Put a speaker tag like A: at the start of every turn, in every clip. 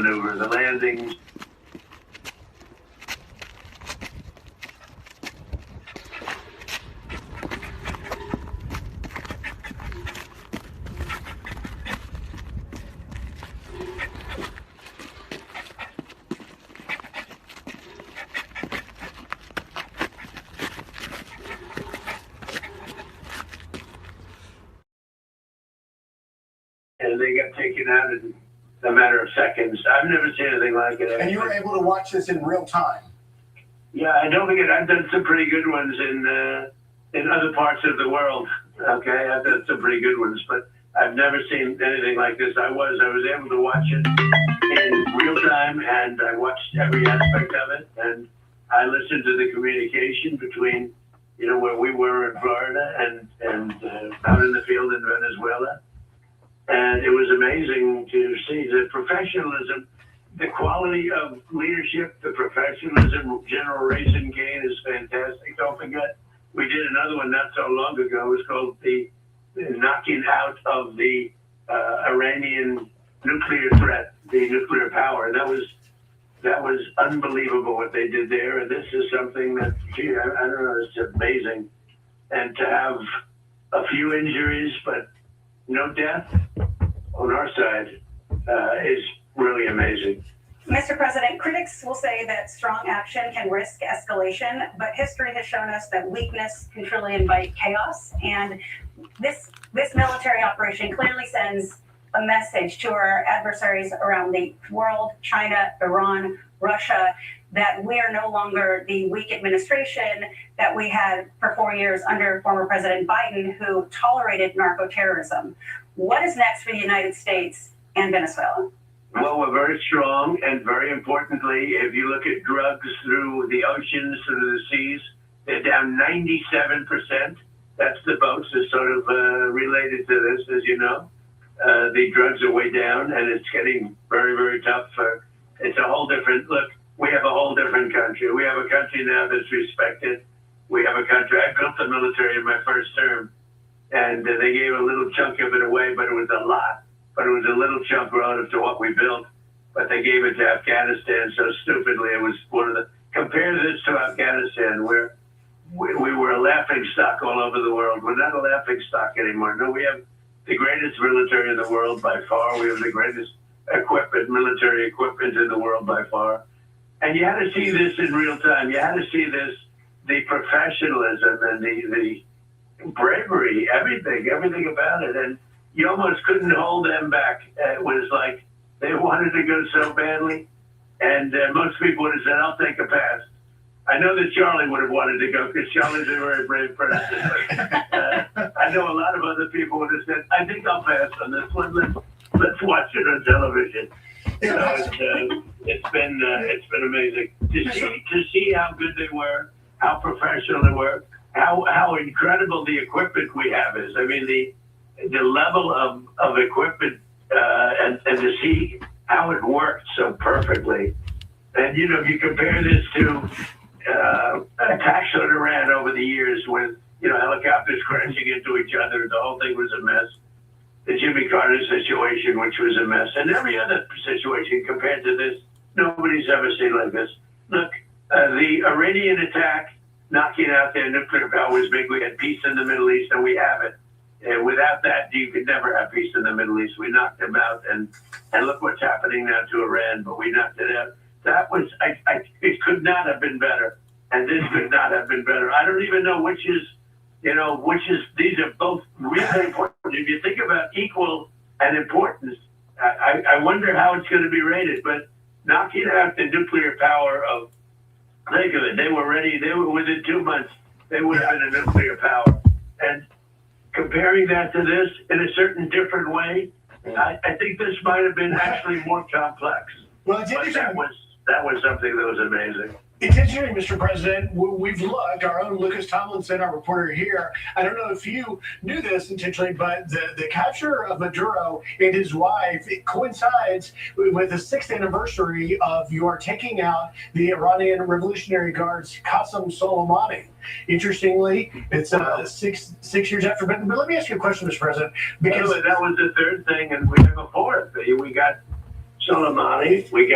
A: maneuver, the landings. And they got taken out in a matter of seconds. I've never seen anything like it.
B: And you were able to watch this in real time.
A: Yeah, and don't forget, I've done some pretty good ones in other parts of the world. Okay, I've done some pretty good ones, but I've never seen anything like this. I was able to watch it in real time, and I watched every aspect of it, and I listened to the communication between, where we were in Florida and out in the field in Venezuela. And it was amazing to see the professionalism, the quality of leadership, the professionalism. General Raisin Kane is fantastic. Don't forget, we did another one not so long ago. It was called the knocking out of the Iranian nuclear threat, the nuclear power. And that was unbelievable what they did there. And this is something that, I don't know, it's amazing. And to have a few injuries, but no death on our side is really amazing.
C: Mr. President, critics will say that strong action can risk escalation, but history has shown us that weakness can truly invite chaos. And this military operation clearly sends a message to our adversaries around the world, China, Iran, Russia, that we are no longer the weak administration that we had for 4 years under former President Biden, who tolerated narco-terrorism. What is next for the United States and Venezuela?
A: Well, we're very strong, and very importantly, if you look at drugs through the oceans, through the seas, they're down 97%. That's the boats are sort of related to this, as you know. The drugs are way down, and it's getting very, very tough. It's a whole different look. We have a whole different country. We have a country now that's respected. We have a country. I built the military in my first term, and they gave a little chunk of it away, but it was a lot. But it was a little chunk relative to what we built. But they gave it to Afghanistan so stupidly. It was one of the, compare this to Afghanistan, where we were a laughing stock all over the world. We're not a laughing stock anymore. No, we have the greatest military in the world by far. We have the greatest military equipment in the world by far. And you had to see this in real time. You had to see this, the professionalism and the bravery, everything about it. And you almost couldn't hold them back. It was like they wanted to go so badly. And most people would have said, I'll take a pass. I know that Charlie would have wanted to go because Charlie's a very brave person. But, I know a lot of other people would have said, I think I'll pass on this one. Let's watch it on television. So it's been amazing to see how good they were, how professional they were, how incredible the equipment we have is. I mean, the level of equipment and to see how it worked so perfectly. And, if you compare this to attacks on Iran over the years with, helicopters crashing into each other, the whole thing was a mess. The Jimmy Carter situation, which was a mess, and every other situation compared to this, nobody's ever seen like this. Look, the Iranian attack, knocking out their nuclear power was big. We had peace in the Middle East, and we have it. And without that, you could never have peace in the Middle East. We knocked them out, and look what's happening now to Iran, but we knocked it out. That was, it could not have been better, and this could not have been better. I don't even know which is, these are both really important. If you think about equal and importance, I wonder how it's going to be rated, but knocking out the nuclear power of, think of it, they were ready, they were within 2 months, they would have been a nuclear power. And comparing that to this in a certain different way, I think this might have been actually more complex.
B: Well, it's interesting.
A: That was something that was amazing.
B: It's interesting, Mr. President. We've looked, our own Lucas Tomlinson, our reporter here. I don't know if you knew this intentionally, but the capture of Maduro and his wife, it coincides with the 6th anniversary of your taking out the Iranian Revolutionary Guard's Qasem Soleimani. Interestingly, it's 6 years after. But let me ask you a question, Mr. President.
A: Because that was the third thing, and we have a fourth. We got Soleimani. We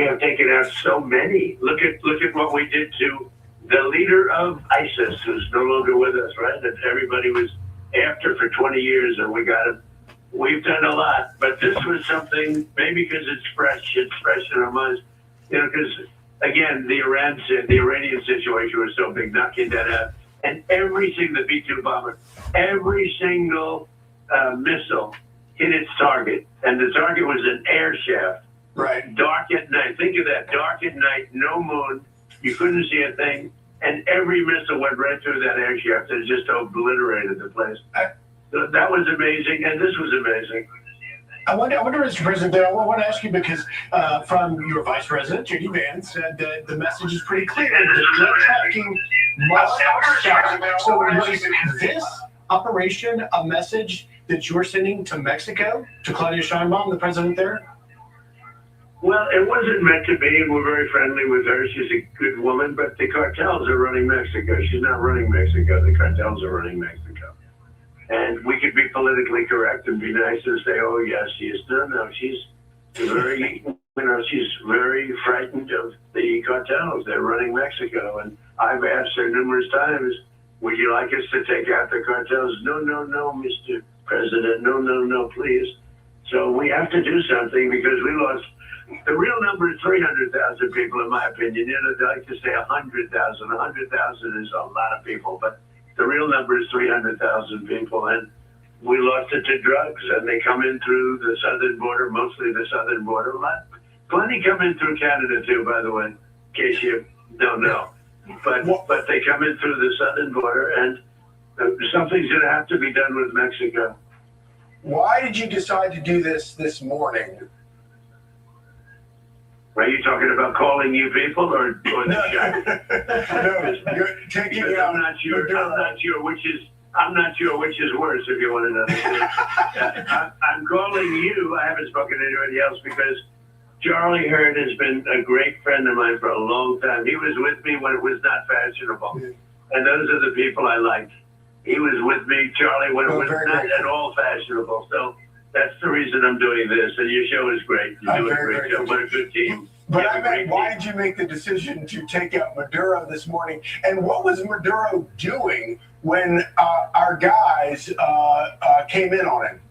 A: have taken out so many. Look at what we did to the leader of ISIS, who's no longer with us, right? That everybody was after for 20 years, and we got him. We've done a lot, but this was something, maybe because it's fresh in our minds, because again, the Iranian situation was so big, knocking that out, and the B-2 bomber, every single missile hit its target, and the target was an air shaft.
B: Right.
A: Dark at night. Think of that. Dark at night, no moon. You couldn't see a thing, and every missile went right through that air shaft and just obliterated the place. So that was amazing, and this was amazing.
B: I wonder, Mr. President, I want to ask you because from your Vice President, J.D. Vance, said that the message is pretty clear. The drug trafficking must stop. So was this operation a message that you're sending to Mexico, to Claudia Sheinbaum, the president there?
A: Well, it wasn't meant to be, and we're very friendly with her. She's a good woman, but the cartels are running Mexico. She's not running Mexico. The cartels are running Mexico. And we could be politically correct and be nice and say, oh, yes, she is. No, she's very, she's very frightened of the cartels. They're running Mexico. And I've asked her numerous times, would you like us to take out the cartels? No, Mr. President. No, please. So we have to do something because we lost. The real number is 300,000 people, in my opinion. I'd like to say 100,000. 100,000 is a lot of people, but the real number is 300,000 people, and we lost it to drugs, and they come in through the southern border, mostly the southern border. Plenty come in through Canada, too, by the way, in case you don't know. But they come in through the southern border, and something's going to have to be done with Mexico.
D: Why did you decide to do this morning?
A: Are you talking about calling you people or the show?
D: No, you're taking
A: I'm not sure which is worse, if you want to know. I'm calling you. I haven't spoken to anybody else because Charlie Hurd has been a great friend of mine for a long time. He was with me when it was not fashionable, and those are the people I like. He was with me, Charlie, when it was not at all fashionable. So that's the reason I'm doing this, and your show is great. You're doing a great job. What a good team.
D: But I meant, why did you make the decision to take out Maduro this morning? And what was Maduro doing when our guys came in on him?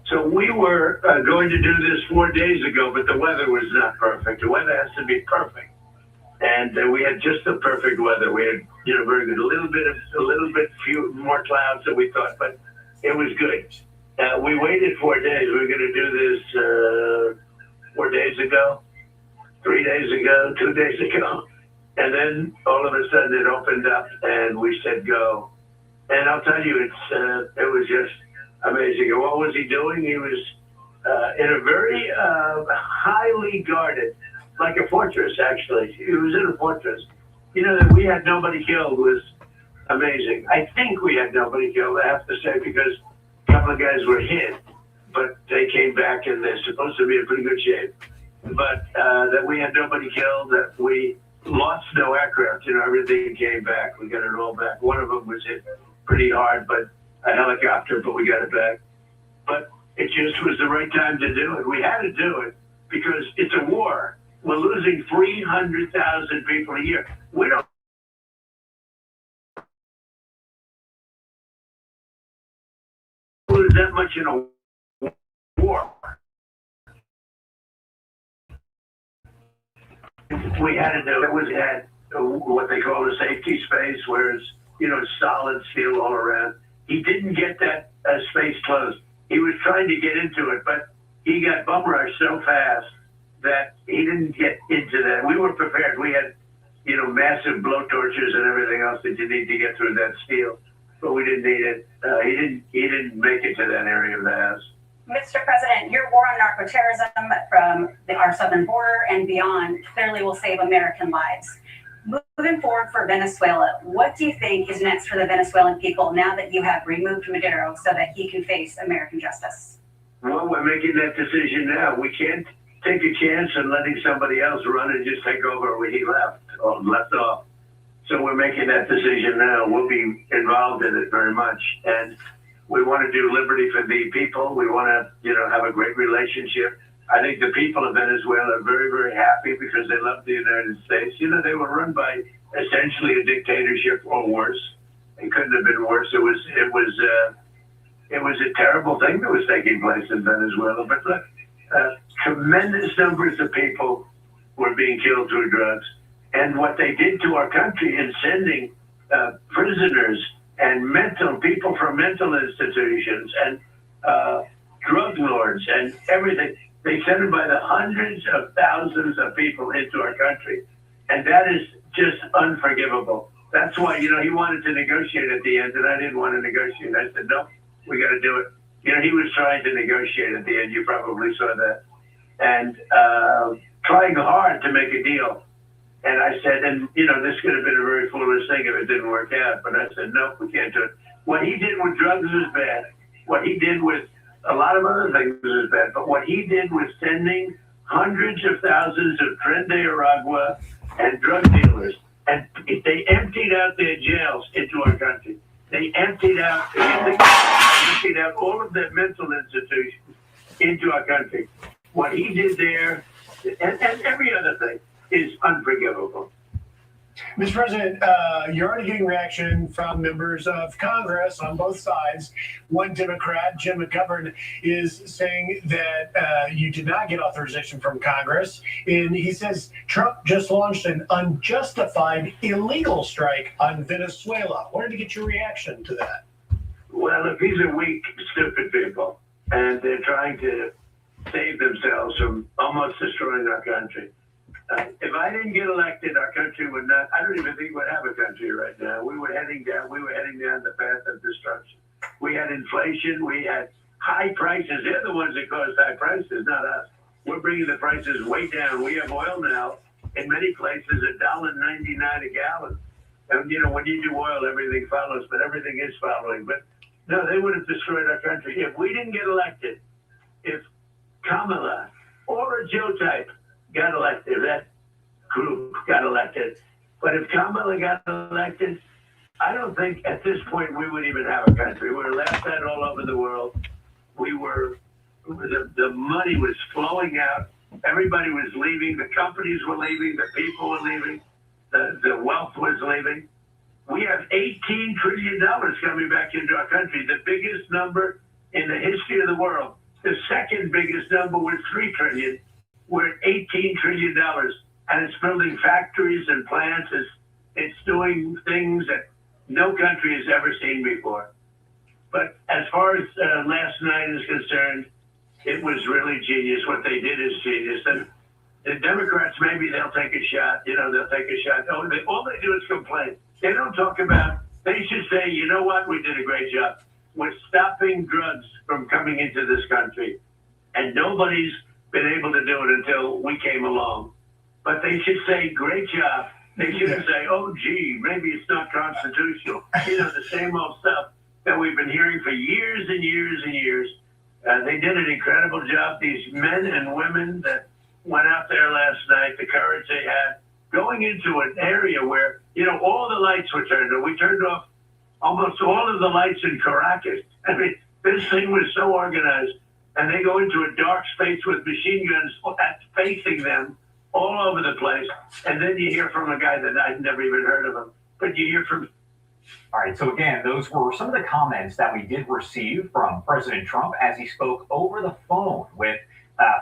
A: So we were going to do this 4 days ago, but the weather was not perfect. The weather has to be perfect. And we had just the perfect weather. We had, very good. A little bit few more clouds than we thought, but it was good. We waited 4 days. We were going to do this 4 days ago, 3 days ago, 2 days ago. And then all of a sudden it opened up and we said go. And I'll tell you, it was just amazing. And what was he doing? He was in a very highly guarded, like a fortress, actually. He was in a fortress. That we had nobody killed was amazing. I think we had nobody killed, I have to say, because a couple of guys were hit, but they came back and they're supposed to be in pretty good shape. But that we had nobody killed, that we lost no aircraft, everything came back. We got it all back. One of them was hit pretty hard, but a helicopter, but we got it back. But it just was the right time to do it. We had to do it because it's a war. We're losing 300,000 people a year. We don't lose that much in a war. We had to do it. We had what they call a safety space, where it's solid steel all around. He didn't get that space closed. He was trying to get into it, but he got bum rushed so fast that he didn't get into that. We were prepared. We had, massive blowtorches and everything else that you need to get through that steel, but we didn't need it. He didn't make it to that area of the house.
C: Mr. President, your war on narco-terrorism from our southern border and beyond clearly will save American lives. Moving forward for Venezuela, what do you think is next for the Venezuelan people now that you have removed Maduro so that he can face American justice?
A: Well, we're making that decision now. We can't take a chance on letting somebody else run and just take over where he left off. So we're making that decision now. We'll be involved in it very much. And we want to do liberty for the people. We want to, have a great relationship. I think the people of Venezuela are very, very happy because they love the United States. You know, they were run by essentially a dictatorship or worse. It couldn't have been worse. It was a terrible thing that was taking place in Venezuela. But look, tremendous numbers of people were being killed through drugs. And what they did to our country in sending prisoners and people from mental institutions and drug lords and everything, they sent them by the hundreds of thousands of people into our country. And that is just unforgivable. That's why, you know, he wanted to negotiate at the end, and I didn't want to negotiate. I said, no, we got to do it. You know, he was trying to negotiate at the end. You probably saw that. And trying hard to make a deal. And I said, and, you know, this could have been a very foolish thing if it didn't work out. But I said, no, we can't do it. What he did with drugs was bad. What he did with a lot of other things was bad. But what he did was sending hundreds of thousands of Tren de Aragua and drug dealers. And they emptied out their jails into our country. They emptied out all of their mental institutions into our country. What he did there, and every other thing, is unforgivable.
B: Mr. President, you're already getting reaction from members of Congress on both sides. One Democrat, Jim McGovern, is saying that you did not get authorization from Congress. And he says Trump just launched an unjustified illegal strike on Venezuela. Wanted to get your reaction to that.
A: Well, if these are weak, stupid people, and they're trying to save themselves from almost destroying our country. If I didn't get elected, our country would not, I don't even think we'd have a country right now. We were heading down the path of destruction. We had inflation, we had high prices. They're the ones that caused high prices, not us. We're bringing the prices way down. We have oil now, in many places, $1.99 a gallon. And, you know, when you do oil, everything follows, but everything is following. But no, they would have destroyed our country. If we didn't get elected, if Kamala or a Joe type got elected, that group got elected. But if Kamala got elected, I don't think at this point we would even have a country. We were laughed at all over the world. The money was flowing out. Everybody was leaving. The companies were leaving. The people were leaving. The wealth was leaving. We have $18 trillion coming back into our country, the biggest number in the history of the world. The second biggest number was $3 trillion. We're at $18 trillion, and it's building factories and plants. It's doing things that no country has ever seen before. But as far as last night is concerned, it was really genius. What they did is genius. And the Democrats, maybe they'll take a shot. You know, they'll take a shot. All they do is complain. They don't talk about, they should say, you know what, we did a great job. We're stopping drugs from coming into this country. And nobody's been able to do it until we came along. But they should say, great job. They shouldn't say, oh, gee, maybe it's not constitutional. You know, the same old stuff that we've been hearing for years and years and years. They did an incredible job. These men and women that went out there last night, the courage they had, going into an area where, you know, all the lights were turned off. We turned off almost all of the lights in Caracas. I mean, this thing was so organized. And they go into a dark space with machine guns facing them all over the place. And then you hear from a guy that I'd never even heard of him. But you hear from...
E: All right, so again, those were some of the comments that we did receive from President Trump as he spoke over the phone with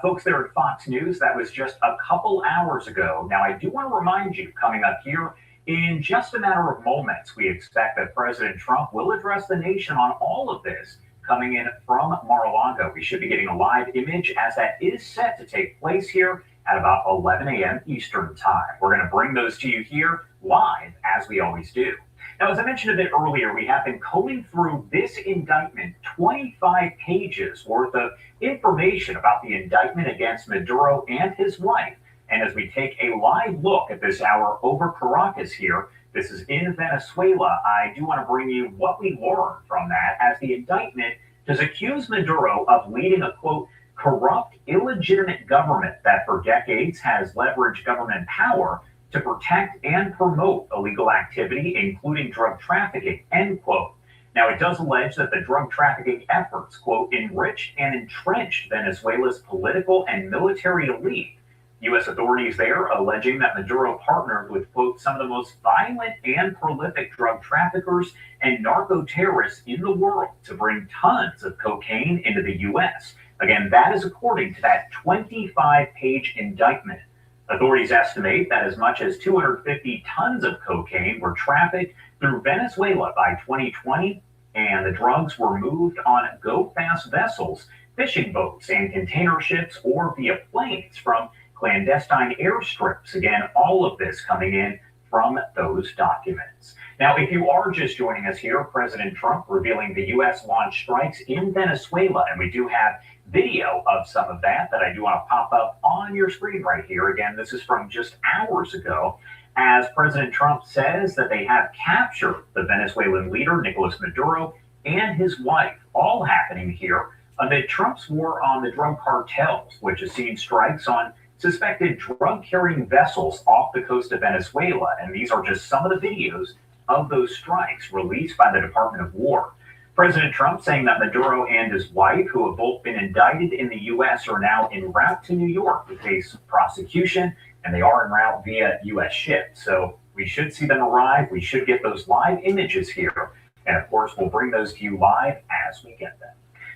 E: folks there at Fox News. That was just a couple hours ago. Now, I do want to remind you, coming up here in just a matter of moments, we expect that President Trump will address the nation on all of this. Coming in from Mar-a-Lago, we should be getting a live image as that is set to take place here at about 11 a.m. Eastern time. We're going to bring those to you here live, as we always do. Now, as I mentioned a bit earlier, we have been combing through this indictment, 25 pages worth of information about the indictment against Maduro and his wife. And as we take a live look at this hour over Caracas here, this is in Venezuela, I do want to bring you what we learned from that, as the indictment does accuse Maduro of leading a, quote, corrupt, illegitimate government that for decades has leveraged government power to protect and promote illegal activity, including drug trafficking, end quote. Now, it does allege that the drug trafficking efforts, quote, enriched and entrenched Venezuela's political and military elite. U.S. authorities there alleging that Maduro partnered with, quote, some of the most violent and prolific drug traffickers and narco terrorists in the world to bring tons of cocaine into the U.S. Again, that is according to that 25-page indictment. Authorities estimate that as much as 250 tons of cocaine were trafficked through Venezuela by 2020, and the drugs were moved on go-fast vessels, fishing boats, and container ships, or via planes from clandestine airstrips. Again, all of this coming in from those documents. Now, if you are just joining us here, President Trump revealing the U.S. launched strikes in Venezuela, and we do have video of some of that I do want to pop up on your screen right here. Again, this is from just hours ago, as President Trump says that they have captured the Venezuelan leader, Nicolas Maduro, and his wife, all happening here amid Trump's war on the drug cartels, which has seen strikes on suspected drug-carrying vessels off the coast of Venezuela. And these are just some of the videos of those strikes released by the Department of War. President Trump saying that Maduro and his wife, who have both been indicted in the U.S., are now en route to New York to face prosecution, and they are en route via U.S. ship. So we should see them arrive. We should get those live images here. And of course, we'll bring those to you live as we get them.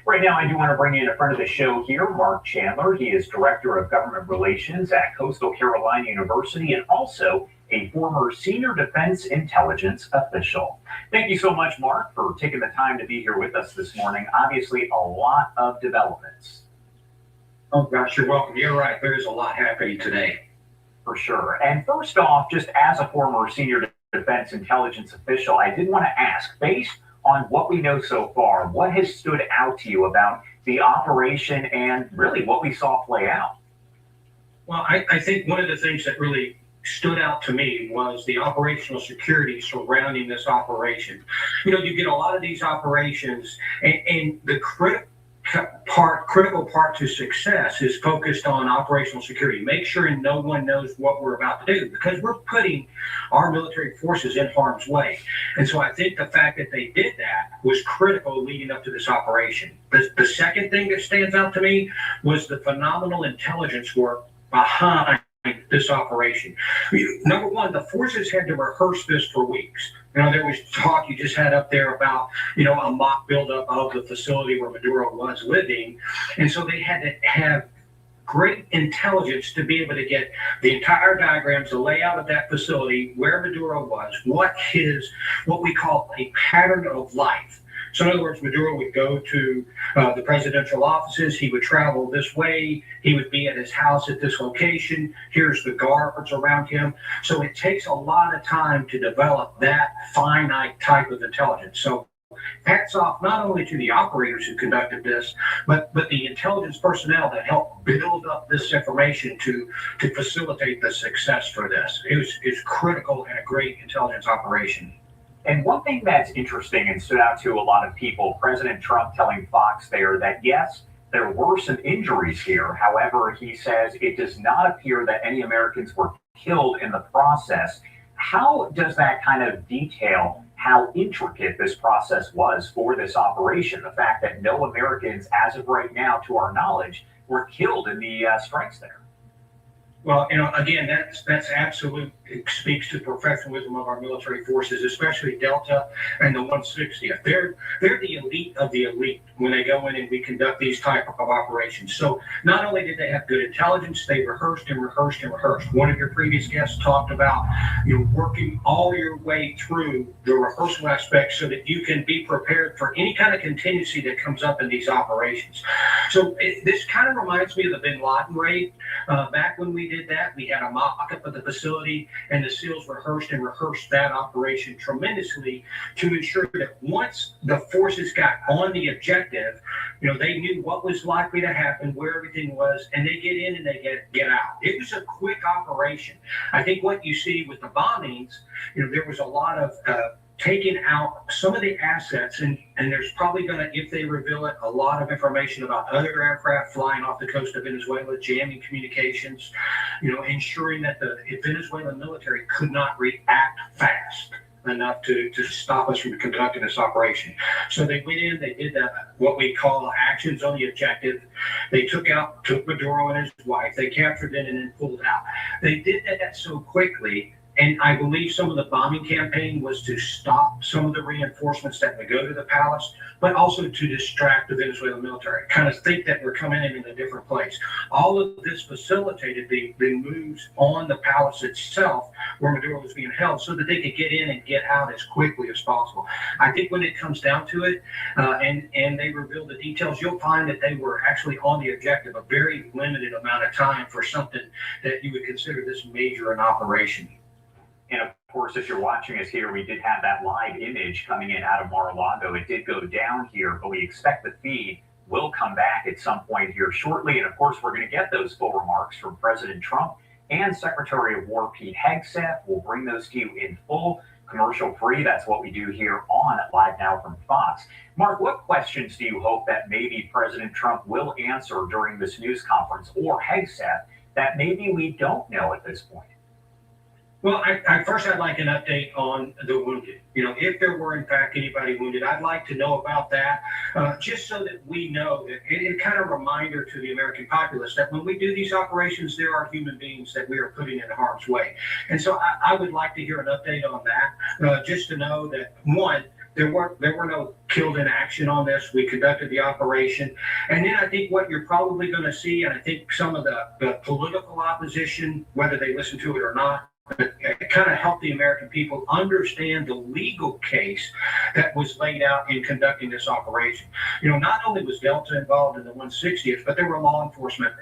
E: Right now, I do want to bring in a friend of the show here, Mark Chandler. He is Director of Government Relations at Coastal Carolina University and also a former senior defense intelligence official. Thank you so much, Mark, for taking the time to be here with us this morning. Obviously, a lot of developments.
F: Oh, gosh, you're welcome. You're right. There's a lot happening today.
E: For sure. And first off, just as a former senior defense intelligence official, I did want to ask, based on what we know so far, what has stood out to you about the operation and really what we saw play out?
F: Well, I think one of the things that really stood out to me was the operational security surrounding this operation. You know, you get a lot of these operations, and the critical part to success is focused on operational security. Make sure no one knows what we're about to do, because we're putting our military forces in harm's way. And so I think the fact that they did that was critical leading up to this operation. The second thing that stands out to me was the phenomenal intelligence work behind this operation. Number one, the forces had to rehearse this for weeks. You know, there was talk you just had up there about, you know, a mock buildup of the facility where Maduro was living. And so they had to have great intelligence to be able to get the entire diagrams, the layout of that facility, where Maduro was, what we call a pattern of life. So in other words, Maduro would go to the presidential offices. He would travel this way. He would be at his house at this location. Here's the guards around him. So it takes a lot of time to develop that finite type of intelligence. So hats off not only to the operators who conducted this, but the intelligence personnel that helped build up this information to facilitate the success for this. It was critical and a great intelligence operation.
E: And one thing that's interesting and stood out to a lot of people, President Trump telling Fox there that, yes, there were some injuries here. However, he says it does not appear that any Americans were killed in the process. How does that kind of detail how intricate this process was for this operation? The fact that no Americans, as of right now, to our knowledge, were killed in the strikes there.
F: Well, you know, again, that's absolute. It speaks to professionalism of our military forces, especially Delta and the 160th. They're the elite of the elite when they go in and we conduct these type of operations. So not only did they have good intelligence, they rehearsed and rehearsed and rehearsed. One of your previous guests talked about, you know, working all your way through the rehearsal aspect so that you can be prepared for any kind of contingency that comes up in these operations. So this kind of reminds me of the Bin Laden raid. Back when we did that, we had a mock-up of the facility, and the SEALs rehearsed and rehearsed that operation tremendously to ensure that once the forces got on the objective, you know, they knew what was likely to happen, where everything was, and they get in and they get out. It was a quick operation. I think what you see with the bombings, you know, there was a lot of taking out some of the assets, and there's probably going to, if they reveal it, a lot of information about other aircraft flying off the coast of Venezuela, jamming communications, you know, ensuring that the Venezuelan military could not react fast. enough to stop us from conducting this operation. So they went in, they did what we call actions on the objective. They took Maduro and his wife, they captured them and then pulled out. They did that so quickly. And I believe some of the bombing campaign was to stop some of the reinforcements that would go to the palace, but also to distract the Venezuelan military, kind of think that we're coming in a different place. All of this facilitated the moves on the palace itself, where Maduro was being held, so that they could get in and get out as quickly as possible. I think when it comes down to it, and they reveal the details, you'll find that they were actually on the objective a very limited amount of time for something that you would consider this major an operation.
E: And of course, if you're watching us here, we did have that live image coming in out of Mar-a-Lago. It did go down here, but we expect the feed will come back at some point here shortly. And of course, we're going to get those full remarks from President Trump and Secretary of War Pete Hegseth. We'll bring those to you in full, commercial free. That's what we do here on Live Now from Fox. Mark, what questions do you hope that maybe President Trump will answer during this news conference, or Hegseth, that maybe we don't know at this point?
F: Well, I'd like an update on the wounded. If there were in fact anybody wounded, I'd like to know about that, just so that we know that it's kind of a reminder to the American populace that when we do these operations, there are human beings that we are putting in harm's way. And so I would like to hear an update on that, just to know that, one, there were no killed in action on this. We conducted the operation. And then I think what you're probably going to see, and I think some of the political opposition, whether they listen to it or not, kind of help the American people understand the legal case that was laid out in conducting this operation. Not only was Delta involved in the 160th, but there were law enforcement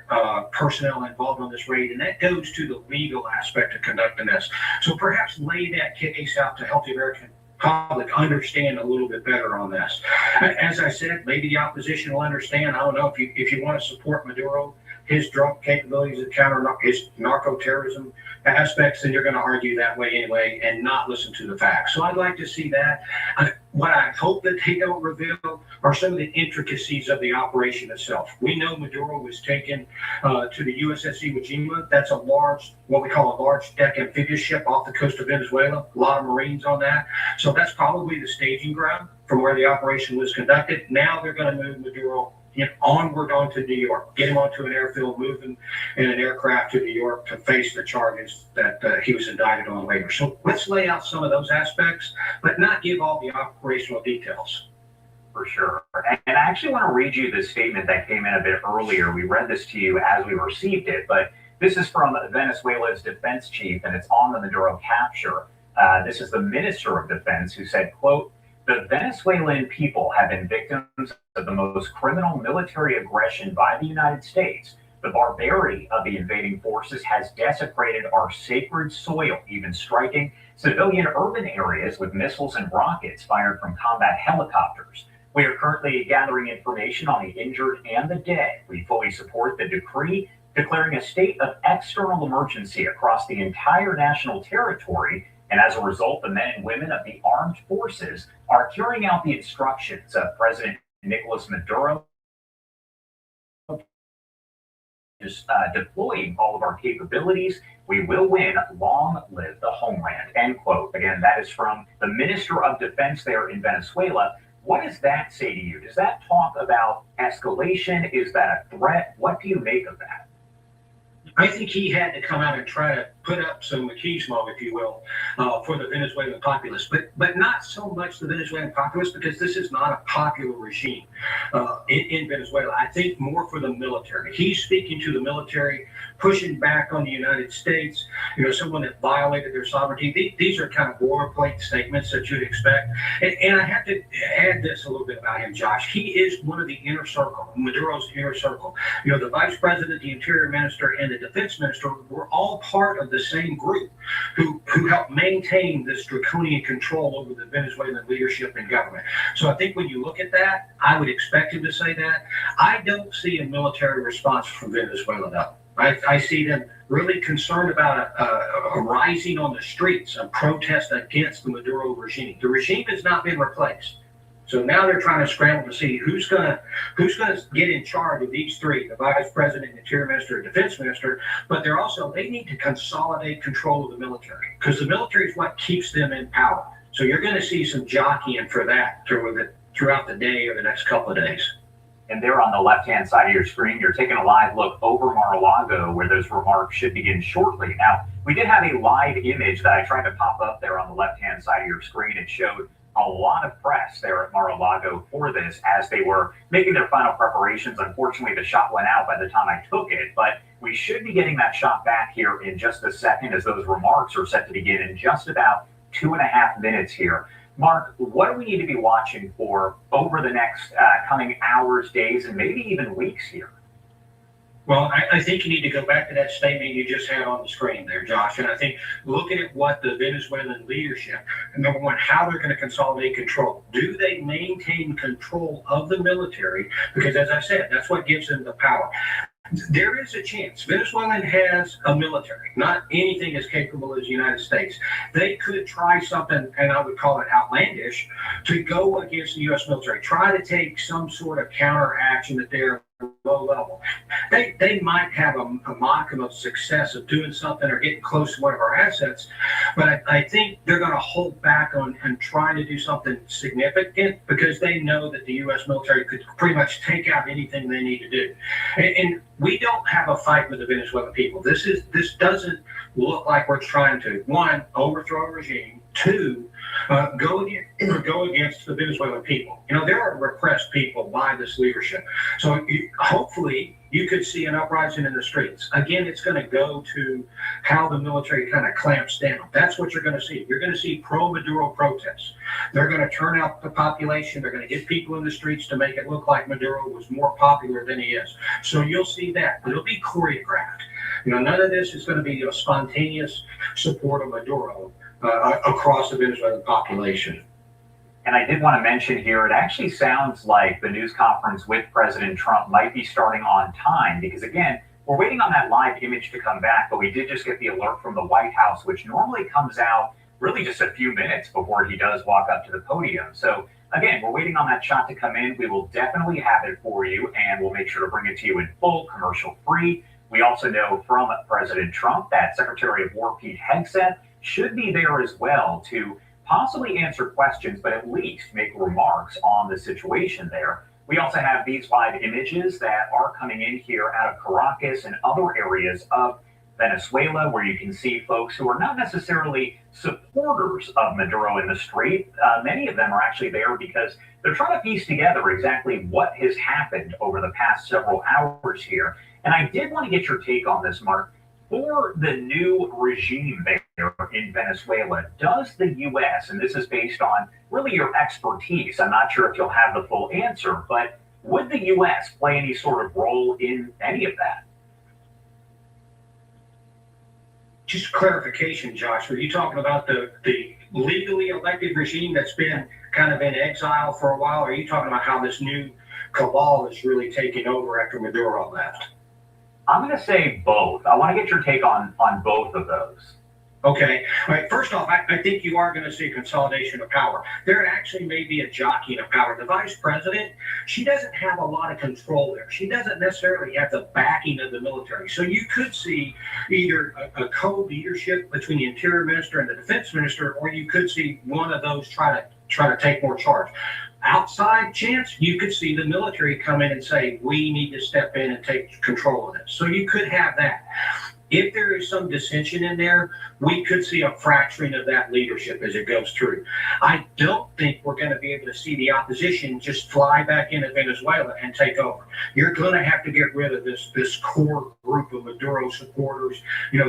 F: personnel involved on this raid, and that goes to the legal aspect of conducting this. So perhaps lay that case out to help the American public understand a little bit better on this. As I said, maybe the opposition will understand. I don't know if you want to support Maduro, his drug capabilities to counter his narco-terrorism aspects, then you're going to argue that way anyway and not listen to the facts. So I'd like to see that. What I hope that they don't reveal are some of the intricacies of the operation itself. We know Maduro was taken to the USS Iwo Jima. That's what we call a large deck amphibious ship off the coast of Venezuela. A lot of Marines on that. So that's probably the staging ground from where the operation was conducted. Now they're going to move Maduro onward onto New York, get him onto an airfield, move him in an aircraft to New York to face the charges that he was indicted on later. So let's lay out some of those aspects, but not give all the operational details.
E: For sure. And I actually want to read you the statement that came in a bit earlier. We read this to you as we received it, but this is from Venezuela's defense chief, and it's on the Maduro capture. This is the Minister of Defense who said, quote, "The Venezuelan people have been victims of the most criminal military aggression by the United States. The barbarity of the invading forces has desecrated our sacred soil, even striking civilian urban areas with missiles and rockets fired from combat helicopters. We are currently gathering information on the injured and the dead. We fully support the decree declaring a state of external emergency across the entire national territory. And as a result, the men and women of the armed forces are carrying out the instructions of President Nicolas Maduro, just deploying all of our capabilities. We will win. Long live the homeland." End quote. Again, that is from the Minister of Defense there in Venezuela. What does that say to you? Does that talk about escalation? Is that a threat? What do you make of that?
F: I think he had to come out and try to put up some machismo, if you will, for the Venezuelan populace, but not so much the Venezuelan populace, because this is not a popular regime in Venezuela. I think more for the military. He's speaking to the military, pushing back on the United States, someone that violated their sovereignty. These are kind of boilerplate statements that you'd expect. And I have to add this a little bit about him, Josh. He is one of the inner circle, Maduro's inner circle. The vice president, the interior minister, and the defense minister were all part of the same group who helped maintain this draconian control over the Venezuelan leadership and government. So I think when you look at that, I would expect him to say that. I don't see a military response from Venezuela, though. I see them really concerned about a rising on the streets, a protest against the Maduro regime. The regime has not been replaced. So now they're trying to scramble to see who's going to get in charge of these three, the vice president, interior minister, and defense minister. But they need to consolidate control of the military, because the military is what keeps them in power. So you're going to see some jockeying for that throughout the day or the next couple of days.
E: And there on the left-hand side of your screen, you're taking a live look over Mar-a-Lago, where those remarks should begin shortly. Now, we did have a live image that I tried to pop up there on the left-hand side of your screen. It showed a lot of press there at Mar-a-Lago for this as they were making their final preparations. Unfortunately, the shot went out by the time I took it, but we should be getting that shot back here in just a second, as those remarks are set to begin in just about 2.5 minutes here. Mark, what do we need to be watching for over the next coming hours, days, and maybe even weeks here?
F: Well, I think you need to go back to that statement you just had on the screen there, Josh. And I think looking at what the Venezuelan leadership, number one, how they're going to consolidate control. Do they maintain control of the military? Because as I said, that's what gives them the power. There is a chance. Venezuela has a military, not anything as capable as the United States. They could try something, and I would call it outlandish, to go against the U.S. military, try to take some sort of counteraction at their low level. They might have a modicum of success of doing something or getting close to one of our assets, but I think they're going to hold back on trying to do something significant because they know that the U.S. military could pretty much take out anything they need to do. And we don't have a fight with the Venezuelan people. This doesn't look like we're trying to, one, overthrow a regime, two, go against the Venezuelan people. You know, there are repressed people by this leadership. So hopefully you could see an uprising in the streets. Again, it's going to go to how the military kind of clamps down. That's what you're going to see. You're going to see pro-Maduro protests. They're going to turn out the population. They're going to get people in the streets to make it look like Maduro was more popular than he is. So you'll see that. It'll be choreographed. You know, none of this is going to be a spontaneous support of Maduro across the Venezuelan population.
E: And I did want to mention here, it actually sounds like the news conference with President Trump might be starting on time because, again, we're waiting on that live image to come back, but we did just get the alert from the White House, which normally comes out really just a few minutes before he does walk up to the podium. So, again, we're waiting on that shot to come in. We will definitely have it for you, and we'll make sure to bring it to you in full, commercial-free. We also know from President Trump that Secretary of War Pete Hegseth should be there as well to possibly answer questions, but at least make remarks on the situation there. We also have these live images that are coming in here out of Caracas and other areas of Venezuela, where you can see folks who are not necessarily supporters of Maduro in the street. Many of them are actually there because they're trying to piece together exactly what has happened over the past several hours here. And I did want to get your take on this, Mark. For the new regime there in Venezuela, does the U.S., and this is based on really your expertise, I'm not sure if you'll have the full answer, but would the U.S. play any sort of role in any of that?
F: Just clarification, Josh, are you talking about the legally elected regime that's been kind of in exile for a while? Or are you talking about how this new cabal is really taking over after Maduro left?
E: I'm going to say both. I want to get your take on both of those.
F: Okay. All right. First off, I think you are going to see a consolidation of power. There actually may be a jockeying of power. The vice president, she doesn't have a lot of control there. She doesn't necessarily have the backing of the military. So you could see either a co-leadership between the interior minister and the defense minister, or you could see one of those try to take more charge. Outside chance, you could see the military come in and say, we need to step in and take control of this. So you could have that. If there is some dissension in there, we could see a fracturing of that leadership as it goes through. I don't think we're going to be able to see the opposition just fly back into Venezuela and take over. You're going to have to get rid of this core group of Maduro supporters,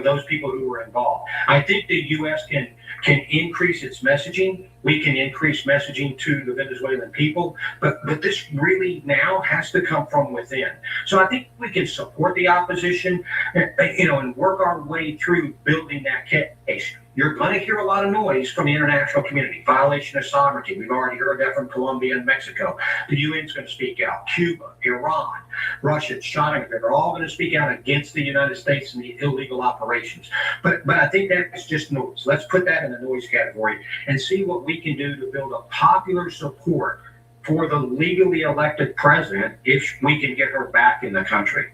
F: those people who were involved. I think the U.S. can increase its messaging. We can increase messaging to the Venezuelan people, but this really now has to come from within. So I think we can support the opposition, and work our way through building that case. You're going to hear a lot of noise from the international community. Violation of sovereignty. We've already heard that from Colombia and Mexico. The UN's going to speak out. Cuba, Iran, Russia, China, they're all going to speak out against the United States and the illegal operations. But I think that's just noise. Let's put that in the noise category and see what we can do to build a popular support for the legally elected president if we can get her back in the country.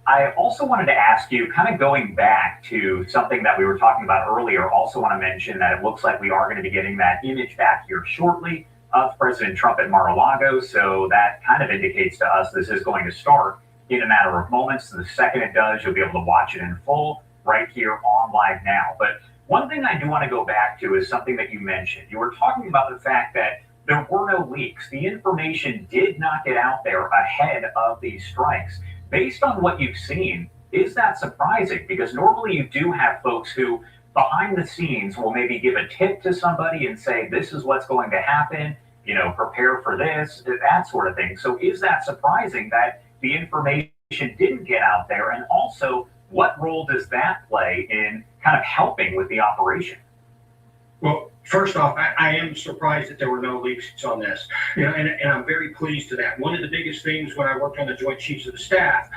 E: I also wanted to ask you, kind of going back to something that we were talking about earlier, also want to mention that it looks like we are going to be getting that image back here shortly of President Trump at Mar-a-Lago. So that kind of indicates to us this is going to start in a matter of moments. The second it does, you'll be able to watch it in full right here on Live Now. But one thing I do want to go back to is something that you mentioned. You were talking about the fact that there were no leaks. The information did not get out there ahead of these strikes. Based on what you've seen, is that surprising? Because normally you do have folks who behind the scenes will maybe give a tip to somebody and say, this is what's going to happen, prepare for this, that sort of thing. So is that surprising that the information didn't get out there? And also, what role does that play in kind of helping with the operation?
F: Well, first off, I am surprised that there were no leaks on this, and I'm very pleased to that. One of the biggest things when I worked on the Joint Chiefs of the Staff,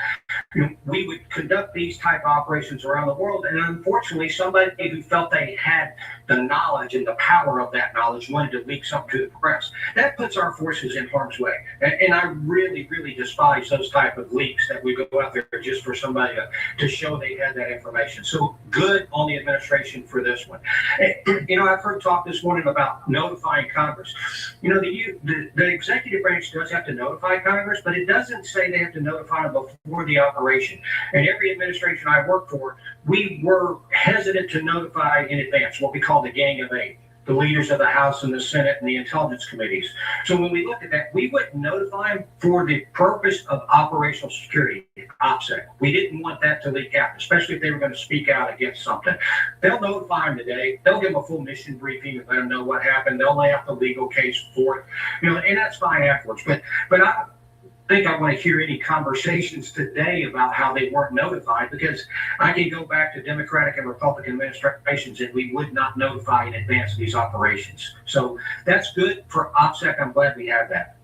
F: we would conduct these type of operations around the world, and unfortunately, somebody who felt they had the knowledge and the power of that knowledge wanted to leak something to the press. That puts our forces in harm's way, and I really, really despise those type of leaks that we go out there just for somebody to show they had that information. So good on the administration for this one. I've heard talk this morning about notifying Congress. The executive branch does have to notify Congress, but it doesn't say they have to notify them before the operation. And every administration I worked for, we were hesitant to notify in advance, what we call the Gang of Eight, the leaders of the House and the Senate and the intelligence committees. So when we looked at that, we wouldn't notify them for the purpose of operational security, OPSEC. We didn't want that to leak out, especially if they were going to speak out against something. They'll notify them today. They'll give them a full mission briefing and let them know what happened. They'll lay out the legal case for it, and that's fine afterwards. But I think I want to hear any conversations today about how they weren't notified, because I can go back to Democratic and Republican administrations and we would not notify in advance of these operations. So that's good for OPSEC. I'm glad we have that.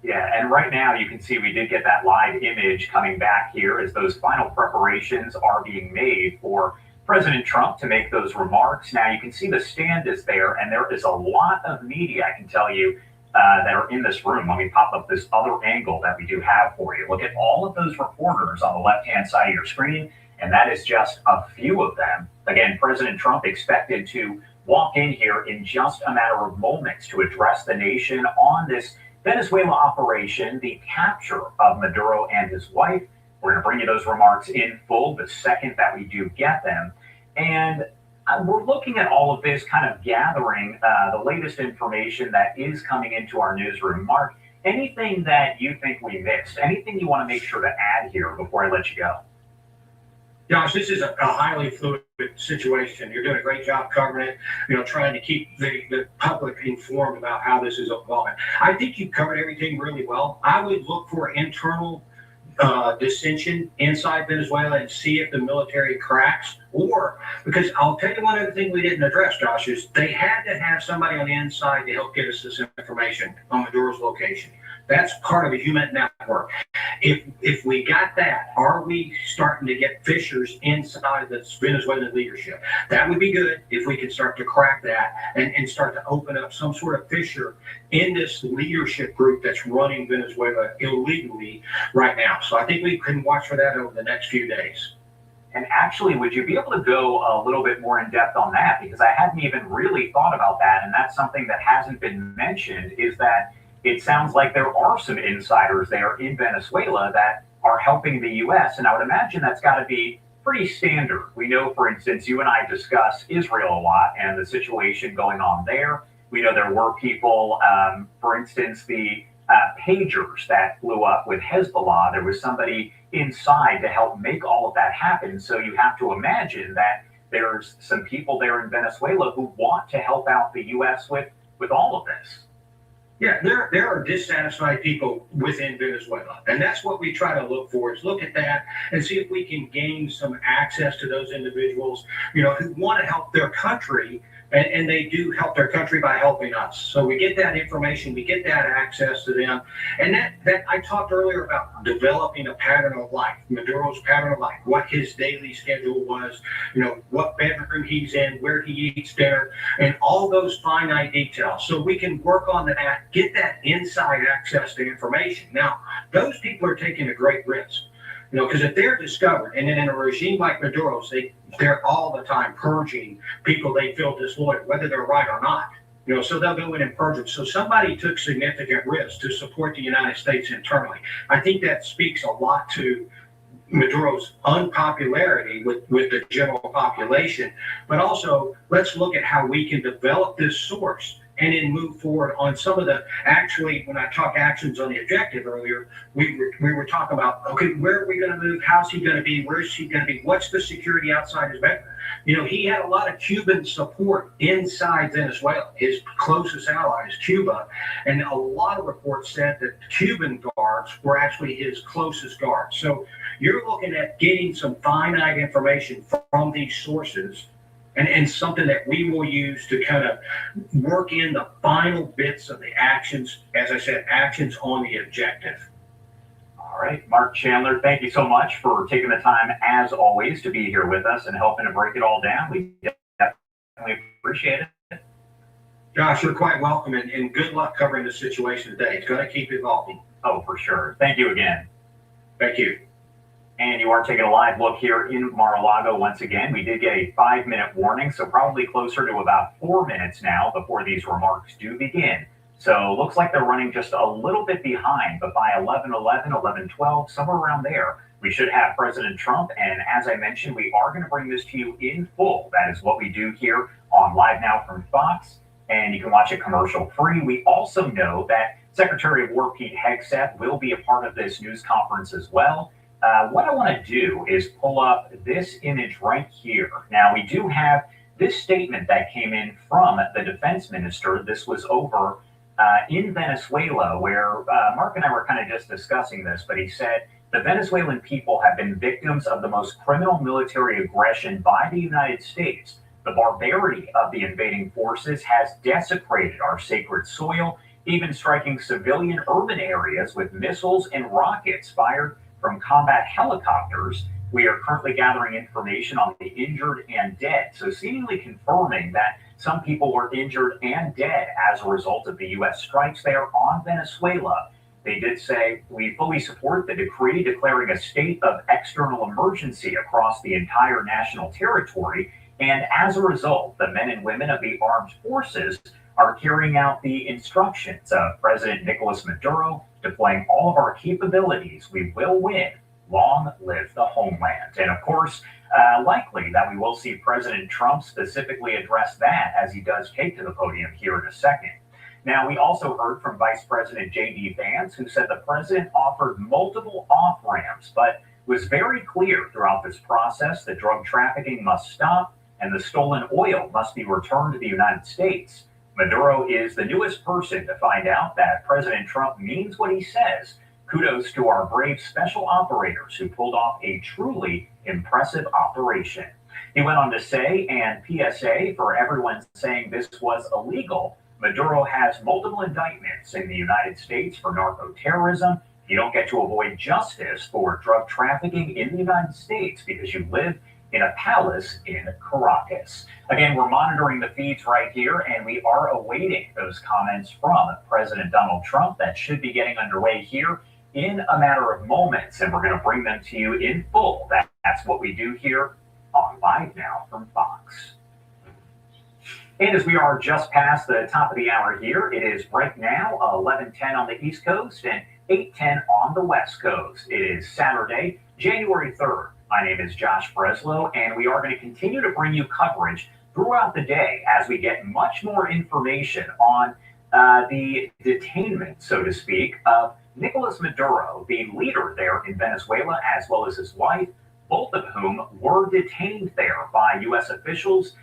E: Yeah, and right now you can see we did get that live image coming back here as those final preparations are being made for President Trump to make those remarks. Now you can see the stand is there, and there is a lot of media, I can tell you, that are in this room. Let me pop up this other angle that we do have for you. Look at all of those reporters on the left-hand side of your screen, and that is just a few of them. Again, President Trump expected to walk in here in just a matter of moments to address the nation on this Venezuela operation, the capture of Maduro and his wife. We're going to bring you those remarks in full the second that we do get them. And we're looking at all of this, kind of gathering the latest information that is coming into our newsroom. Mark, anything that you think we missed? Anything you want to make sure to add here before I let you go?
F: Josh, this is a highly fluid situation. You're doing a great job covering it, trying to keep the public informed about how this is evolving. I think you covered everything really well. I would look for internal dissension inside Venezuela and see if the military cracks, or because I'll tell you one other thing we didn't address, Josh, is they had to have somebody on the inside to help get us this information on Maduro's location. That's part of a human network. If we got that, are we starting to get fissures inside the Venezuelan leadership? That would be good if we could start to crack that and start to open up some sort of fissure in this leadership group that's running Venezuela illegally right now. So I think we can watch for that over the next few days.
E: And actually, would you be able to go a little bit more in depth on that? Because I hadn't even really thought about that. And that's something that hasn't been mentioned, is that it sounds like there are some insiders there in Venezuela that are helping the U.S. And I would imagine that's got to be pretty standard. We know, for instance, you and I discuss Israel a lot and the situation going on there. We know there were people, for instance, the pagers that blew up with Hezbollah. There was somebody inside to help make all of that happen. So you have to imagine that there's some people there in Venezuela who want to help out the U.S. with all of this.
F: Yeah, there are dissatisfied people within Venezuela, and that's what we try to look for, is look at that and see if we can gain some access to those individuals, who want to help their country, and they do help their country by helping us. So we get that information, we get that access to them, and that I talked earlier about developing a pattern of life, Maduro's pattern of life, what his daily schedule was, what bedroom he's in, where he eats dinner, and all those finite details. So we can work on that, get that inside access to information. Now, those people are taking a great risk. Because if they're discovered, and then in a regime like Maduro's, they're all the time purging people they feel disloyal, whether they're right or not. So they'll go in and purge them. So somebody took significant risks to support the United States internally. I think that speaks a lot to Maduro's unpopularity with the general population. But also, let's look at how we can develop this source and then move forward on some of the, actually, when I talk actions on the objective earlier, we were talking about, okay, where are we going to move? How's he going to be? Where's he going to be? What's the security outside his back? He had a lot of Cuban support inside Venezuela. His closest ally is Cuba. And a lot of reports said that Cuban guards were actually his closest guards. So you're looking at getting some finite information from these sources and something that we will use to kind of work in the final bits of the actions, as I said, actions on the objective.
E: All right, Mark Chandler, thank you so much for taking the time, as always, to be here with us and helping to break it all down. We definitely appreciate it.
F: Josh, you're quite welcome, and good luck covering the situation today. It's going to keep evolving.
E: Oh, for sure. Thank you again.
F: Thank you.
E: And you are taking a live look here in Mar-a-Lago once again. We did get a 5-minute warning, so probably closer to about 4 minutes now before these remarks do begin. So looks like they're running just a little bit behind, but by 11:11, 11:12, somewhere around there, we should have President Trump. And as I mentioned, we are going to bring this to you in full. That is what we do here on Live Now from Fox, and you can watch it commercial free. We also know that Secretary of War Pete Hegseth will be a part of this news conference as well. What I want to do is pull up this image right here. Now, we do have this statement that came in from the defense minister. This was over in Venezuela, where Mark and I were kind of just discussing this, but he said the Venezuelan people have been victims of the most criminal military aggression by the United States. The barbarity of the invading forces has desecrated our sacred soil, even striking civilian urban areas with missiles and rockets fired from combat helicopters. We are currently gathering information on the injured and dead, so seemingly confirming that some people were injured and dead as a result of the U.S. strikes there on Venezuela. They did say, we fully support the decree declaring a state of external emergency across the entire national territory, and as a result, the men and women of the armed forces are carrying out the instructions of President Nicolas Maduro, deploying all of our capabilities. We will win. Long live the homeland. And of course, likely that we will see President Trump specifically address that as he does take to the podium here in a second. Now, we also heard from Vice President J.D. Vance, who said the president offered multiple off-ramps, but was very clear throughout this process that drug trafficking must stop and the stolen oil must be returned to the United States. Maduro is the newest person to find out that President Trump means what he says. Kudos to our brave special operators who pulled off a truly impressive operation. He went on to say, and PSA for everyone saying this was illegal, Maduro has multiple indictments in the United States for narco-terrorism. You don't get to avoid justice for drug trafficking in the United States because you live in a palace in Caracas. Again, we're monitoring the feeds right here, and we are awaiting those comments from President Donald Trump that should be getting underway here in a matter of moments, and we're going to bring them to you in full. That's what we do here on Live Now from Fox. And as we are just past the top of the hour here, it is right now 11:10 on the East Coast and 8:10 on the West Coast. It is Saturday, January 3rd. My name is Josh Breslow, and we are going to continue to bring you coverage throughout the day as we get much more information on the detainment, so to speak, of Nicolas Maduro, the leader there in Venezuela, as well as his wife, both of whom were detained there by U.S. officials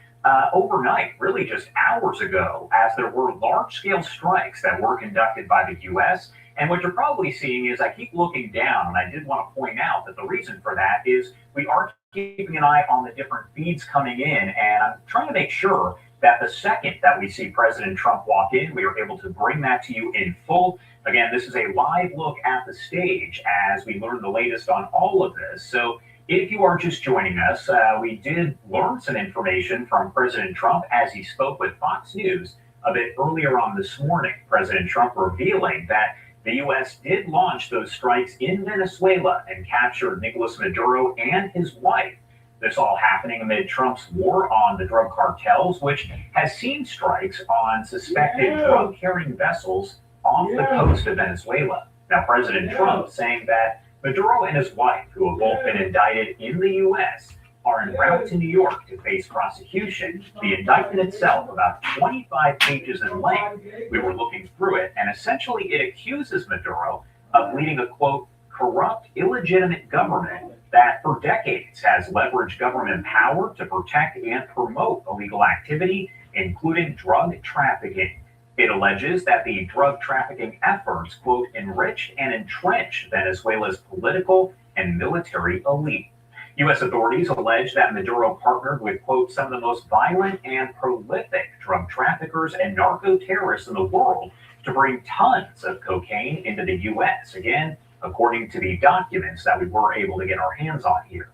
E: overnight, really just hours ago, as there were large-scale strikes that were conducted by the U.S. And what you're probably seeing is I keep looking down, and I did want to point out that the reason for that is we are keeping an eye on the different feeds coming in, and I'm trying to make sure that the second that we see President Trump walk in, we are able to bring that to you in full. Again, this is a live look at the stage as we learn the latest on all of this. So if you are just joining us, we did learn some information from President Trump as he spoke with Fox News a bit earlier on this morning. President Trump revealing that the U.S. did launch those strikes in Venezuela and captured Nicolas Maduro and his wife. This all happening amid Trump's war on the drug cartels, which has seen strikes on suspected drug-carrying vessels off the coast of Venezuela. Now, President Trump saying that Maduro and his wife, who have both been indicted in the U.S., are en route to New York to face prosecution. The indictment itself, about 25 pages in length, we were looking through it, and essentially it accuses Maduro of leading a, quote, corrupt, illegitimate government that for decades has leveraged government power to protect and promote illegal activity, including drug trafficking. It alleges that the drug trafficking efforts, quote, enriched and entrenched Venezuela's political and military elite. U.S. authorities allege that Maduro partnered with, quote, some of the most violent and prolific drug traffickers and narco-terrorists in the world to bring tons of cocaine into the U.S., again, according to the documents that we were able to get our hands on here.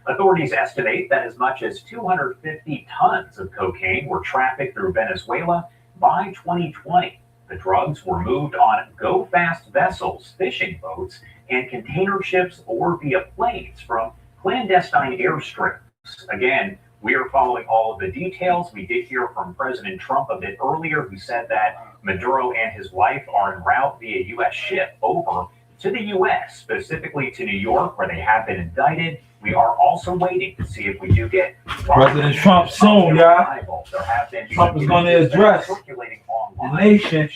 E: Authorities estimate that as much as 250 tons of cocaine were trafficked through Venezuela by 2020. The drugs were moved on go-fast vessels, fishing boats, and container ships or via planes from clandestine airstrips. Again, we are following all of the details. We did hear from President Trump a bit earlier, who said that Maduro and his wife are en route via U.S. ship over to the U.S., specifically to New York, where they have been indicted. We are also waiting to see if we do get
G: President Trump soon, y'all. Trump is going to address the nation.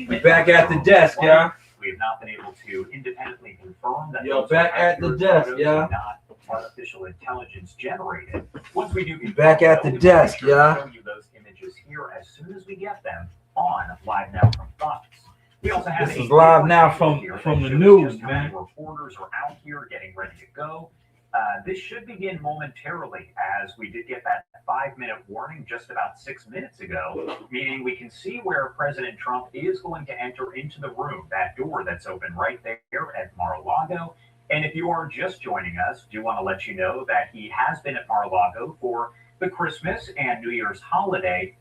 G: We're back at the desk, y'all.
E: We have not been able to independently confirm that.
G: Yo, back at the desk, yeah.
E: Not artificial intelligence generated. Once we do get
G: back at the desk, yeah.
E: Show you those images here as soon as we get them on Live Now from Fox. We also have
G: this is live now from the news, man.
E: Reporters are out here getting ready to go. This should begin momentarily, as we did get that 5-minute warning just about 6 minutes ago, meaning we can see where President Trump is going to enter into the room, that door that's open right there at Mar-a-Lago. And if you are just joining us, do want to let you know that he has been at Mar-a-Lago for the Christmas and New Year's holiday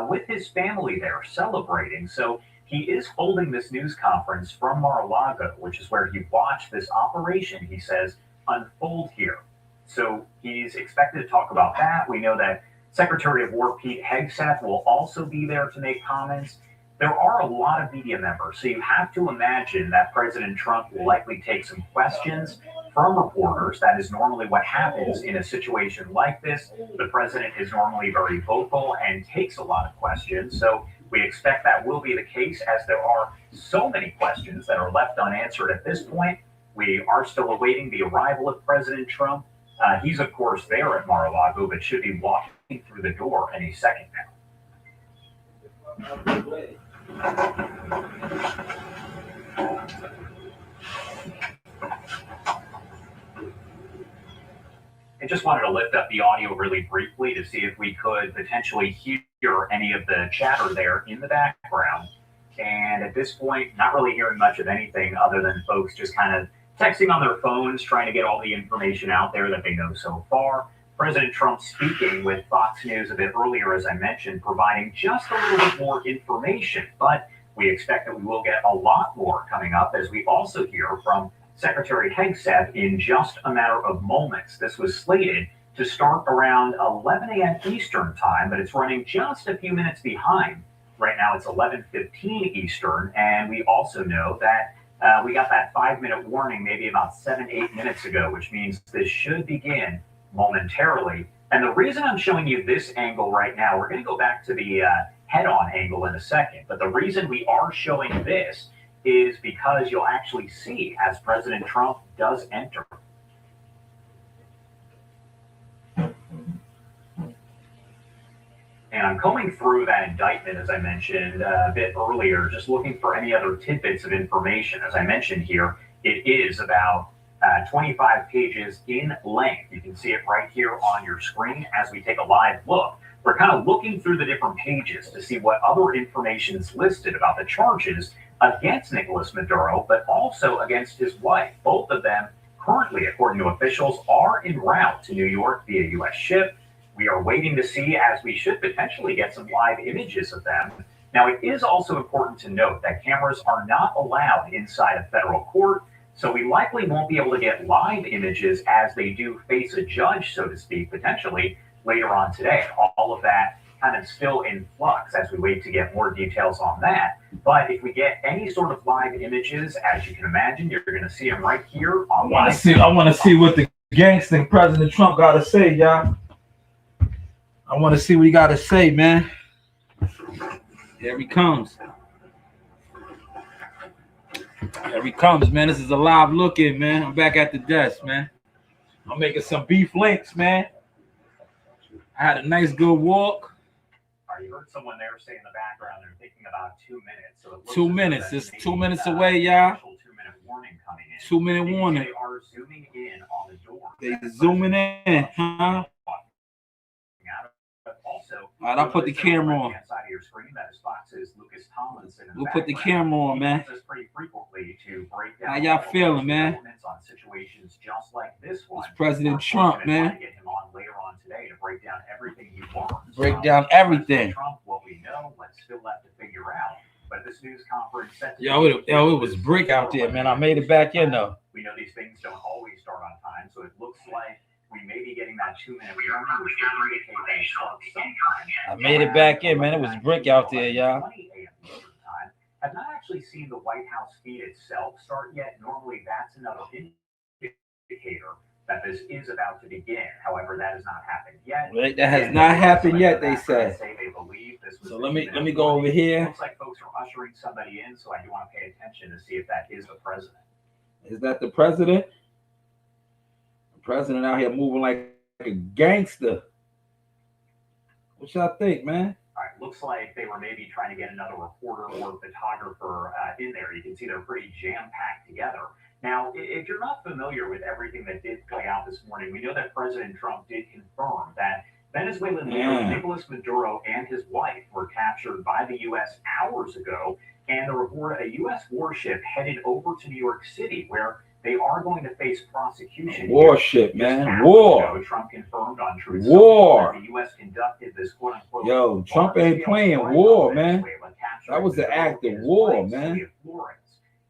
E: with his family there celebrating. So he is holding this news conference from Mar-a-Lago, which is where he watched this operation, he says, unfold here. So he's expected to talk about that. We know that Secretary of War Pete Hegseth will also be there to make comments. There are a lot of media members, so you have to imagine that President Trump will likely take some questions from reporters. That is normally what happens in a situation like this. The president is normally very vocal and takes a lot of questions. So we expect that will be the case, as there are so many questions that are left unanswered at this point. We are still awaiting the arrival of President Trump. He's, of course, there at Mar-a-Lago, but should be walking through the door any second now. I just wanted to lift up the audio really briefly to see if we could potentially hear any of the chatter there in the background. And at this point, not really hearing much of anything other than folks just kind of texting on their phones, trying to get all the information out there that they know so far. President Trump speaking with Fox News a bit earlier, as I mentioned, providing just a little bit more information. But we expect that we will get a lot more coming up, as we also hear from Secretary Hegseth in just a matter of moments. This was slated to start around 11 a.m. Eastern time, but it's running just a few minutes behind. Right now it's 11:15 Eastern, and we also know that we got that 5-minute warning maybe about 7-8 minutes ago, which means this should begin momentarily. And the reason I'm showing you this angle right now, we're going to go back to the head-on angle in a second, but the reason we are showing this is because you'll actually see as President Trump does enter. And I'm combing through that indictment, as I mentioned a bit earlier, just looking for any other tidbits of information. As I mentioned here, it is about 25 pages in length. You can see it right here on your screen as we take a live look. We're kind of looking through the different pages to see what other information is listed about the charges against Nicolas Maduro, but also against his wife. Both of them currently, according to officials, are en route to New York via U.S. ship. We are waiting to see, as we should potentially get some live images of them Now, it is also important to note that cameras are not allowed inside a federal court, so we likely won't be able to get live images as they do face a judge, so to speak, potentially later on today. All of that kind of still in flux as we wait to get more details on that. But if we get any sort of live images, as you can imagine, you're going to see them right here on live.
G: I want to see what the gangster President Trump got to say, y'all. I want to see what he got to say, man. Here he comes. Here he comes, man. This is a live look in, man. I'm back at the desk, man. I'm making some beef links, man. I had a nice good walk.
E: You heard someone there say in the background they're thinking about 2 minutes. So it
G: 2 minutes. It's 2 minutes away, y'all.
E: 2-minute warning coming in.
G: 2 minute warning.
E: They are zooming in on the door.
G: They zooming in, huh?
E: Also,
G: all right, I'll put the camera on.
E: Side of your screen, that is Fox's Lucas Tomlinson.
G: We'll put the camera on, man.
E: Pretty frequently to break down
G: how y'all feeling, man?
E: On situations just like this one.
G: It's President Trump, man.
E: Get him on later on today to break down everything he learned.
G: Break down everything.
E: Trump, what we know, what's still left to figure out. But this news conference set to
G: it was brick out there, man. I made it back in though.
E: We know these things don't always start on time, so it looks like we may be getting that 2 minute warning, which will indicate that it starts sometime.
G: I made it back in, man. It was brick out there, y'all.
E: 20 a.m. Eastern time. Have not actually seen the White House feed itself start yet. Normally, that's another indicator that this is about to begin. However, that has not happened yet.
G: Right, that has not happened yet, they say.
E: They believe this was
G: so let me go over here.
E: It looks like folks are ushering somebody in, so I do want to pay attention to see if that is the president.
G: Is that the president? The president out here moving like a gangster. What y'all think, man?
E: All right, looks like they were maybe trying to get another reporter or photographer in there. You can see they're pretty jam-packed together. Now, if you're not familiar with everything that did play out this morning, we know that President Trump did confirm that Venezuelan leader Nicolas Maduro and his wife were captured by the U.S. hours ago, and there were a U.S. warship headed over to New York City, where they are going to face prosecution.
G: Warship, man. War.
E: Trump confirmed on Truth
G: War.
E: That the U.S. conducted this quote-unquote.
G: Yo, Trump ain't playing war, man. That was the act of war, man.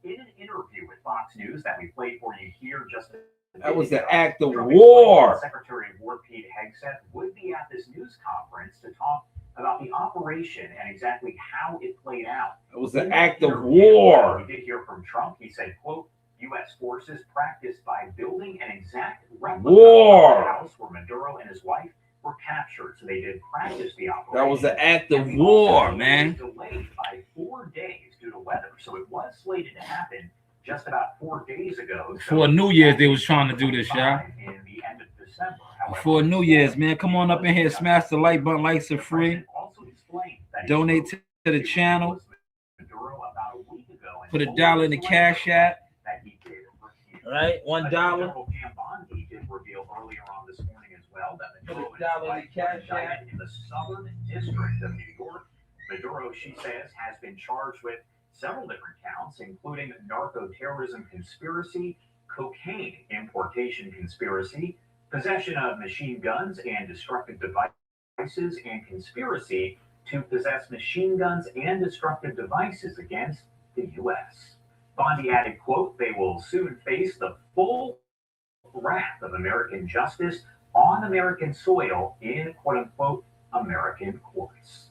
E: In an interview with Fox News that we played for you here just
G: that was the act of war.
E: Secretary of War Pete Hegseth would be at this news conference to talk about the operation and exactly how it played out.
G: It was the act of war.
E: We did hear from Trump. He said, quote, U.S. forces practiced by building an exact replica
G: war.
E: of the house where Maduro and his wife were captured. So they did practice the operation.
G: That was the act of war, man.
E: Delayed by 4 days due to weather. So it was slated to happen just about 4 days ago.
G: For New Year's, they was trying to do this, y'all.
E: In the end of December.
G: For New Year's, man. Come on up in here, smash the like button. Likes are free. Donate to the channel. Put $1 in the Cash App. All right, $1.
E: He did reveal earlier on this morning as well that
G: Maduro in
E: the southern district of New York. Maduro, she says, has been charged with several different counts, including narco-terrorism conspiracy, cocaine importation conspiracy, possession of machine guns and destructive devices, and conspiracy to possess machine guns and destructive devices against the U.S. Bondi added, quote, they will soon face the full wrath of American justice on American soil in, quote unquote, American courts.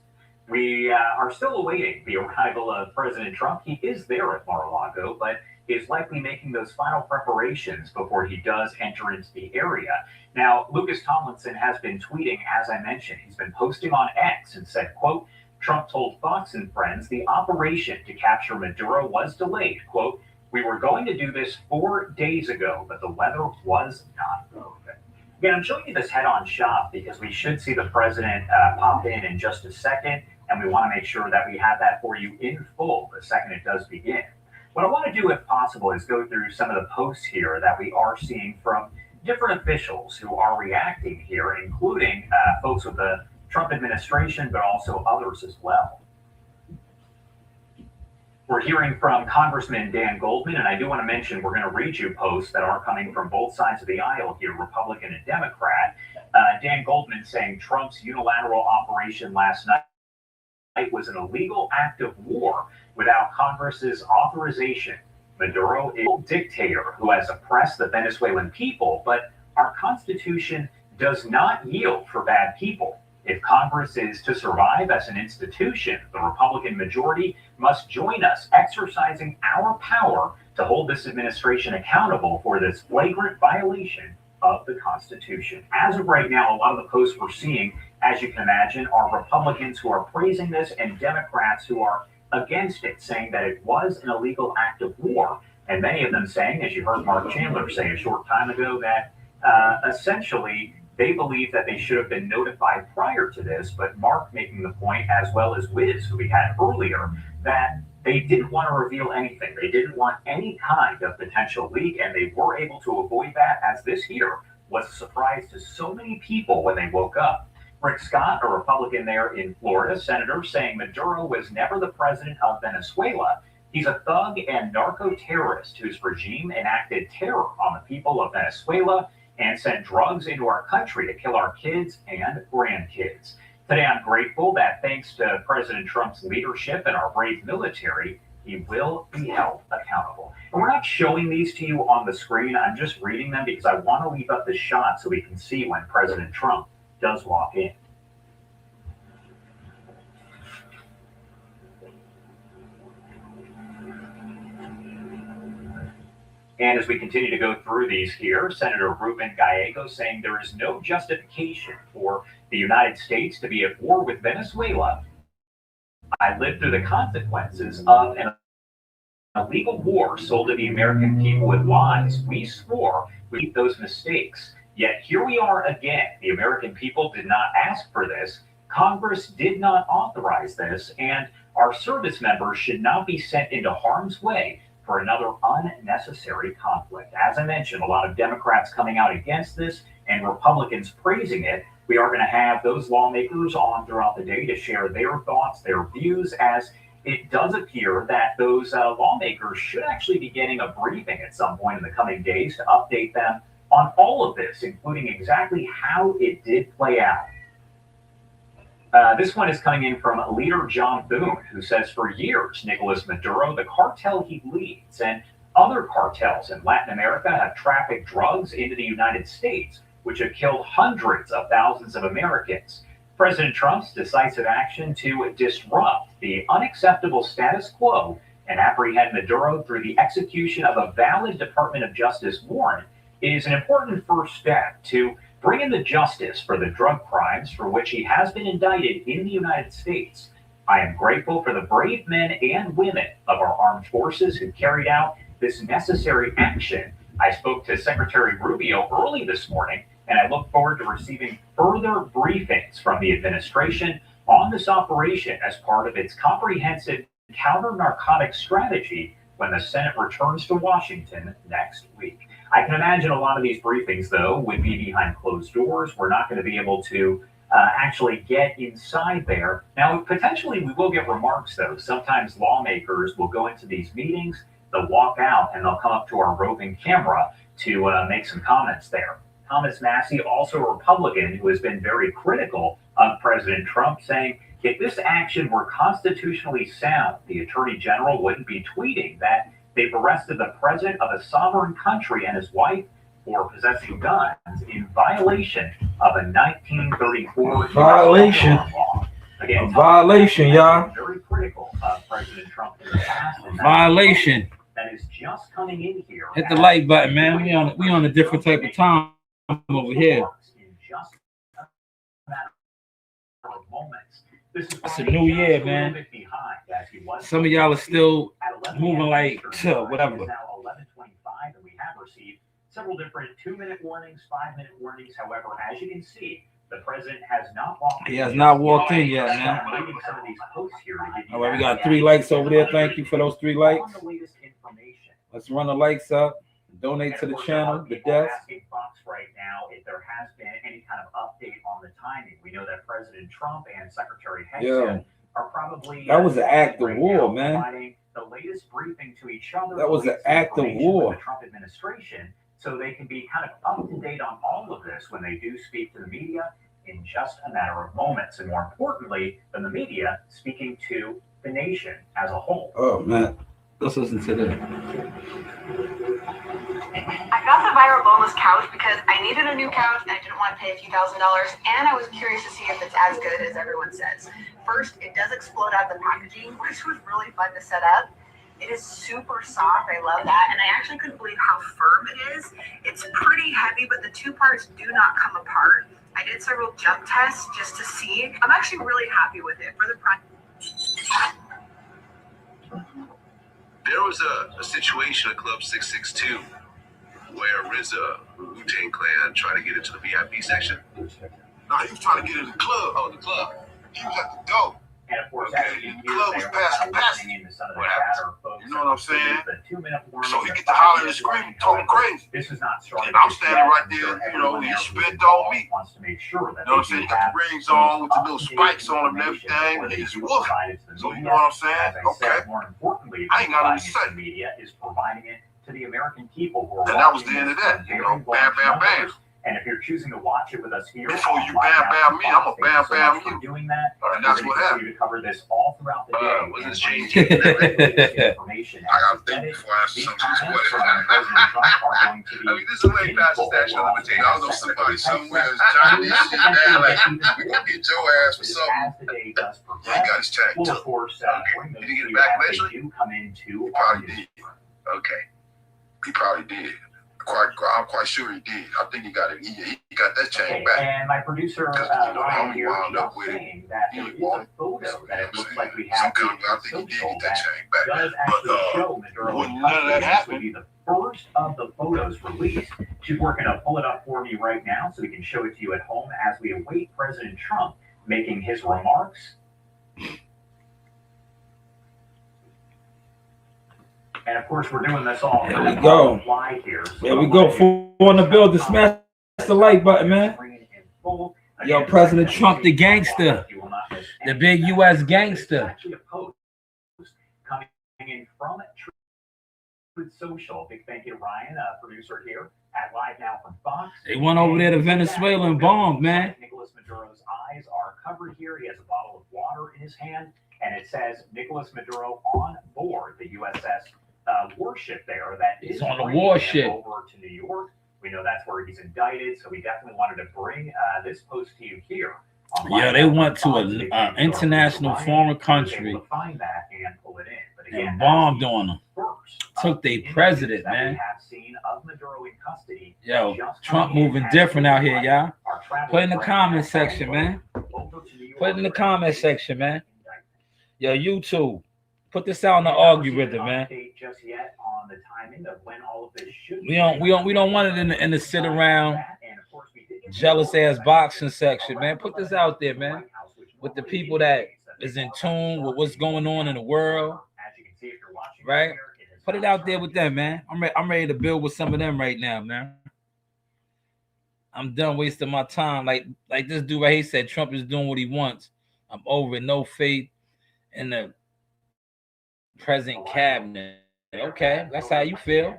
E: We are still awaiting the arrival of President Trump. He is there at Mar-a-Lago, but is likely making those final preparations before he does enter into the area. Now, Lucas Tomlinson has been tweeting, as I mentioned. He's been posting on X and said, quote, Trump told Fox and Friends the operation to capture Maduro was delayed. Quote, we were going to do this 4 days ago, but the weather was not perfect. Again, I'm showing you this head-on shot because we should see the president pop in just a second, and we want to make sure that we have that for you in full the second it does begin. What I want to do, if possible, is go through some of the posts here that we are seeing from different officials who are reacting here, including folks with the Trump administration, but also others as well. We're hearing from Congressman Dan Goldman, and I do want to mention we're going to read you posts that are coming from both sides of the aisle here, Republican and Democrat. Dan Goldman saying Trump's unilateral operation last night was an illegal act of war without Congress's authorization. Maduro is a dictator who has oppressed the Venezuelan people, but our Constitution does not yield for bad people. If Congress is to survive as an institution, the Republican majority must join us, exercising our power to hold this administration accountable for this flagrant violation of the Constitution. As of right now, a lot of the posts we're seeing, as you can imagine, are Republicans who are praising this and Democrats who are against it, saying that it was an illegal act of war. And many of them saying, as you heard Mark Chandler say a short time ago, that essentially they believe that they should have been notified prior to this, but Mark making the point, as well as Wiz, who we had earlier, that they didn't want to reveal anything. They didn't want any kind of potential leak, and they were able to avoid that, as this here was a surprise to so many people when they woke up. Rick Scott, a Republican there in Florida, senator, saying Maduro was never the president of Venezuela. He's a thug and narco-terrorist whose regime enacted terror on the people of Venezuela and sent drugs into our country to kill our kids and grandkids. Today, I'm grateful that thanks to President Trump's leadership and our brave military, he will be held accountable. And we're not showing these to you on the screen. I'm just reading them because I want to leave up the shot so we can see when President Trump does walk in. And as we continue to go through these here, Senator Ruben Gallegos saying there is no justification for the United States to be at war with Venezuela. I lived through the consequences of an illegal war sold to the American people with lies. We swore we'd make those mistakes. Yet here we are again. The American people did not ask for this. Congress did not authorize this, and our service members should not be sent into harm's way for another unnecessary conflict. As I mentioned, a lot of Democrats coming out against this and Republicans praising it. We are going to have those lawmakers on throughout the day to share their thoughts, their views, as it does appear that those lawmakers should actually be getting a briefing at some point in the coming days to update them on all of this, including exactly how it did play out. This one is coming in from leader John Boone, who says for years, Nicolas Maduro, the cartel he leads, and other cartels in Latin America have trafficked drugs into the United States, which have killed hundreds of thousands of Americans. President Trump's decisive action to disrupt the unacceptable status quo and apprehend Maduro through the execution of a valid Department of Justice warrant is an important first step to bring in the justice for the drug crimes for which he has been indicted in the United States. I am grateful for the brave men and women of our armed forces who carried out this necessary action. I spoke to Secretary Rubio early this morning, and I look forward to receiving further briefings from the administration on this operation as part of its comprehensive counter-narcotics strategy when the Senate returns to Washington next week. I can imagine a lot of these briefings, though, would be behind closed doors. We're not going to be able to actually get inside there. Now, potentially we will get remarks, though. Sometimes lawmakers will go into these meetings, they'll walk out, and they'll come up to our roving camera to make some comments there. Thomas Massey, also a Republican who has been very critical of President Trump, saying if this action were constitutionally sound, the Attorney General wouldn't be tweeting that they've arrested the president of a sovereign country and his wife for possessing guns in violation of a 1934
G: violation.
E: Law. Again,
G: a violation, y'all.
E: Very critical of President Trump in the past.
G: Violation.
E: That is just coming in here.
G: Hit the like button, man. We on a different type of time over here.
E: In just a matter of moments.
G: It's a new year, man. Some of y'all are still moving like whatever.
E: It's now 11:25, and we have received several different 2-minute warnings, 5-minute warnings. However, as you can see, the president has not walked in.
G: He has not walked in yet, man.
E: I'm reading some of these posts here to give you
G: all right, we got 3 likes over there. Thank you for those 3 likes.
E: on the latest information.
G: Let's run the likes up. Donate to the channel, the desk.
E: Asking Fox right now if there has been any kind of update on the timing. We know that President Trump and Secretary Shanewz are probably
G: that was an act of
E: right
G: war,
E: now,
G: man.
E: providing the latest briefing to each other.
G: That was an act of war.
E: The Trump administration, so they can be kind of up to date on all of this when they do speak to the media in in just a matter of moments, and more importantly than the media, speaking to the nation as a whole.
G: Oh man, let's listen to this.
H: I got the viral boneless couch because I needed a new couch and I didn't want to pay a few $1,000s, and I was curious to see if it's as good as everyone says. First, it does explode out of the packaging, which was really fun to set up. It is super soft. I love that. And I actually couldn't believe how firm it is. It's pretty heavy, but the two parts do not come apart. I did several jump tests just to see. I'm actually really happy with it for the price.
I: There was a situation at Club 662 where RZA, Wu-Tang Clan, tried to get into the VIP section. No, he was trying to get in the club. Oh, the club. He was at the door.
E: And of course,
I: okay, the club was passing. What happened? You know what I'm saying? So he get to hollering and screaming, talking crazy.
E: This is not
I: and I'm standing right there, you know, he spit on me.
E: Wants to make sure that
I: you know what I'm saying? He got the rings on with the little spikes on him and everything, and he's woofing. So you know what I'm saying? Okay.
E: More importantly,
I: I ain't got nothing to say.
E: Media is providing it to the American people who are
I: and that was the end of that. You know, bam, bam, bam.
E: And if you're choosing to watch it with us here,
I: before you bam bam me, I'm a bam bam you.
E: Doing that,
I: and that's what happened.
E: To cover this all throughout the day.
I: Wasn't changing information. I gotta think before I answer some of these questions. I mean, this is way past the statute of limitations. I know somebody somewhere is trying this shit down. Like, we gonna get your ass for something. He got his tag too. Okay. Did he get it back eventually? He probably did. Okay. He probably did. I'm quite sure he did. I think he got it. He got that chain back.
E: And my producer,
I: Ryan here, wound up with it. He won.
E: That it looks like we have.
I: I think he did get that chain back.
E: But
I: wouldn't none of that happen.
E: Would be the first of the photos released. She's working to pull it up for me right now, so we can show it to you at home as we await President Trump making his remarks. And of course, we're doing this all.
G: There we go.
E: Here, so
G: there we go. On the bill to smash the like button, man. Yo, President Trump, the gangster, the big U.S. gangster.
E: Coming in from Truth Social. Big thank you to Ryan, producer here at Live Now from Fox.
G: They went over there to Venezuela and bombed, man.
E: Nicolas Maduro's eyes are covered here. He has a bottle of water in his hand, and it says Nicolas Maduro on board the USS. Warship there that is
G: on the warship
E: over to New York. We know that's where he's indicted, so we definitely wanted to bring this post to you here.
G: Yeah, they went to an international foreign country
E: find that and pull it in. But again,
G: and bombed on them. Took their president, man.
E: Have seen of Maduro in custody.
G: Yo, Trump moving different out here, y'all. Put in the comment section, man. Put in the comment section, man. Yo, YouTube. Put this out on the algorithm, man. We don't want it in the sit around jealous ass boxing section, man. Put this out there, man, with the people that is in tune with what's going on in the world, right? Put it out there with them, man. I'm ready to build with some of them right now, man. I'm done wasting my time. Like this dude right here said, Trump is doing what he wants. I'm over it. No faith in the present cabinet. Okay, that's how you feel.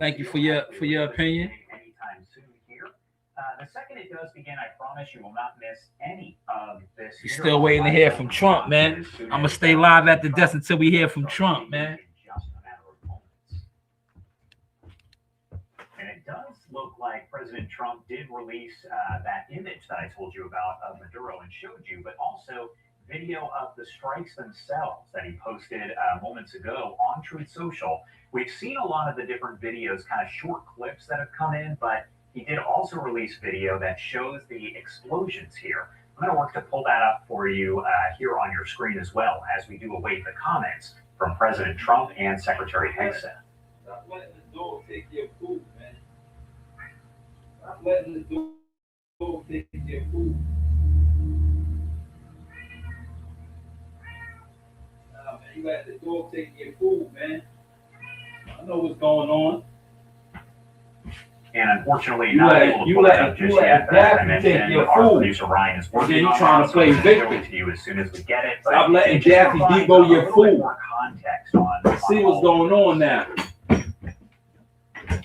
G: Thank you for your opinion.
E: Anytime soon here. The second it does begin, I promise you will not miss any of this.
G: We're still waiting to hear from Trump, man. I'm gonna stay live at the desk until we hear from Trump, man.
E: And it does look like President Trump did release that image that I told you about of Maduro and showed you, but also video of the strikes themselves that he posted moments ago on Truth Social. We've seen a lot of the different videos, kind of short clips that have come in, but he did also release video that shows the explosions here. I'm going to work to pull that up for you here on your screen as well as we do await the comments from President Trump and Secretary Hinkson.
J: Stop letting the dog take your food, man. Stop letting the dog take your food. You let the dog take your food, man. I know what's going on.
E: And unfortunately, not able to pull it up just yet. But as I mentioned, our producer Ryan is working on
G: trying to play
E: victim to you as soon as we get it.
G: Stop letting Daffy debo your food.
E: More context on
G: see what's going on now.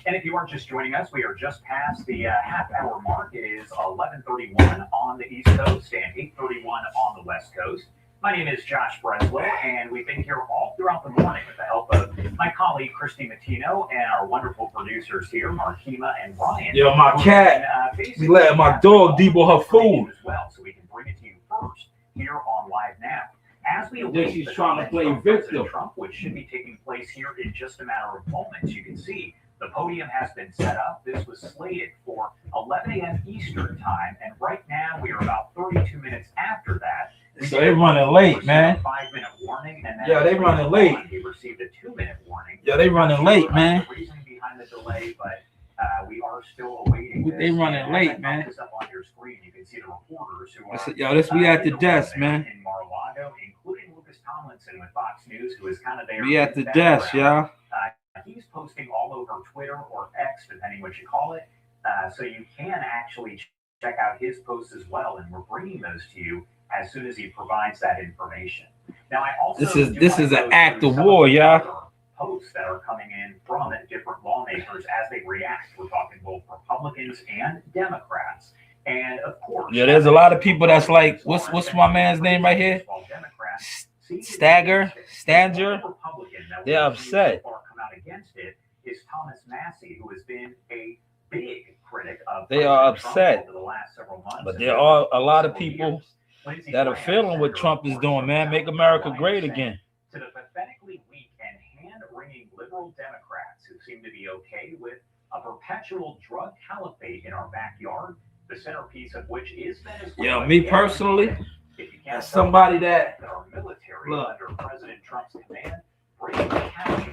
E: And if you are just joining us, we are just past the half-hour mark. It is 11:31 on the East Coast and 8:31 on the West Coast. My name is Josh Breslow, and we've been here all throughout the morning with the help of my colleague, Christy Matino, and our wonderful producers here, Markima and Ryan.
G: Yo, my cat. We let my dog debo her food.
E: As well, so we can bring it to you first here on Live Now. As we await
G: she's
E: the
G: trying to play
E: comments from
G: victim.
E: President Trump, which should be taking place here in just a matter of moments, you can see the podium has been set up. This was slated for 11 a.m. Eastern time, and right now we are about 32 minutes after that.
G: So they running late, man.
E: 5-minute warning, and then
G: Yeah, they running late.
E: He received a 2-minute warning.
G: Yeah, they running late, man.
E: The reason behind the delay, but we are still awaiting this.
G: They running late, man.
E: This up on your screen, you can see the reporters who are.
G: Yo, this we at the desk, man.
E: In Mar-a-Lago, including Lucas Tomlinson with Fox News, who is kind of there.
G: We at the desk, y'all.
E: He's posting all over Twitter or X, depending what you call it. So you can actually check out his posts as well, and we're bringing those to you as soon as he provides that information. Now, I also
G: this is an act of war, y'all.
E: Posts that are coming in from different lawmakers as they react. We're talking both Republicans and Democrats, and of course,
G: Yeah, there's a lot of people that's like, what's my man's name right here? Stanger. They're upset.
E: Come out against it is Thomas Massey, who has been a big critic of.
G: They are upset,
E: over the last several months,
G: but there are a lot of people that are feeling what Trump is doing, man. Make America great again.
E: To the pathetically weak and hand-wringing liberal Democrats who seem to be okay with a perpetual drug caliphate in our backyard, the centerpiece of which is Venezuela.
G: Yeah, me personally, as somebody that
E: our military
G: look,
E: under President Trump's command, bringing the country.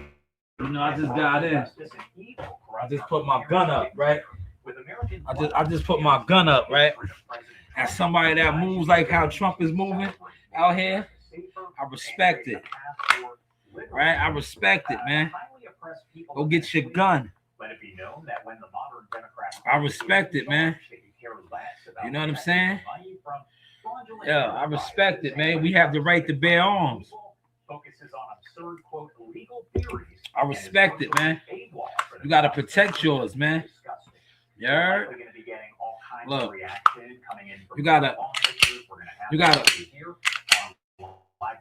G: You know, I just got in. I just put my gun up, right? I just put my gun up, right? As somebody that moves like how Trump is moving out here, I respect it. Right? I respect it, man. Go get your gun. I respect it, man. You know what I'm saying? Yeah, I respect it, man. We have the right to bear arms. I respect it, man. You gotta protect yours, man. Yeah. Look,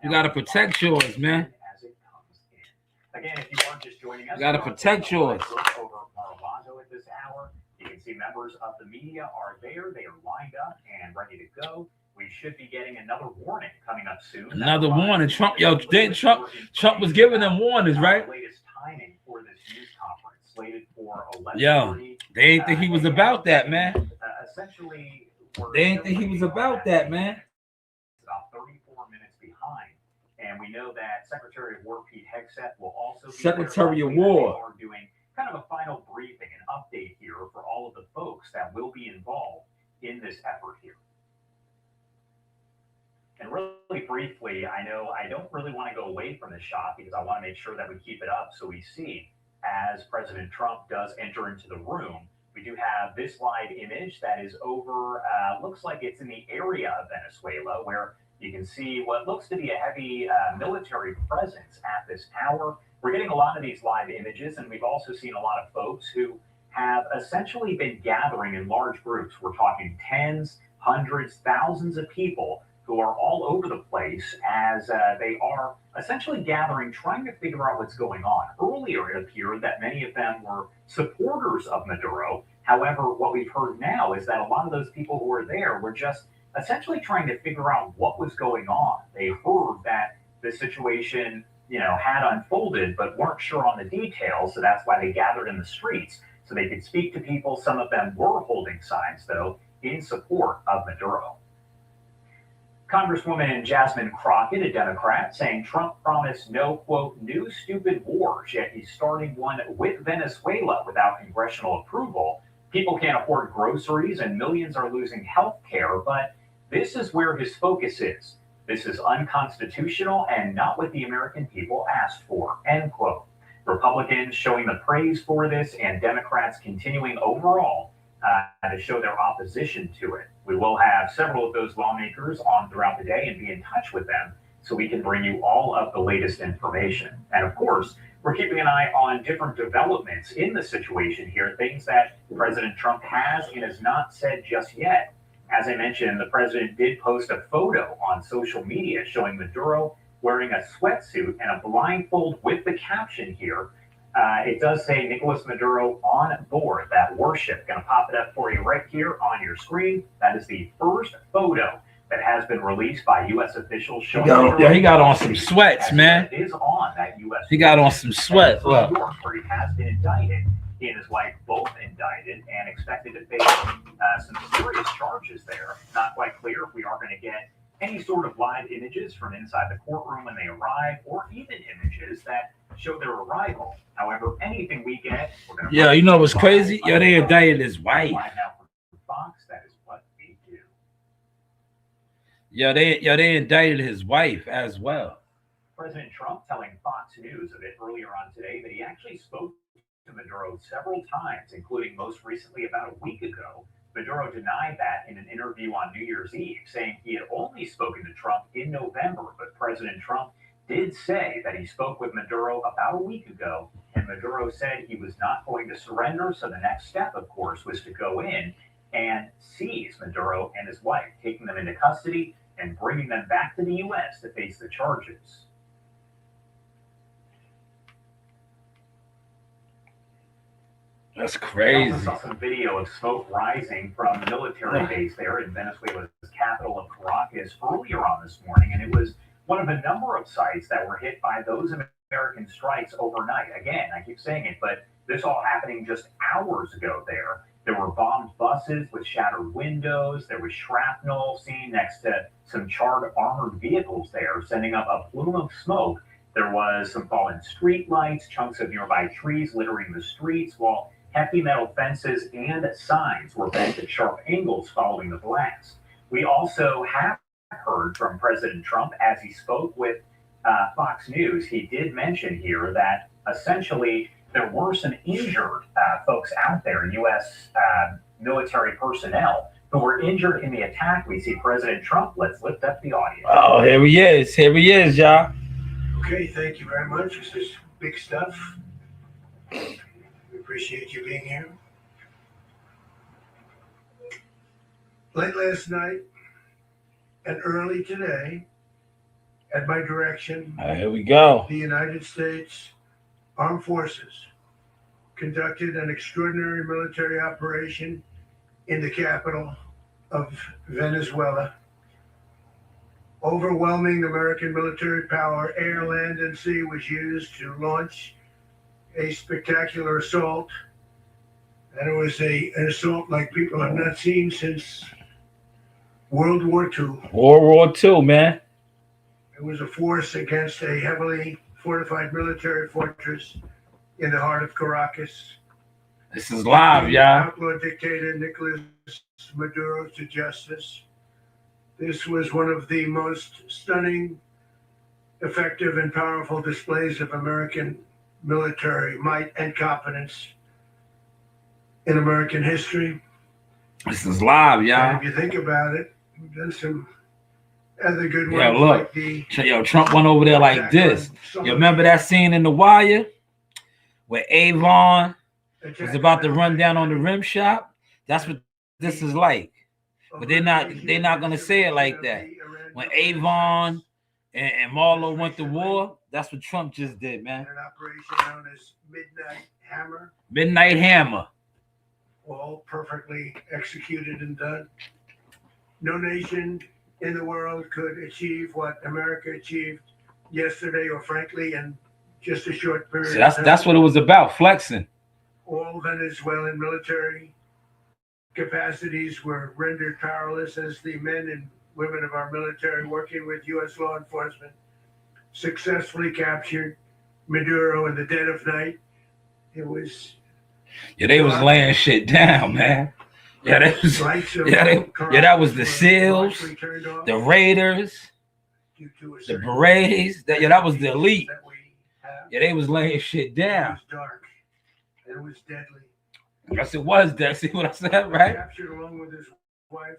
G: you gotta protect yours, man.
E: Again, if you are just joining us,
G: you gotta protect yours.
E: Over Mar-a-Lago at this hour. You can see members of the media are there. They are lined up and ready to go. We should be getting another warning coming up soon.
G: Another warning. Trump was giving them warnings, right?
E: Latest timing for this news conference slated for 11:30.
G: Yo, they ain't think he was about that, man.
E: Essentially,
G: they ain't think he was about that, man.
E: About 34 minutes behind, and we know that Secretary of War Pete Hegseth will also be
G: Secretary of War
E: are doing kind of a final briefing, an update here for all of the folks that will be involved in this effort here. And really briefly, I know I don't really want to go away from the shot because I want to make sure that we keep it up so we see as President Trump does enter into the room. We do have this live image that is over, looks like it's in the area of Venezuela where you can see what looks to be a heavy military presence at this tower. We're getting a lot of these live images, and we've also seen a lot of folks who have essentially been gathering in large groups. We're talking tens, hundreds, thousands of people who are all over the place as they are essentially gathering, trying to figure out what's going on. Earlier, it appeared that many of them were supporters of Maduro. However, what we've heard now is that a lot of those people who were there were just essentially trying to figure out what was going on. They heard that the situation, had unfolded, but weren't sure on the details. So that's why they gathered in the streets so they could speak to people. Some of them were holding signs, though, in support of Maduro. Congresswoman Jasmine Crockett, a Democrat, saying Trump promised no, quote, new stupid wars, yet he's starting one with Venezuela without congressional approval. People can't afford groceries and millions are losing health care, but this is where his focus is. This is unconstitutional and not what the American people asked for, end quote. Republicans showing the praise for this and Democrats continuing overall to show their opposition to it. We will have several of those lawmakers on throughout the day and be in touch with them so we can bring you all of the latest information. And of course, We're keeping an eye on different developments in the situation here, things that President Trump has and has not said just yet. As I mentioned, the president did post a photo on social media showing Maduro wearing a sweatsuit and a blindfold with the caption here. It does say Nicolas Maduro on board that warship. Going to pop it up for you right here on your screen. That is the first photo that has been released by U.S. officials showing.
G: He got on some sweats, man.
E: Is on that U.S.
G: He got on some sweats. Look.
E: Where he has been indicted. He and his wife both indicted and expected to face some serious charges there. Not quite clear if we are going to get any sort of live images from inside the courtroom when they arrive, or even images that show their arrival. However, anything we get, we're going to.
G: Yeah, you know what's crazy? Yeah, they indicted his wife.
E: Fox, that is what we do.
G: Yeah, they indicted his wife as well.
E: President Trump telling Fox News a bit earlier on today that he actually spoke to Maduro several times, including most recently about a week ago. Maduro denied that in an interview on New Year's Eve, saying he had only spoken to Trump in November, but President Trump did say that he spoke with Maduro about a week ago, and Maduro said he was not going to surrender, so the next step, of course, was to go in and seize Maduro and his wife, taking them into custody and bringing them back to the U.S. to face the charges.
G: That's crazy.
E: I also saw some video of smoke rising from the military base there in Venezuela's capital of Caracas earlier on this morning, and it was one of a number of sites that were hit by those American strikes overnight. Again, I keep saying it, but this all happening just hours ago there. There were bombed buses with shattered windows. There was shrapnel seen next to some charred armored vehicles there, sending up a plume of smoke. There was some fallen street lights, chunks of nearby trees littering the streets, while hefty metal fences and signs were bent at sharp angles following the blast. We also have heard from President Trump as he spoke with Fox News. He did mention here that essentially there were some injured folks out there, U.S. Military personnel, who were injured in the attack. We see President Trump. Let's lift up the audio.
G: Oh, here he is. Here he is, y'all.
D: Okay, thank you very much. This is big stuff. We appreciate you being here. Late last night and early today, at my direction,
G: Here we go.
D: the United States Armed Forces conducted an extraordinary military operation in the capital of Venezuela. Overwhelming American military power, air, land, and sea, was used to launch a spectacular assault. And it was an assault like people have not seen since World War II.
G: World War II, man.
D: It was a force against a heavily fortified military fortress in the heart of Caracas.
G: This is live, y'all.
D: Outlaw dictator Nicolas Maduro to justice. This was one of the most stunning, effective, and powerful displays of American military might and competence in American history.
G: This is live, y'all.
D: And if you think about it, we've done some other good ones.
G: Yeah, look.
D: Like
G: Trump went over there like this. You remember that scene in The Wire where Avon was about to run down on the rim shop? That's what this is like. But they're not gonna say it like that. When Avon and Marlo went to war, that's what Trump just did, man.
D: An operation known as Midnight Hammer.
G: Midnight Hammer.
D: All perfectly executed and done. No nation in the world could achieve what America achieved yesterday, or frankly, in just a short period of time.
G: That's what it was about, flexing.
D: All Venezuelan military capacities were rendered powerless as the men and women of our military, working with U.S. law enforcement, successfully captured Maduro in the dead of night. It was...
G: Yeah, they was laying shit down, man. Yeah, that was the SEALs, the Raiders, the Berets. That was the elite. Yeah, they was laying shit down.
D: It was dark. And it was deadly.
G: Yes, it was that. See what I said, right?
D: Captured along with his wife,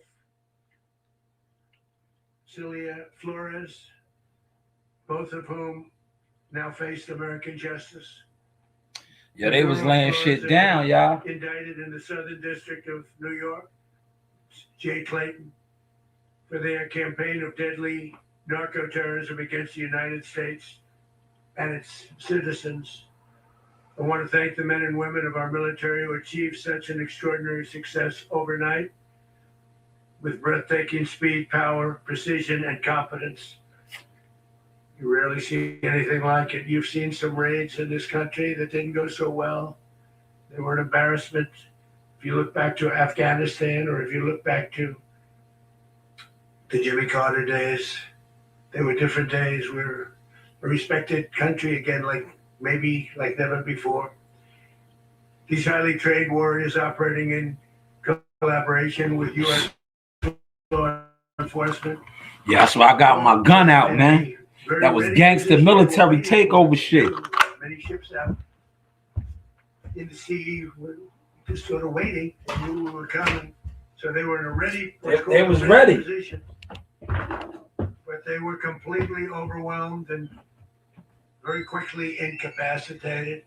D: Celia Flores, both of whom now faced American justice.
G: Yeah, they was laying shit down, y'all.
D: Indicted in the Southern District of New York, Jay Clayton, for their campaign of deadly narco-terrorism against the United States and its citizens. I want to thank the men and women of our military who achieved such an extraordinary success overnight with breathtaking speed, power, precision, and competence. You rarely see anything like it. You've seen some raids in this country that didn't go so well. They were an embarrassment. If you look back to Afghanistan, or if you look back to the Jimmy Carter days, they were different days. We're a respected country again, maybe like never before. These highly trained warriors operating in collaboration with U.S. law enforcement.
G: Yeah, that's why I got my gun out, man. That was gangster military takeover shit.
D: Many ships out in the sea were just sort of waiting. They knew we were coming, so they were in a ready.
G: They was ready.
D: Position. But they were completely overwhelmed and very quickly incapacitated.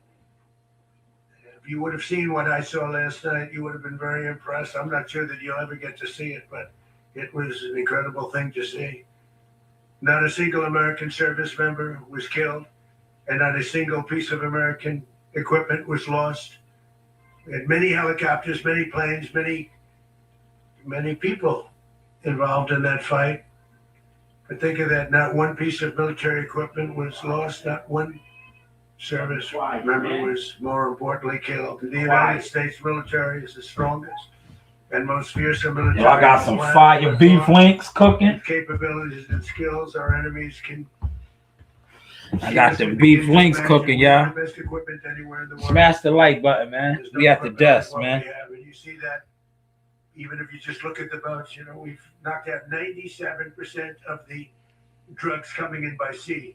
D: If you would have seen what I saw last night, you would have been very impressed. I'm not sure that you'll ever get to see it, but it was an incredible thing to see. Not a single American service member was killed, and not a single piece of American equipment was lost. We had many helicopters, many planes, many people involved in that fight. But think of that, not one piece of military equipment was lost, not one service member was more importantly killed. The United States military is the strongest and most fearsome military.
G: Yo, I got some fire beef links cooking.
D: Capabilities and skills our enemies can.
G: I got the beef links cooking, y'all.
D: Best equipment anywhere in the world.
G: Smash the like button, man. We at the desk, man.
D: And you see that, even if you just look at the boats, we've knocked out 97% of the drugs coming in by sea.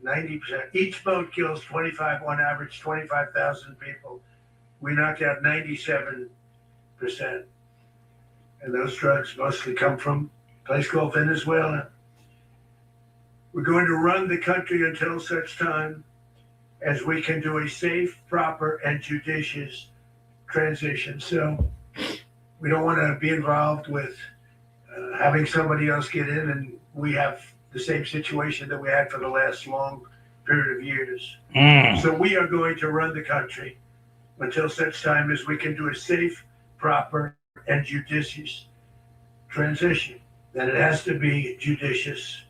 D: 90%. Each boat kills on average, 25,000 people. We knocked out 97%. And those drugs mostly come from a place called Venezuela. We're going to run the country until such time as we can do a safe, proper, and judicious transition. So we don't want to be involved with having somebody else get in, and we have the same situation that we had for the last long period of years. So we are going to run the country until such time as we can do a safe, proper, and judicious transition. And it has to be judicious.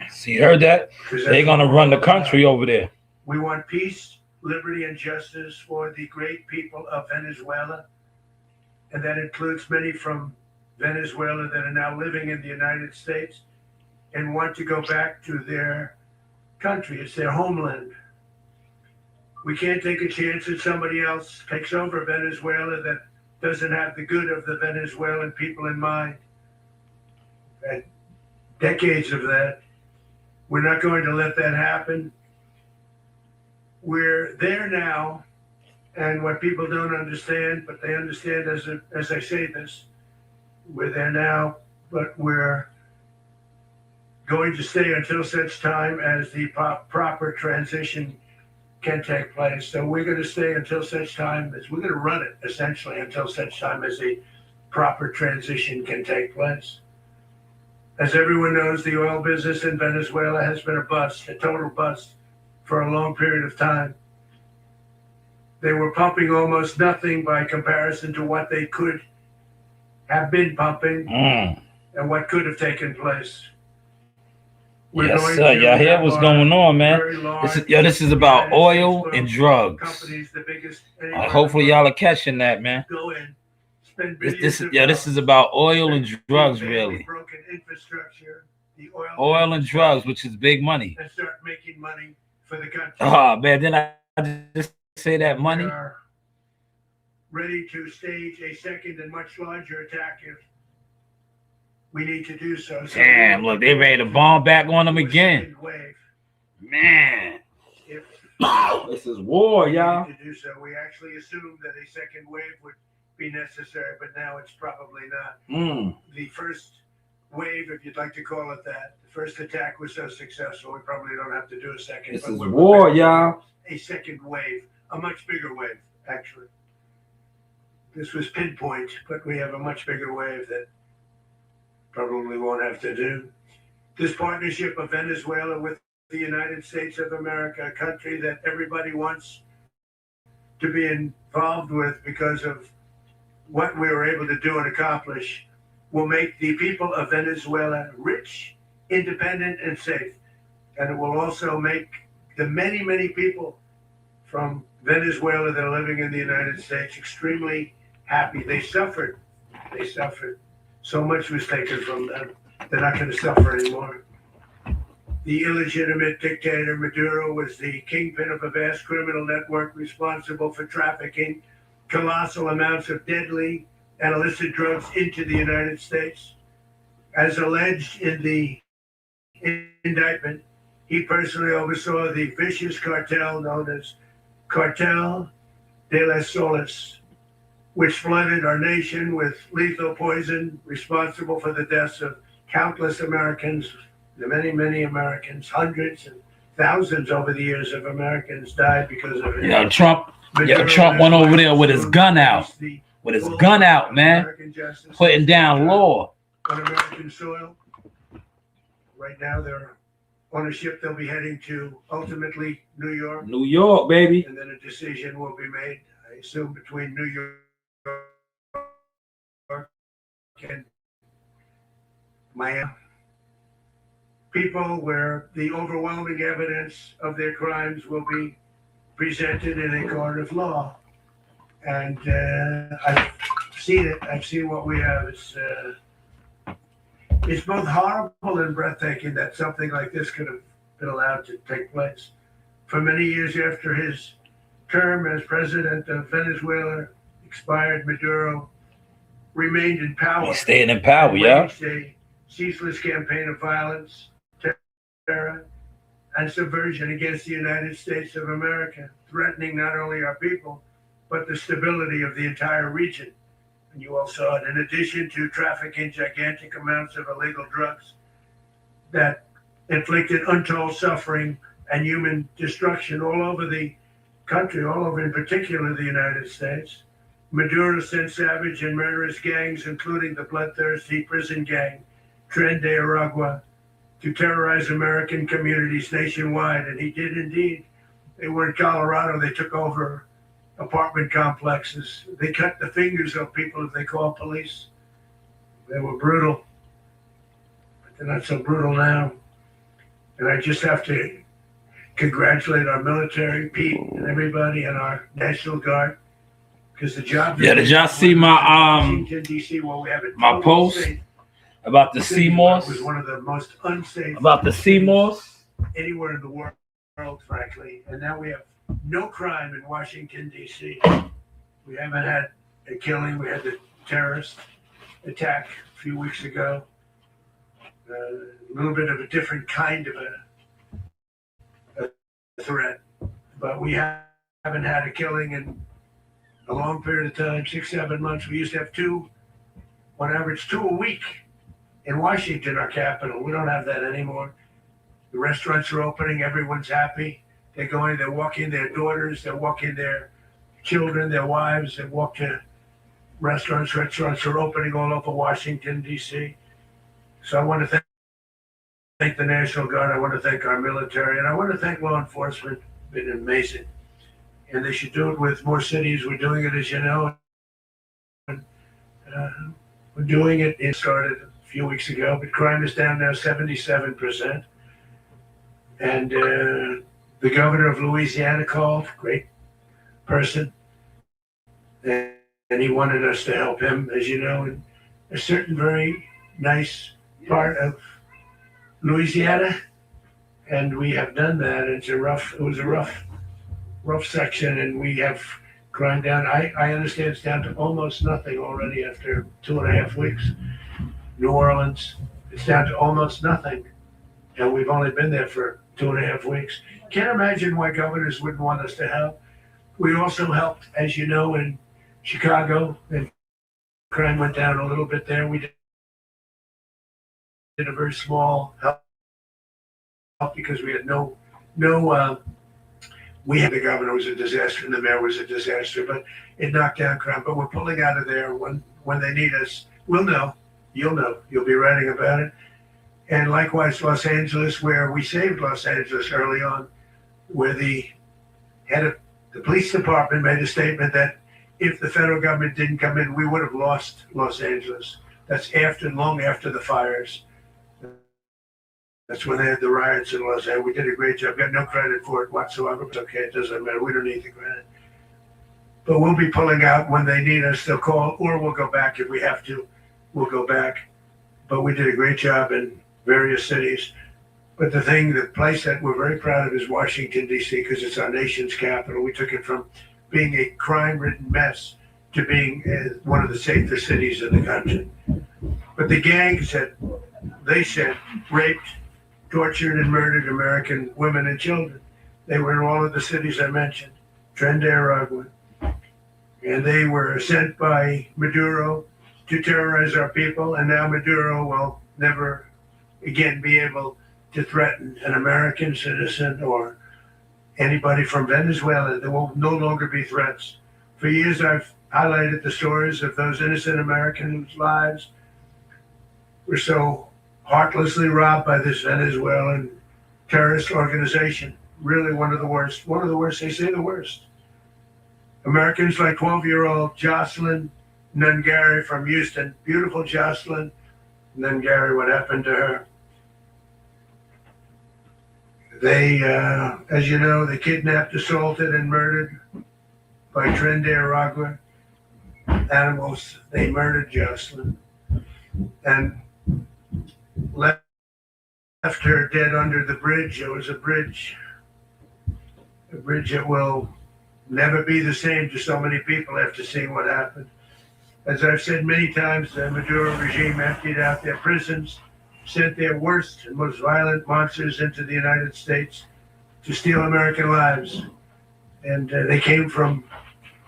G: See, you heard that? They're going to run the country over there.
D: We want peace, liberty, and justice for the great people of Venezuela. And that includes many from Venezuela that are now living in the United States and want to go back to their country. It's their homeland. We can't take a chance that somebody else takes over Venezuela that doesn't have the good of the Venezuelan people in mind. And decades of that. We're not going to let that happen. We're there now, and what people don't understand, but they understand as I say this, we're there now, but we're going to stay until such time as the proper transition can take place. So we're going to stay until such time as we're going to run it essentially until such time as the proper transition can take place. As everyone knows, the oil business in Venezuela has been a bust, a total bust for a long period of time. They were pumping almost nothing by comparison to what they could have been pumping and what could have taken place.
G: Yes, sir. Y'all hear what's going on, man? This is about oil and drugs. Hopefully y'all are catching that, man. This is about oil and drugs, really. Oil and drugs, which is big money.
D: And start making money for the country.
G: Oh man, didn't I just say that money?
D: We are ready to stage a second and much larger attack if we need to do so.
G: Damn, look, they ready to bomb back on them again. Man. This is war, y'all.
D: To do so. We actually assumed that a second wave would be necessary, but now it's probably not. The first wave, if you'd like to call it that. The first attack was so successful, we probably don't have to do a second.
G: This
D: but
G: is
D: we're
G: war,
D: prepared
G: y'all.
D: for a second wave, a much bigger wave, actually. This was pinpoint, but we have a much bigger wave that probably won't have to do. This partnership of Venezuela with the United States of America, a country that everybody wants to be involved with because of what we were able to do and accomplish, will make the people of Venezuela rich, independent, and safe. And it will also make the many, many people from Venezuela that are living in the United States extremely happy. They suffered. They suffered. So much was taken from them. They're not going to suffer anymore. The illegitimate dictator Maduro was the kingpin of a vast criminal network responsible for trafficking colossal amounts of deadly and illicit drugs into the United States. As alleged in the indictment, he personally oversaw the vicious cartel known as Cartel de las Solas, which flooded our nation with lethal poison, responsible for the deaths of countless Americans, many, many Americans, hundreds and thousands over the years of Americans died because of it.
G: Trump went over there with his gun out. With his gun out, man. Putting down law.
D: On American soil. Right now, they're on a ship. They'll be heading to ultimately New York.
G: New York, baby.
D: And then a decision will be made, I assume, between New York and Miami. People where the overwhelming evidence of their crimes will be presented in a court of law. And I've seen it. I've seen what we have. It's both horrible and breathtaking that something like this could have been allowed to take place. For many years after his term as president of Venezuela expired, Maduro remained in power.
G: He's staying in power, yeah.
D: Waged a ceaseless campaign of violence, terror, and subversion against the United States of America, threatening not only our people, but the stability of the entire region. And you all saw it. In addition to trafficking gigantic amounts of illegal drugs that inflicted untold suffering and human destruction all over the country, all over in particular the United States, Maduro sent savage and murderous gangs, including the bloodthirsty prison gang, Tren de Aragua, to terrorize American communities nationwide. And he did indeed. They were in Colorado. They took over apartment complexes. They cut the fingers of people if they called police. They were brutal, but they're not so brutal now. And I just have to congratulate our military, Pete, and everybody, and our National Guard, because the job.
G: Yeah, did y'all see my
D: Washington D.C. Well, we have it
G: my post about the Seymours?
D: Was one of the most unsafe
G: about the Seymours
D: anywhere in the world, frankly. And now we have no crime in Washington, D.C. We haven't had a killing. We had the terrorist attack a few weeks ago. A little bit of a different kind of a threat. But we haven't had a killing in a long period of time, 6-7 months. We used to have on average two a week in Washington, our capital. We don't have that anymore. The restaurants are opening. Everyone's happy. They're going, they're walking their daughters, they're walking their children, their wives, they walk to restaurants. Restaurants are opening all over Washington, D.C. So I want to thank the National Guard. I want to thank our military, and I want to thank law enforcement. It's been amazing. And they should do it with more cities. We're doing it, as you know. We're doing it. It started a few weeks ago, but crime is down now 77%. And the governor of Louisiana called, great person, and he wanted us to help him, as you know, in a certain very nice part of Louisiana, and we have done that. It was a rough section, and we have crime down. I understand it's down to almost nothing already after 2.5 weeks. New Orleans, it's down to almost nothing, and we've only been there for 2.5 weeks. Can't imagine why governors wouldn't want us to help. We also helped, as you know, in Chicago, and crime went down a little bit there. We a very small help because we had we had the governor was a disaster and the mayor was a disaster, but it knocked down crime. But we're pulling out of there when they need us. We'll know. You'll know. You'll be writing about it. And likewise, Los Angeles, where we saved Los Angeles early on, where the head of the police department made a statement that if the federal government didn't come in, we would have lost Los Angeles. That's long after the fires. That's when they had the riots in Los Angeles. We did a great job. Got no credit for it whatsoever. It's okay. It doesn't matter. We don't need the credit. But we'll be pulling out when they need us. They'll call, or we'll go back if we have to. We'll go back. But we did a great job in various cities. But the place that we're very proud of is Washington, D.C., because it's our nation's capital. We took it from being a crime-ridden mess to being one of the safest cities in the country. But the gangs they said, raped, tortured, and murdered American women and children. They were in all of the cities I mentioned, Tren de Aragua. And they were sent by Maduro to terrorize our people, and now Maduro will never again be able to threaten an American citizen or anybody from Venezuela. There will no longer be threats. For years, I've highlighted the stories of those innocent Americans' whose lives were so heartlessly robbed by this Venezuelan terrorist organization. Really one of the worst. One of the worst, they say the worst. Americans like 12-year-old Jocelyn Nungari from Houston. Beautiful Jocelyn Nungari, what happened to her? They, as you know, they kidnapped, assaulted, and murdered by Tren de Aragua animals. They murdered Jocelyn and left her dead under the bridge. It was a bridge that will never be the same to so many people after seeing what happened. As I've said many times, the Maduro regime emptied out their prisons, sent their worst and most violent monsters into the United States to steal American lives. And they came from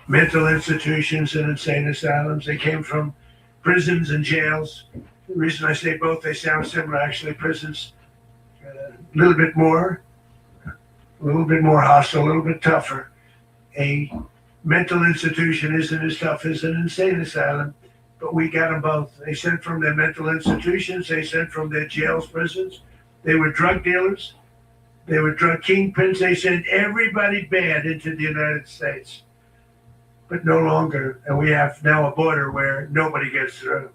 D: mental institutions and insane asylums. They came from prisons and jails. The reason I say both, they sound similar. Actually, prisons, a little bit more hostile, a little bit tougher. A mental institution isn't as tough as an insane asylum, but we got them both. They sent from their mental institutions. They sent from their jails, prisons. They were drug dealers. They were drug kingpins. They sent everybody bad into the United States, but no longer. And we have now a border where nobody gets through.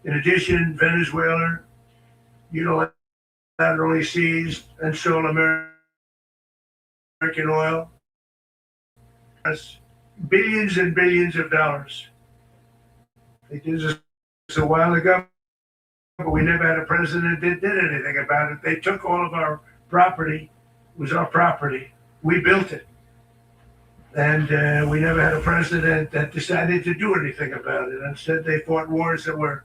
D: In addition, Venezuela unilaterally seized and stole American oil. Billions and billions of dollars. They did this a while ago, but we never had a president that did anything about it. They took all of our property. It was our property. We built it. And we never had a president that decided to do anything about it. Instead, they fought wars that were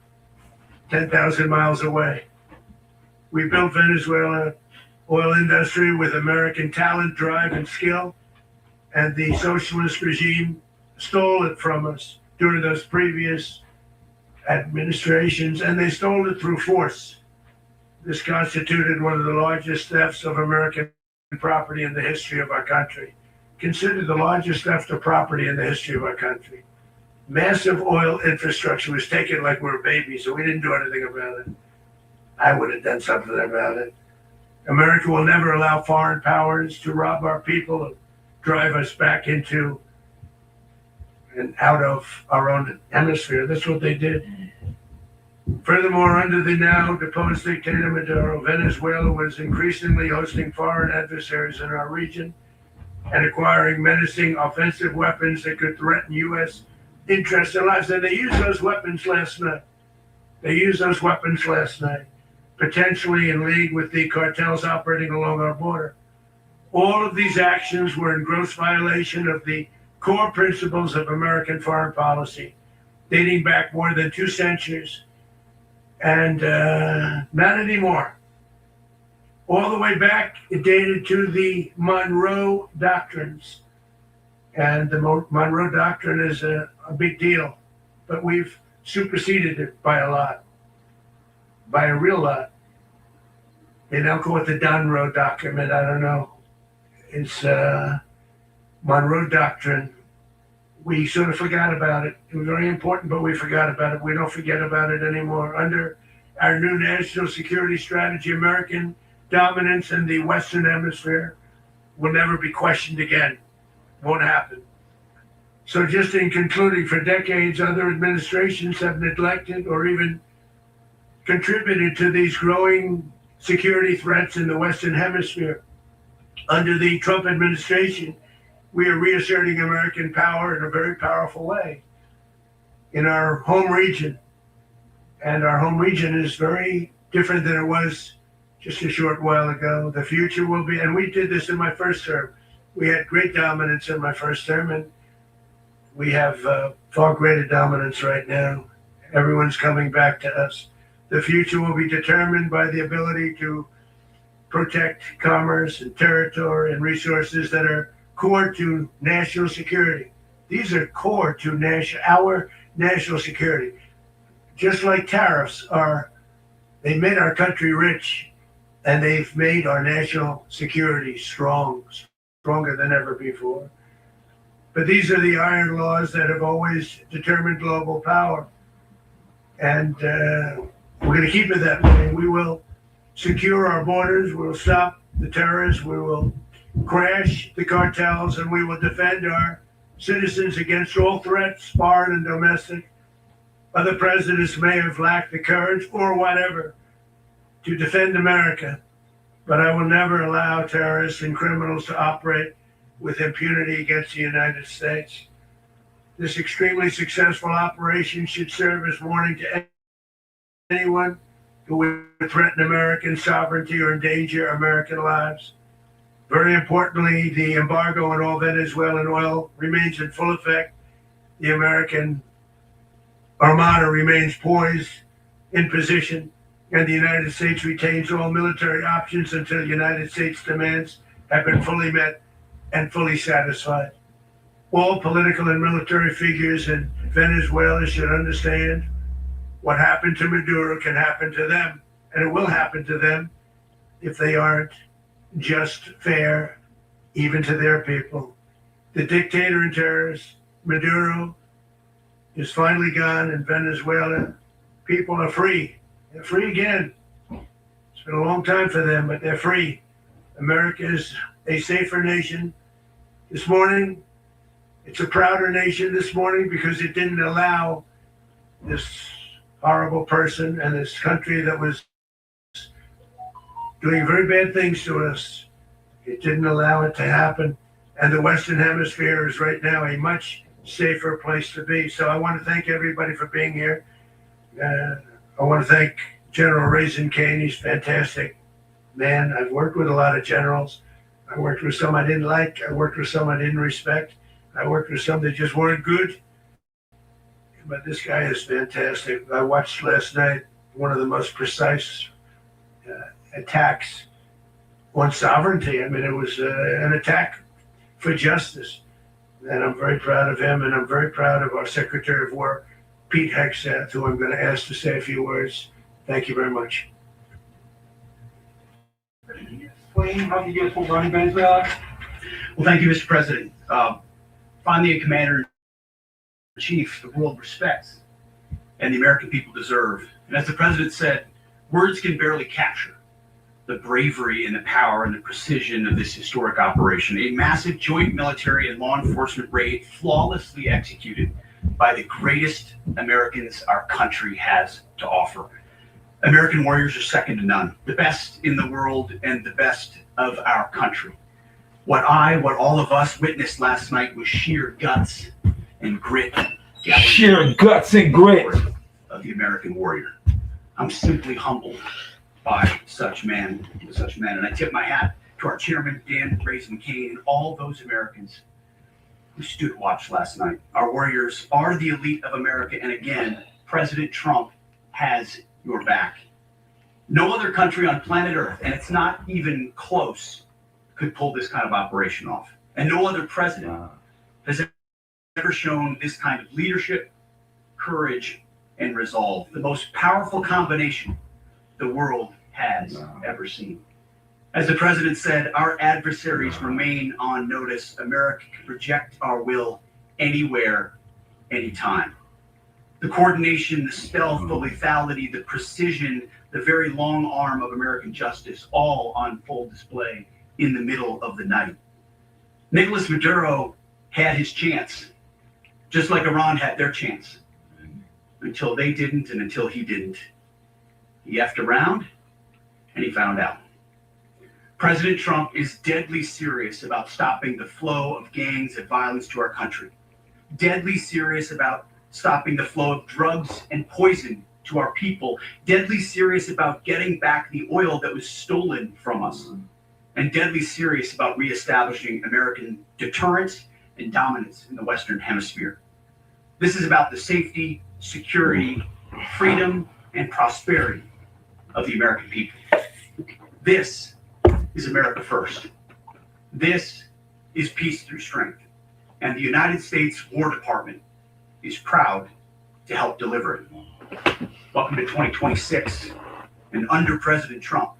D: 10,000 miles away. We built Venezuela oil industry with American talent, drive, and skill. And the socialist regime stole it from us during those previous administrations, and they stole it through force. This constituted one of the largest thefts of American property in the history of our country. Considered the largest theft of property in the history of our country. Massive oil infrastructure was taken like we were babies, so we didn't do anything about it. I would have done something about it. America will never allow foreign powers to rob our people, drive us back into and out of our own hemisphere. That's what they did. Furthermore, under the now deposed dictator Maduro, Venezuela was increasingly hosting foreign adversaries in our region and acquiring menacing offensive weapons that could threaten U.S. interests and lives. And they used those weapons last night. Potentially in league with the cartels operating along our border. All of these actions were in gross violation of the core principles of American foreign policy, dating back more than 2 centuries, and not anymore. All the way back, it dated to the Monroe Doctrines. And the Monroe Doctrine is a big deal, but we've superseded it by a lot, by a real lot. They now call it the Monroe Document. I don't know. It's Monroe Doctrine. We sort of forgot about it. It was very important, but we forgot about it. We don't forget about it anymore. Under our new national security strategy, American dominance in the Western Hemisphere will never be questioned again. Won't happen. So just in concluding, for decades, other administrations have neglected or even contributed to these growing security threats in the Western Hemisphere. Under the Trump administration, we are reasserting American power in a very powerful way in our home region. And our home region is very different than it was just a short while ago. The future will be, and we did this in my first term. We had great dominance in my first term, and we have far greater dominance right now. Everyone's coming back to us. The future will be determined by the ability to protect commerce and territory and resources that are core to national security. These are core to our national security. Just like tariffs are, they made our country rich, and they've made our national security stronger than ever before. But these are the iron laws that have always determined global power. And we're going to keep it that way. We will secure our borders. We will stop the terrorists. We will crash the cartels, and we will defend our citizens against all threats, foreign and domestic. Other presidents may have lacked the courage or whatever to defend America, but I will never allow terrorists and criminals to operate with impunity against the United States. This extremely successful operation should serve as warning to anyone who would threaten American sovereignty or endanger American lives. Very importantly, the embargo on all Venezuelan oil remains in full effect. The American Armada remains poised in position, and the United States retains all military options until the United States demands have been fully met and fully satisfied. All political and military figures in Venezuela should understand what happened to Maduro can happen to them, and it will happen to them if they aren't just, fair, even to their people. The dictator and terrorist, Maduro, is finally gone, and Venezuela people are free. They're free again. It's been a long time for them, but they're free. America is a safer nation. This morning, it's a prouder nation this morning because it didn't allow this horrible person and this country that was doing very bad things to us. It didn't allow it to happen. And the Western Hemisphere is right now a much safer place to be. So I want to thank everybody for being here. I want to thank General Raisin Kane. He's fantastic man. I've worked with a lot of generals. I worked with some I didn't like. I worked with some I didn't respect. I worked with some that just weren't good. But this guy is fantastic. I watched last night one of the most precise attacks on sovereignty. I mean, it was an attack for justice. And I'm very proud of him, and I'm very proud of our Secretary of War, Pete Hegseth, who I'm going to ask to say a few words. Thank you very much.
K: Explain how you guys will run Venezuela. Well, thank you, Mr. President. Finally, a commander-in-chief the world respects and the American people deserve. And as the president said, words can barely capture the bravery and the power and the precision of this historic operation. A massive joint military and law enforcement raid flawlessly executed by the greatest Americans our country has to offer. American warriors are second to none, the best in the world and the best of our country. What all of us witnessed last night was sheer guts and grit.
G: Sheer guts and grit
K: of the American warrior. I'm simply humbled by such man, and I tip my hat to our chairman, Dan Raisin Kane, and all those Americans who stood watch last night. Our warriors are the elite of America, and again, President Trump has your back. No other country on planet Earth, and it's not even close, could pull this kind of operation off. And no other president has ever shown this kind of leadership, courage, and resolve. The most powerful combination the world has has ever seen. As the president said, our adversaries remain on notice. America can project our will anywhere, anytime. The coordination, the stealth, the lethality, the precision, the very long arm of American justice, all on full display in the middle of the night. Nicolas Maduro had his chance, just like Iran had their chance, until they didn't and until he didn't. He effed around and he found out. President Trump is deadly serious about stopping the flow of gangs and violence to our country, deadly serious about stopping the flow of drugs and poison to our people, deadly serious about getting back the oil that was stolen from us, and deadly serious about reestablishing American deterrence and dominance in the Western Hemisphere. This is about the safety, security, freedom, and prosperity of the American people. This is America first. This is peace through strength. And the United States War Department is proud to help deliver it. Welcome to 2026. And under President Trump,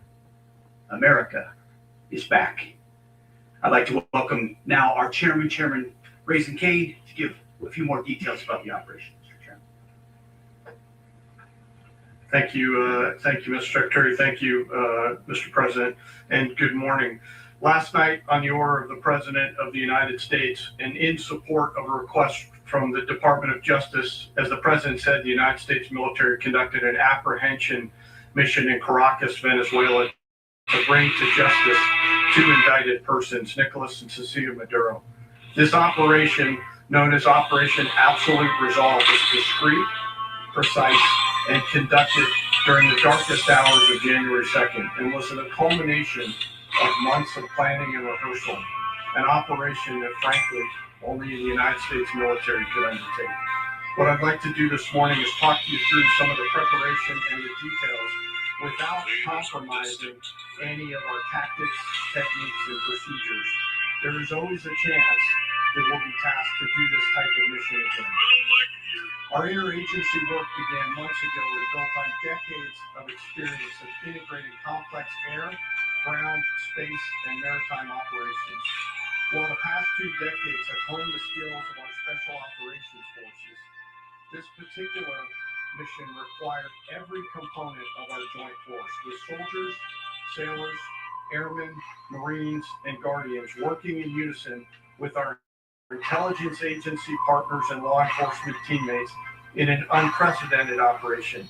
K: America is back. I'd like to welcome now our chairman, Chairman Raising Cane, to give a few more details about the operation. Mr. Chairman.
L: Thank you, Mr. Secretary. Thank you, Mr. President, and good morning. Last night, on the order of the President of the United States, and in support of a request from the Department of Justice, as the President said, the United States military conducted an apprehension mission in Caracas, Venezuela, to bring to justice two indicted persons, Nicolas and Cecilia Maduro. This operation, known as Operation Absolute Resolve, was discreet, precise, and conducted during the darkest hours of January 2nd, and was a culmination of months of planning and rehearsal, an operation that, frankly, only the United States military could undertake. What I'd like to do this morning is talk you through some of the preparation and the details without compromising any of our tactics, techniques, and procedures. There is always a chance that we'll be tasked to do this type of mission again. Our interagency work began months ago and built on decades of experience of integrating complex air, ground, space, and maritime operations. While the past 2 decades have honed the skills of our Special Operations Forces, this particular mission required every component of our joint force, with soldiers, sailors, airmen, Marines, and Guardians working in unison with our intelligence agency partners and law enforcement teammates in an unprecedented operation.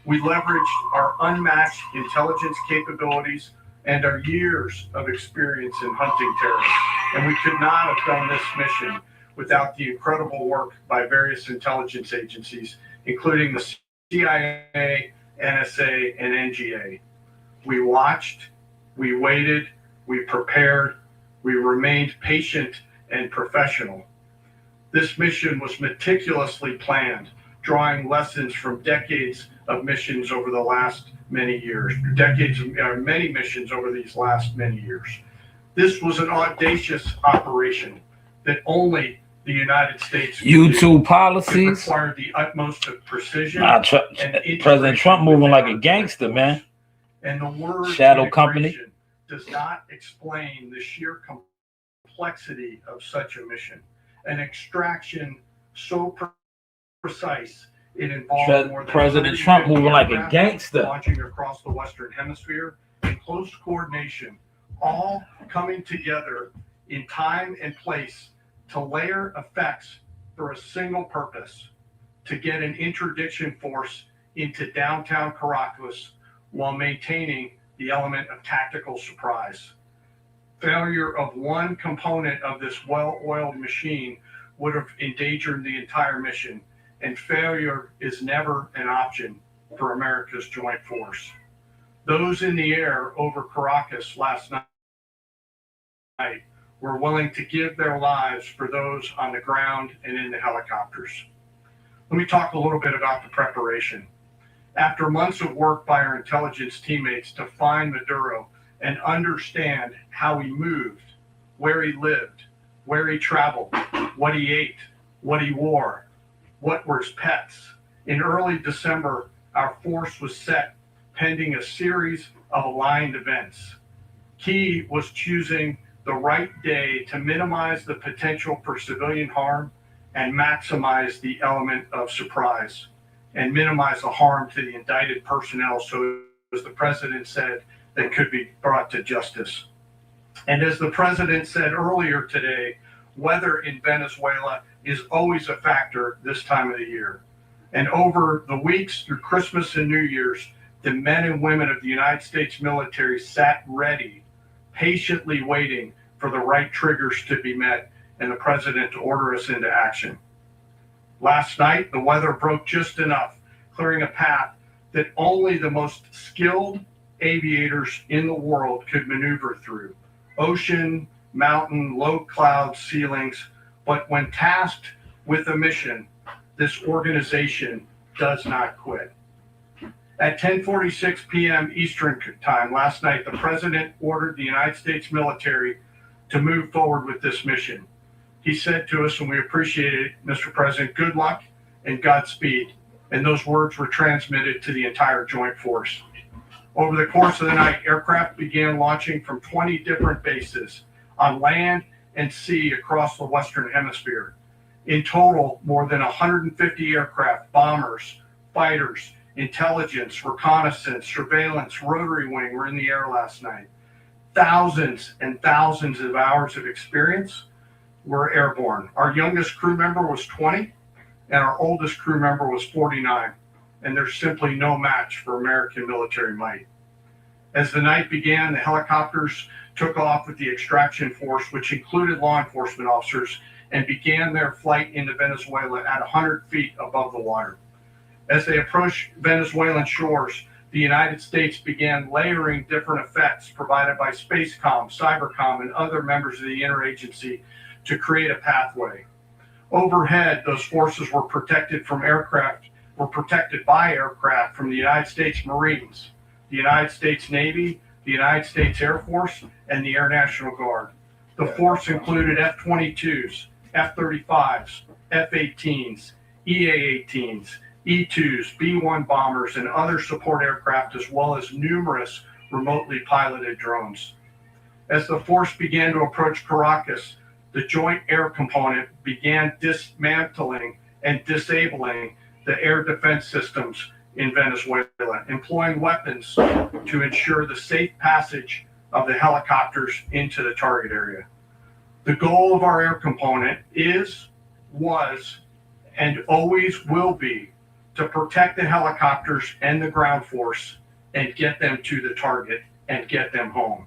L: We leveraged our unmatched intelligence capabilities and our years of experience in hunting terrorists, and we could not have done this mission without the incredible work by various intelligence agencies, including the CIA, NSA, and NGA. We watched, we waited, we prepared, we remained patient and professional. This mission was meticulously planned, drawing lessons from decades of missions over the last many years, many missions over these last many years. This was an audacious operation that only the United States
G: YouTube policies.
L: It required the utmost of precision.
G: President Trump moving like a gangster, man.
L: And the word
G: shadow company
L: does not explain the sheer complexity of such a mission. An extraction so precise, it involved more than
G: President Trump moving like a gangster,
L: launching across the Western Hemisphere in close coordination, all coming together in time and place to layer effects for a single purpose: to get an interdiction force into downtown Caracas while maintaining the element of tactical surprise. Failure of one component of this well-oiled machine would have endangered the entire mission, and failure is never an option for America's joint force. Those in the air over Caracas last night were willing to give their lives for those on the ground and in the helicopters. Let me talk a little bit about the preparation. After months of work by our intelligence teammates to find Maduro and understand how he moved, where he lived, where he traveled, what he ate, what he wore, what were his pets, in early December, our force was set pending a series of aligned events. Key was choosing the right day to minimize the potential for civilian harm and maximize the element of surprise and minimize the harm to the indicted personnel, so as the president said, they could be brought to justice. And as the president said earlier today, weather in Venezuela is always a factor this time of the year. And over the weeks through Christmas and New Year's, the men and women of the United States military sat ready, patiently waiting for the right triggers to be met and the president to order us into action. Last night, the weather broke just enough, clearing a path that only the most skilled aviators in the world could maneuver through. Ocean, mountain, low cloud ceilings, but when tasked with a mission, this organization does not quit. At 10:46 p.m. Eastern Time last night, the president ordered the United States military to move forward with this mission. He said to us, and we appreciate it, Mr. President, good luck and Godspeed. And those words were transmitted to the entire joint force. Over the course of the night, aircraft began launching from 20 different bases on land and sea across the Western Hemisphere. In total, more than 150 aircraft, bombers, fighters, intelligence, reconnaissance, surveillance, rotary wing were in the air last night. Thousands and thousands of hours of experience were airborne. Our youngest crew member was 20, and our oldest crew member was 49. And there's simply no match for American military might. As the night began, the helicopters took off with the extraction force, which included law enforcement officers, and began their flight into Venezuela at 100 feet above the water. As they approached Venezuelan shores, the United States began layering different effects provided by Spacecom, Cybercom, and other members of the interagency to create a pathway. Overhead, those forces were protected by aircraft from the United States Marines, the United States Navy, the United States Air Force, and the Air National Guard. The force included F-22s, F-35s, F-18s, EA-18s, E-2s, B-1 bombers, and other support aircraft, as well as numerous remotely piloted drones. As the force began to approach Caracas, the Joint Air Component began dismantling and disabling the air defense systems in Venezuela, employing weapons to ensure the safe passage of the helicopters into the target area. The goal of our air component was, and always will be to protect the helicopters and the ground force and get them to the target and get them home.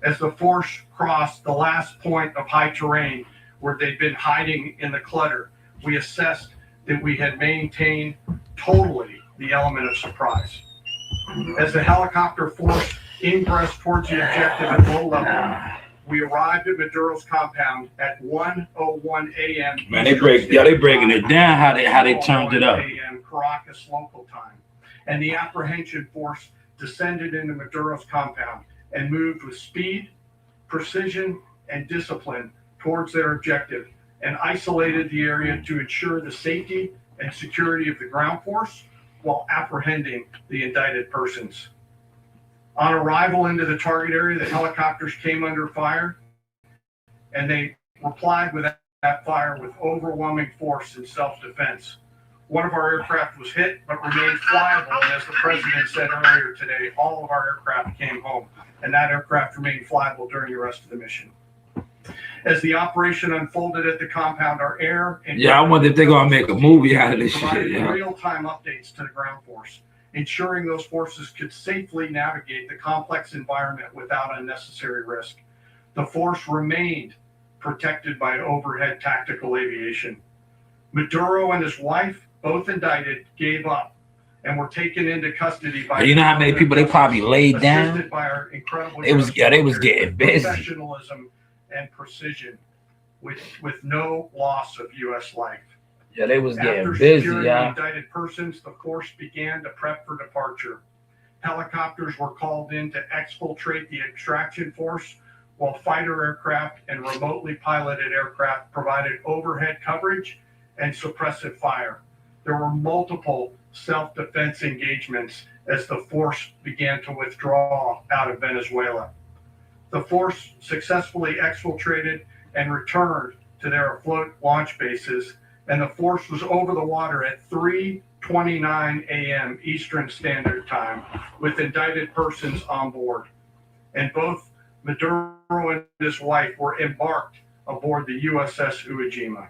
L: As the force crossed the last point of high terrain where they'd been hiding in the clutter, we assessed that we had maintained totally the element of surprise. As the helicopter force ingressed towards the objective at low level, we arrived at Maduro's compound at 1:01 a.m.
G: Man, they breaking it down how they turned it up.
L: A.m. Caracas local time, and the apprehension force descended into Maduro's compound and moved with speed, precision, and discipline towards their objective, and isolated the area to ensure the safety and security of the ground force while apprehending the indicted persons. On arrival into the target area, the helicopters came under fire, and they replied with that fire with overwhelming force in self-defense. One of our aircraft was hit, but remained flyable, and as the president said earlier today, all of our aircraft came home, and that aircraft remained flyable during the rest of the mission. As the operation unfolded at the compound, our air and
G: I wonder if they're gonna make a movie out of this shit. Yeah.
L: Real-time updates to the ground force, ensuring those forces could safely navigate the complex environment without unnecessary risk. The force remained protected by overhead tactical aviation. Maduro and his wife, both indicted, gave up and were taken into custody by.
G: You know how many people they probably laid down?
L: By our incredible
G: they was getting busy.
L: Professionalism and precision, with no loss of U.S. life.
G: Yeah, they was getting
L: After
G: busy,
L: securing
G: y'all.
L: the indicted persons, the force began to prep for departure. Helicopters were called in to exfiltrate the extraction force, while fighter aircraft and remotely piloted aircraft provided overhead coverage and suppressive fire. There were multiple self-defense engagements as the force began to withdraw out of Venezuela. The force successfully exfiltrated and returned to their afloat launch bases, and the force was over the water at 3:29 a.m. Eastern Standard Time with indicted persons on board. And both Maduro and his wife were embarked aboard the USS Iwo Jima.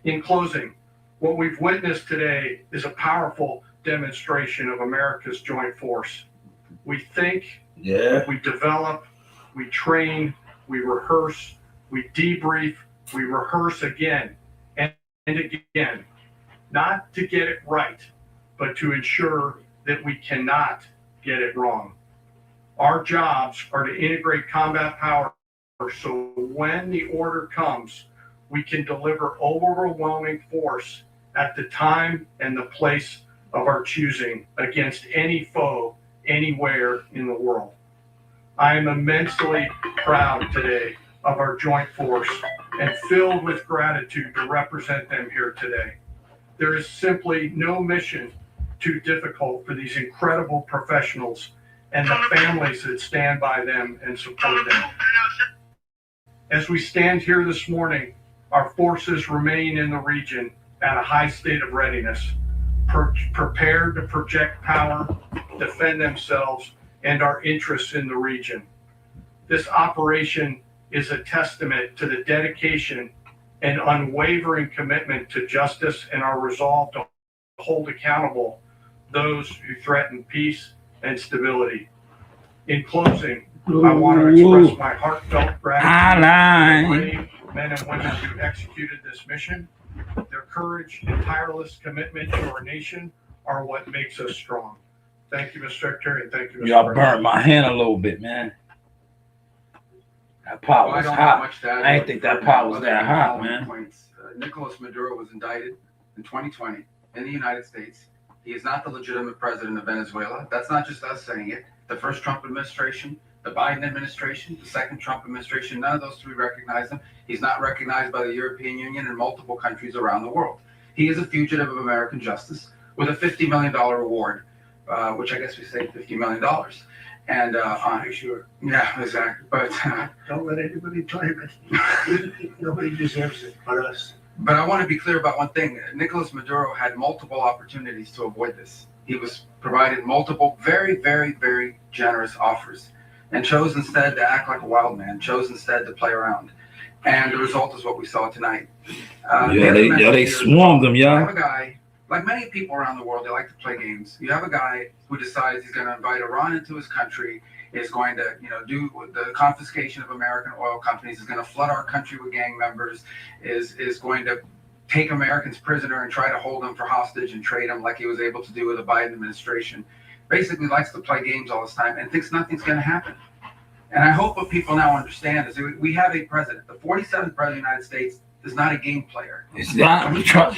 L: In closing, what we've witnessed today is a powerful demonstration of America's joint force. We think, we develop, we train, we rehearse, we debrief, we rehearse again and again, not to get it right, but to ensure that we cannot get it wrong. Our jobs are to integrate combat power so when the order comes, we can deliver overwhelming force at the time and the place of our choosing against any foe anywhere in the world. I am immensely proud today of our joint force and filled with gratitude to represent them here today. There is simply no mission too difficult for these incredible professionals and the families that stand by them and support them. As we stand here this morning, our forces remain in the region at a high state of readiness, prepared to project power, defend themselves, and our interests in the region. This operation is a testament to the dedication and unwavering commitment to justice and our resolve to hold accountable those who threaten peace and stability. In closing, I want to express my heartfelt gratitude to the brave men and women who executed this mission. Their courage and tireless commitment to our nation are what makes us strong. Thank you, Mr. Secretary, and thank you, Mr.
G: Y'all
L: President.
G: burnt my hand a little bit, man. That pot was hot. I didn't think that pot was that hot, man.
M: Nicolas Maduro was indicted in 2020 in the United States. He is not the legitimate president of Venezuela. That's not just us saying it. The first Trump administration, the Biden administration, the second Trump administration, none of those three recognize him. He's not recognized by the European Union and multiple countries around the world. He is a fugitive of American justice with a $50 million reward, which I guess we say $50 million. And
D: Sure.
M: Yeah, exactly. But
D: Don't let anybody claim it. Nobody deserves it but us.
M: But I want to be clear about one thing. Nicolas Maduro had multiple opportunities to avoid this. He was provided multiple very, very, very generous offers and chose instead to act like a wild man, chose instead to play around. And the result is what we saw tonight.
G: They swarmed him,
M: You
G: y'all.
M: have a guy, like many people around the world, they like to play games. You have a guy who decides he's going to invite Iran into his country, is going to, do the confiscation of American oil companies, is going to flood our country with gang members, is going to take Americans prisoner and try to hold them for hostage and trade them like he was able to do with the Biden administration. Basically likes to play games all this time and thinks nothing's going to happen. And I hope what people now understand is that we have a president. The 47th president of the United States is not a game player.
G: It's not. Trump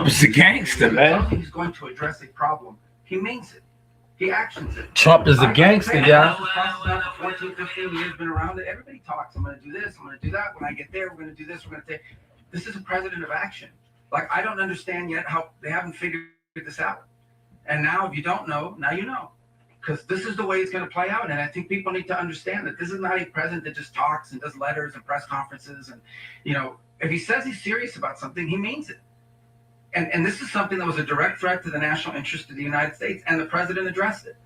G: is a gangster, man.
M: He's going to address a problem. He means it. He actions it.
G: Trump is a gangster, y'all.
M: 14, 15 years been around it. Everybody talks. I'm going to do this. I'm going to do that. When I get there, we're going to do this. We're going to take. This is a president of action. Like, I don't understand yet how they haven't figured this out. And now, if you don't know, now you know. Because this is the way it's going to play out. And I think people need to understand that this is not a president that just talks and does letters and press conferences. And, if he says he's serious about something, he means it. And this is something that was a direct threat to the national interest of the United States. And the president addressed it.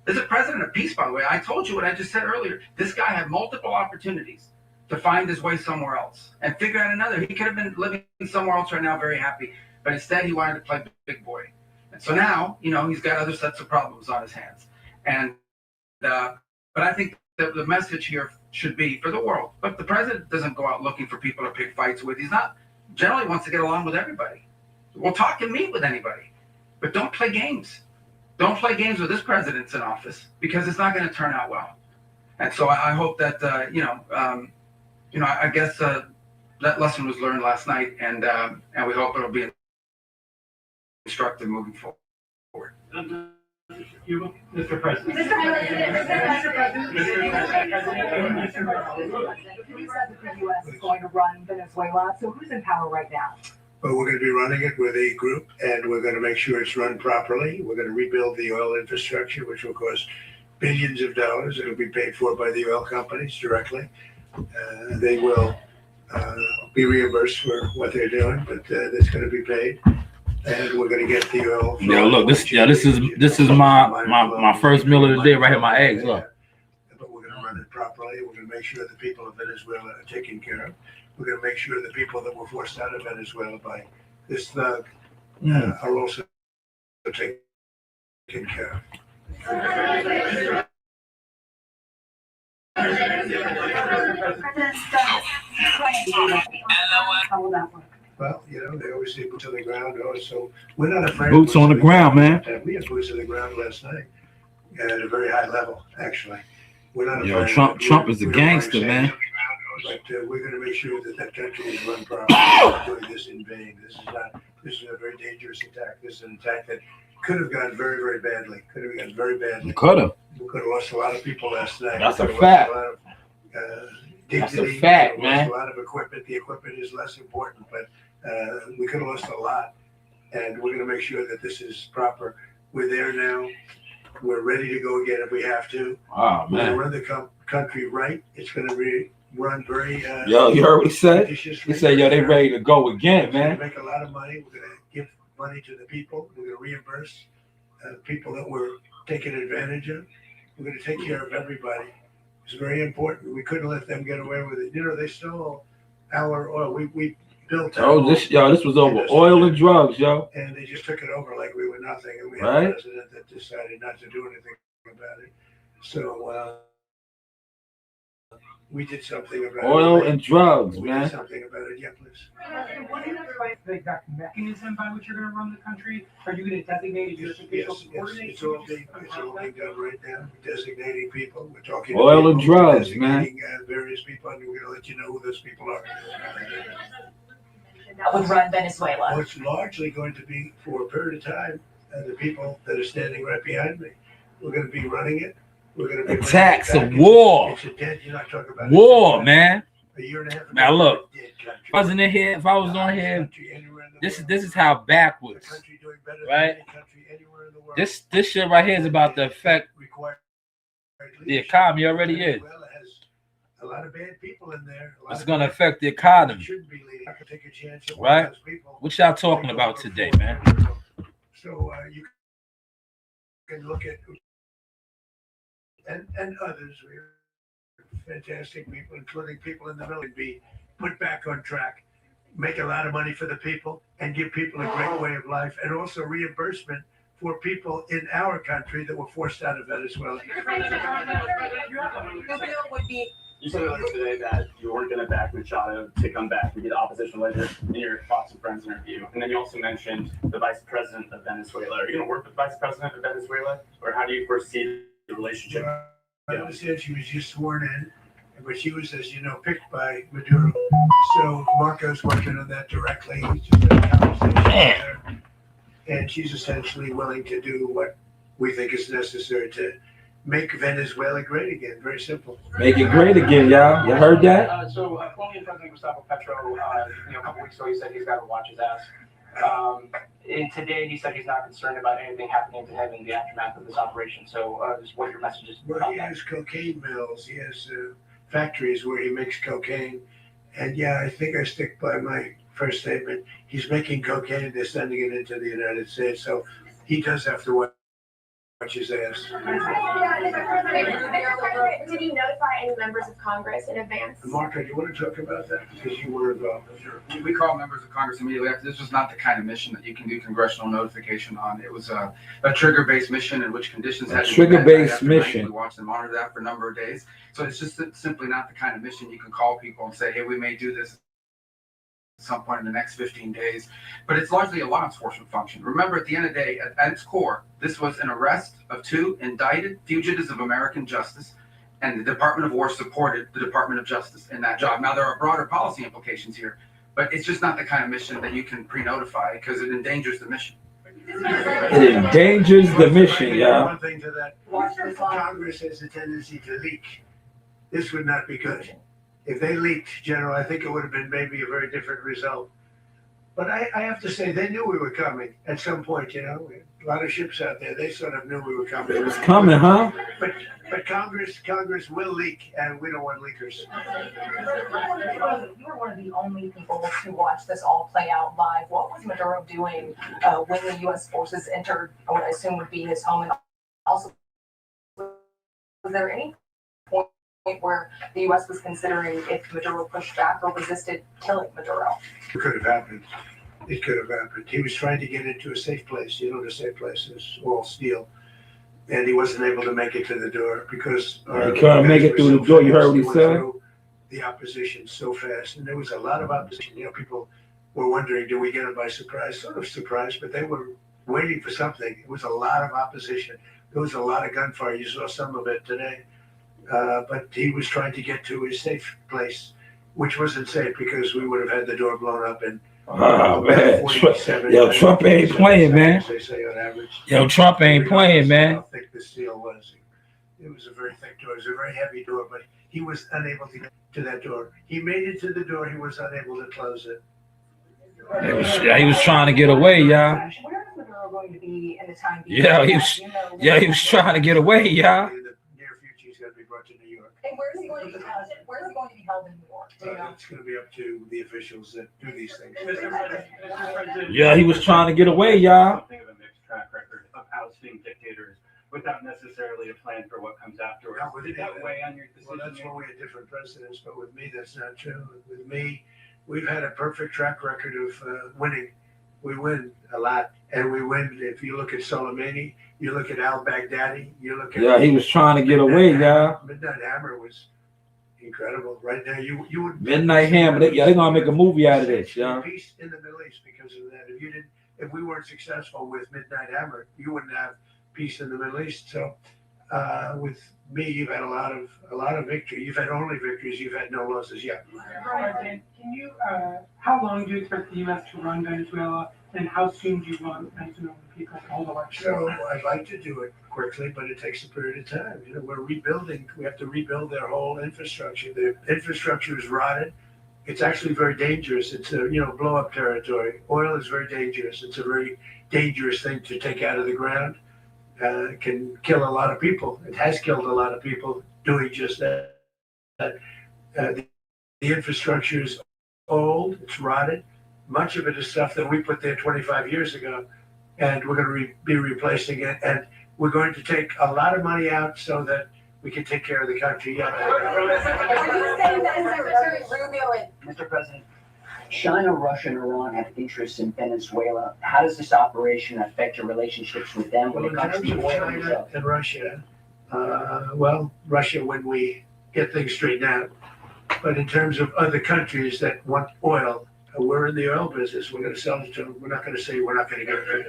M: This is a president of peace, by the way. I told you what I just said earlier. This guy had multiple opportunities to find his way somewhere else and figure out another. He could have been living somewhere else right now, very happy. But instead, he wanted to play big boy. And so now, he's got other sets of problems on his hands. And but I think that the message here should be for the world. But the president doesn't go out looking for people to pick fights with. He's not generally wants to get along with everybody. We'll talk and meet with anybody, but don't play games. Don't play games with this president's in office because it's not going to turn out well. And so I hope that I guess that lesson was learned last night, and we hope it'll be instructive moving forward.
K: Mr. President.
C: Mr. President.
N: You said that the U.S. is going to run Venezuela. So who's in power right now?
D: but we're going to be running it with a group, and we're going to make sure it's run properly. We're going to rebuild the oil infrastructure, which will cost billions of dollars. It'll be paid for by the oil companies directly. They will be reimbursed for what they're doing, but it's going to be paid, and we're going to get the oil.
G: Yeah, look, this is my first meal of the day right here. My eggs, look.
D: But we're going to run it properly. We're going to make sure the people of Venezuela are taken care of. We're going to make sure the people that were forced out of Venezuela by this thug are also taken care of. Well, you know, they always say boots on the ground. So we're not afraid.
G: Boots on the ground, man.
D: We had boots on the ground last night at a very high level, actually. We're not
G: Yo,
D: afraid.
G: Trump is a gangster, man.
D: But we're going to make sure that that country is run properly. We're not doing this in vain. This is a very dangerous attack. This is an attack that could have gone very, very badly. Could have gone very badly.
G: Could have.
D: We could have lost a lot of people last night.
G: That's a fact.
D: That's
G: a fact, man.
D: Lost a lot of equipment. The equipment is less important, but we could have lost a lot. And we're going to make sure that this is proper. We're there now. We're ready to go again if we have to.
G: Oh, man.
D: We're going to run the country right. It's going to run very.
G: Yo, you heard what he said? He said, yo, they ready to go again, man.
D: We're going to make a lot of money. We're going to give money to the people. We're going to reimburse people that were taken advantage of. We're going to take care of everybody. It's very important. We couldn't let them get away with it. You know, they stole our oil. We built.
G: This was over oil and drugs, yo.
D: And they just took it over like we were nothing. And we had
G: right?
D: a president that decided not to do anything about it. So we did something about
G: oil
D: it.
G: and drugs,
D: we
G: man.
D: did something about it. Yeah, please.
N: What is the exact mechanism by which you're going to run the country? Are you going to designate a U.S. official to coordinate?
D: It's all being done right now. We're designating people. We're talking
G: oil
D: to
G: and
D: people.
G: drugs,
D: We're
G: man.
D: designating various people, and we're going to let you know who those people are.
O: That would run Venezuela.
D: Well, it's largely going to be for a period of time. The people that are standing right behind me. We're going to be running it. We're going to be
G: attacks of war.
D: It's a dead. You're not talking about
G: war, man.
D: A year and a half ago.
G: Now look, if I wasn't in here, if I was on here, this is how backwards, right? This shit right here is about to affect the economy. Already is.
D: A lot of bad people in there.
G: It's gonna affect the economy,
D: Take a chance
G: right? What y'all talking about today, man?
D: So you can look at and others. Fantastic people, including people in the middle, be put back on track, make a lot of money for the people, and give people a great way of life, and also reimbursement for people in our country that were forced out of Venezuela.
P: You said earlier today that you weren't going to back Machado to come back and be the opposition leader in your Fox and Friends interview. And then you also mentioned the vice president of Venezuela. Are you going to work with the vice president of Venezuela, or how do you foresee the relationship?
D: I understand she was just sworn in, but she was, as you know, picked by Maduro. So Marco's working on that directly. He's just had a conversation with her. And she's essentially willing to do what we think is necessary to make Venezuela great again. Very simple.
G: Make it great again, y'all. You heard that?
P: Colombian President Gustavo Petro, a couple weeks ago, he said he's got to watch his ass. And today, he said he's not concerned about anything happening to him in the aftermath of this operation. So, just what your message is.
D: Well, he has cocaine mills. He has factories where he makes cocaine. And yeah, I think I stick by my first statement. He's making cocaine. They're sending it into the United States. So he does have to watch his ass.
Q: Did he notify any members of Congress in advance?
D: Marco, do you want to talk about that? Because you were involved.
M: Sure. We called members of Congress immediately after. This was not the kind of mission that you can do congressional notification on. It was a trigger-based mission in which conditions had to be
G: trigger-based mission.
M: We watched and monitored that for a number of days. So it's just simply not the kind of mission you can call people and say, hey, we may do this at some point in the next 15 days. But it's largely a law enforcement function. Remember, at the end of the day, at its core, this was an arrest of 2 indicted fugitives of American justice, and the Department of War supported the Department of Justice in that job. Now, there are broader policy implications here, but it's just not the kind of mission that you can pre-notify because it endangers the mission.
G: It endangers the mission, y'all.
D: One thing to that, Congress has a tendency to leak. This would not be good. If they leaked, General, I think it would have been maybe a very different result. But I have to say, they knew we were coming at some point, you know. A lot of ships out there, they sort of knew we were coming.
G: It was coming, huh?
D: But Congress will leak, and we don't want leakers.
O: You were one of the only people to watch this all play out live. What was Maduro doing when the U.S. forces entered what I assume would be his home? And also, was there any point where the U.S. was considering if Maduro pushed back or resisted killing Maduro?
D: It could have happened. It could have happened. He was trying to get into a safe place. You know, the safe place is all steel. And he wasn't able to make it to the door because
G: he couldn't make it through the door. You heard what he said?
D: The opposition so fast. And there was a lot of opposition. You know, people were wondering, do we get him by surprise? Sort of surprised, but they were waiting for something. It was a lot of opposition. There was a lot of gunfire. You saw some of it today. But he was trying to get to his safe place, which wasn't safe because we would have had the door blown up and
G: man. Yo, Trump ain't playing, man.
D: They say on average.
G: Yo, Trump ain't playing, man.
D: How thick the steel was. It was a very thick door. It was a very heavy door, but he was unable to get to that door. He made it to the door. He was unable to close it.
G: He was trying to get away, y'all.
O: Where is Maduro going to be in the time being?
G: He was trying to get away, y'all.
D: In the near future, he's going to be brought to New York.
O: And where is he going to be held? Where is he going to be held in New York?
D: It's going to be up to the officials that do these things.
G: Yeah, he was trying to get away, y'all.
P: Something of a mixed track record of ousting dictators without necessarily a plan for what comes afterwards. Did that weigh on your decision?
D: Well, that's why we had different presidents, but with me, that's not true. With me, we've had a perfect track record of winning. We win a lot, and we win. If you look at Soleimani, you look at al-Baghdadi, you look at...
G: Yeah, he was trying to get away, y'all.
D: Midnight Hammer was incredible. Right now, you would...
G: Midnight Hammer, they're going to make a movie out of this, y'all.
D: Peace in the Middle East because of that. If we weren't successful with Midnight Hammer, you wouldn't have peace in the Middle East. So with me, you've had a lot of victory. You've had only victories. You've had no losses yet.
N: President, can you? How long do you expect the U.S. to run Venezuela, and how soon do you want Venezuelan people to hold elections?
D: So I'd like to do it quickly, but it takes a period of time. You know, we're rebuilding. We have to rebuild their whole infrastructure. The infrastructure is rotted. It's actually very dangerous. It's a blow-up territory. Oil is very dangerous. It's a very dangerous thing to take out of the ground. It can kill a lot of people. It has killed a lot of people doing just that. The infrastructure is old. It's rotted. Much of it is stuff that we put there 25 years ago, and we're going to be replacing it. And we're going to take a lot of money out so that we can take care of the country.
O: Are you saying that Secretary Rubio and
R: Mr. President, China, Russia, and Iran have interests in Venezuela. How does this operation affect your relationships with them when it comes to oil and
D: China and Russia, Russia when we get things straightened out. But in terms of other countries that want oil, we're in the oil business. We're going to sell it to them. We're not going to say we're not going to get it.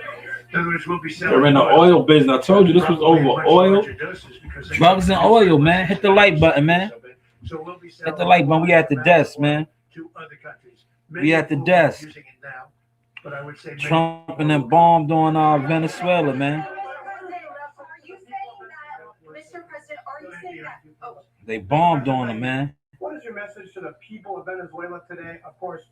D: In other words, we'll be selling.
G: They're in the oil business. I told you this was over oil, drugs, and oil, man. Hit the like button, man. Hit the like button. We at the desk, man.
D: To other countries.
G: We at the desk.
D: But I would say
G: Trump and them bombed on Venezuela, man.
O: Mr. President, are you saying that? Oh.
G: They bombed on them, man.
N: What is your message to the people of Venezuela today? Of course,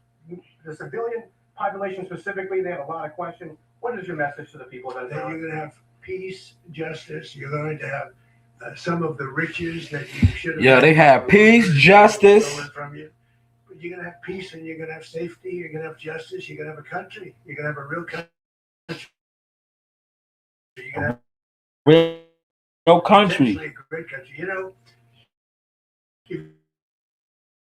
N: the civilian population specifically, they have a lot of questions. What is your message to the people of Venezuela?
D: You're going to have peace, justice. You're going to have some of the riches that you should have.
G: Yeah, they have peace, justice.
D: From you. But you're going to have peace, and you're going to have safety. You're going to have justice. You're going to have a country. You're going to have a real country. You're going to have
G: real country.
D: A great country. You know,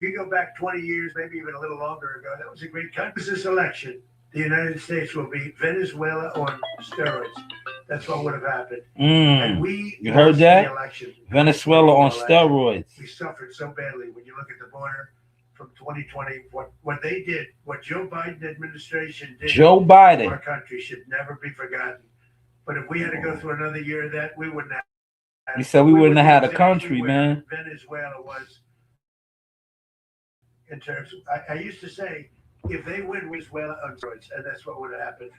D: if you go back 20 years, maybe even a little longer ago, that was a great country. This election, the United States will be Venezuela on steroids. That's what would have happened. And
G: you heard that? Venezuela on steroids.
D: We suffered so badly when you look at the border from 2020. What they did, what Joe Biden administration did.
G: Joe Biden.
D: For our country should never be forgotten. But if we had to go through another year of that, we wouldn't have.
G: He said we wouldn't have had a country, man.
D: Venezuela was. In terms of, I used to say, if they win Venezuela on steroids, and that's what would have happened.